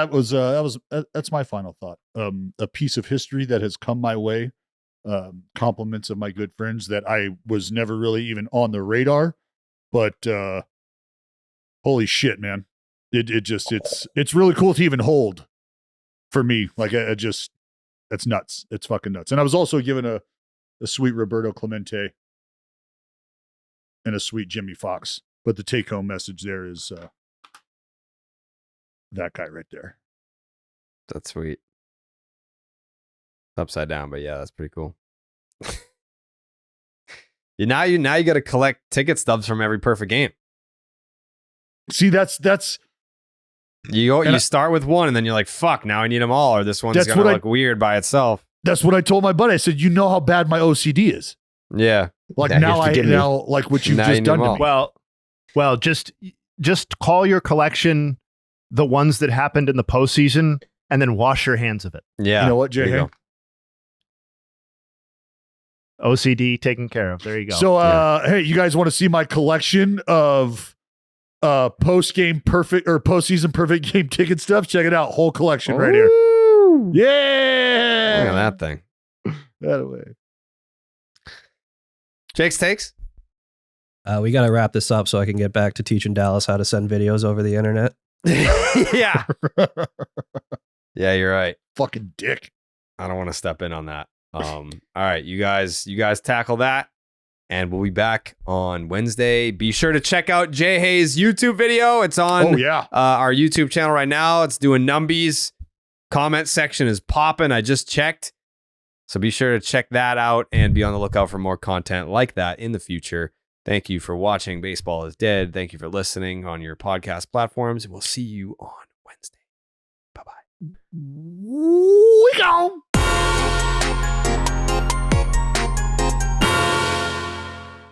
Speaker 2: that's my final thought. A piece of history that has come my way. Compliments of my good friends that I was never really even on the radar, but holy shit, man. It's really cool to even hold for me. Like it's nuts. It's fucking nuts. And I was also given a sweet Roberto Clemente and a sweet Jimmy Fox. But the take home message there is that guy right there.
Speaker 1: That's sweet. Upside down, but yeah, that's pretty cool. Now you got to collect ticket stubs from every perfect game.
Speaker 2: See, that's
Speaker 1: You start with one, and then you're like, "Fuck!" Now I need them all, or this one's
Speaker 2: That's
Speaker 1: gonna
Speaker 2: what I-
Speaker 1: look weird by itself.
Speaker 2: that's what I told my buddy. I said, you know how bad my OCD is.
Speaker 1: Yeah,
Speaker 2: Like
Speaker 3: Now you
Speaker 2: now
Speaker 3: have to give me-
Speaker 2: like what you've
Speaker 1: Now you
Speaker 2: just
Speaker 1: need
Speaker 2: done
Speaker 1: them
Speaker 2: to
Speaker 1: all.
Speaker 2: me.
Speaker 4: Well, just call your collection the ones that happened in the postseason, and then wash your hands of it.
Speaker 1: yeah.
Speaker 2: You know what,
Speaker 1: There you
Speaker 2: Jayhay?
Speaker 1: go.
Speaker 4: OCD taken care of. There you go.
Speaker 2: So, hey, you guys want to see my collection of postseason perfect game ticket stuff? Check it out. Whole collection right here.
Speaker 1: Ooh.
Speaker 2: Yeah.
Speaker 1: Look at that thing.
Speaker 2: That away.
Speaker 1: Jake's takes.
Speaker 5: We got to wrap this up so I can get back to teaching Dallas how to send videos over the internet.
Speaker 1: Yeah. Yeah, you're right.
Speaker 2: Fucking dick.
Speaker 1: I don't want to step in on that. All right, you guys tackle that, and we'll be back on Wednesday. Be sure to check out Jayhay's YouTube video. It's on
Speaker 2: Oh, yeah.
Speaker 1: our YouTube channel right now. It's doing numbies. Comment section is popping. I just checked. So be sure to check that out and be on the lookout for more content like that in the future. Thank you for watching Baseball is Dead. Thank you for listening on your podcast platforms. And we'll see you on Wednesday. Bye-bye.
Speaker 2: We gone.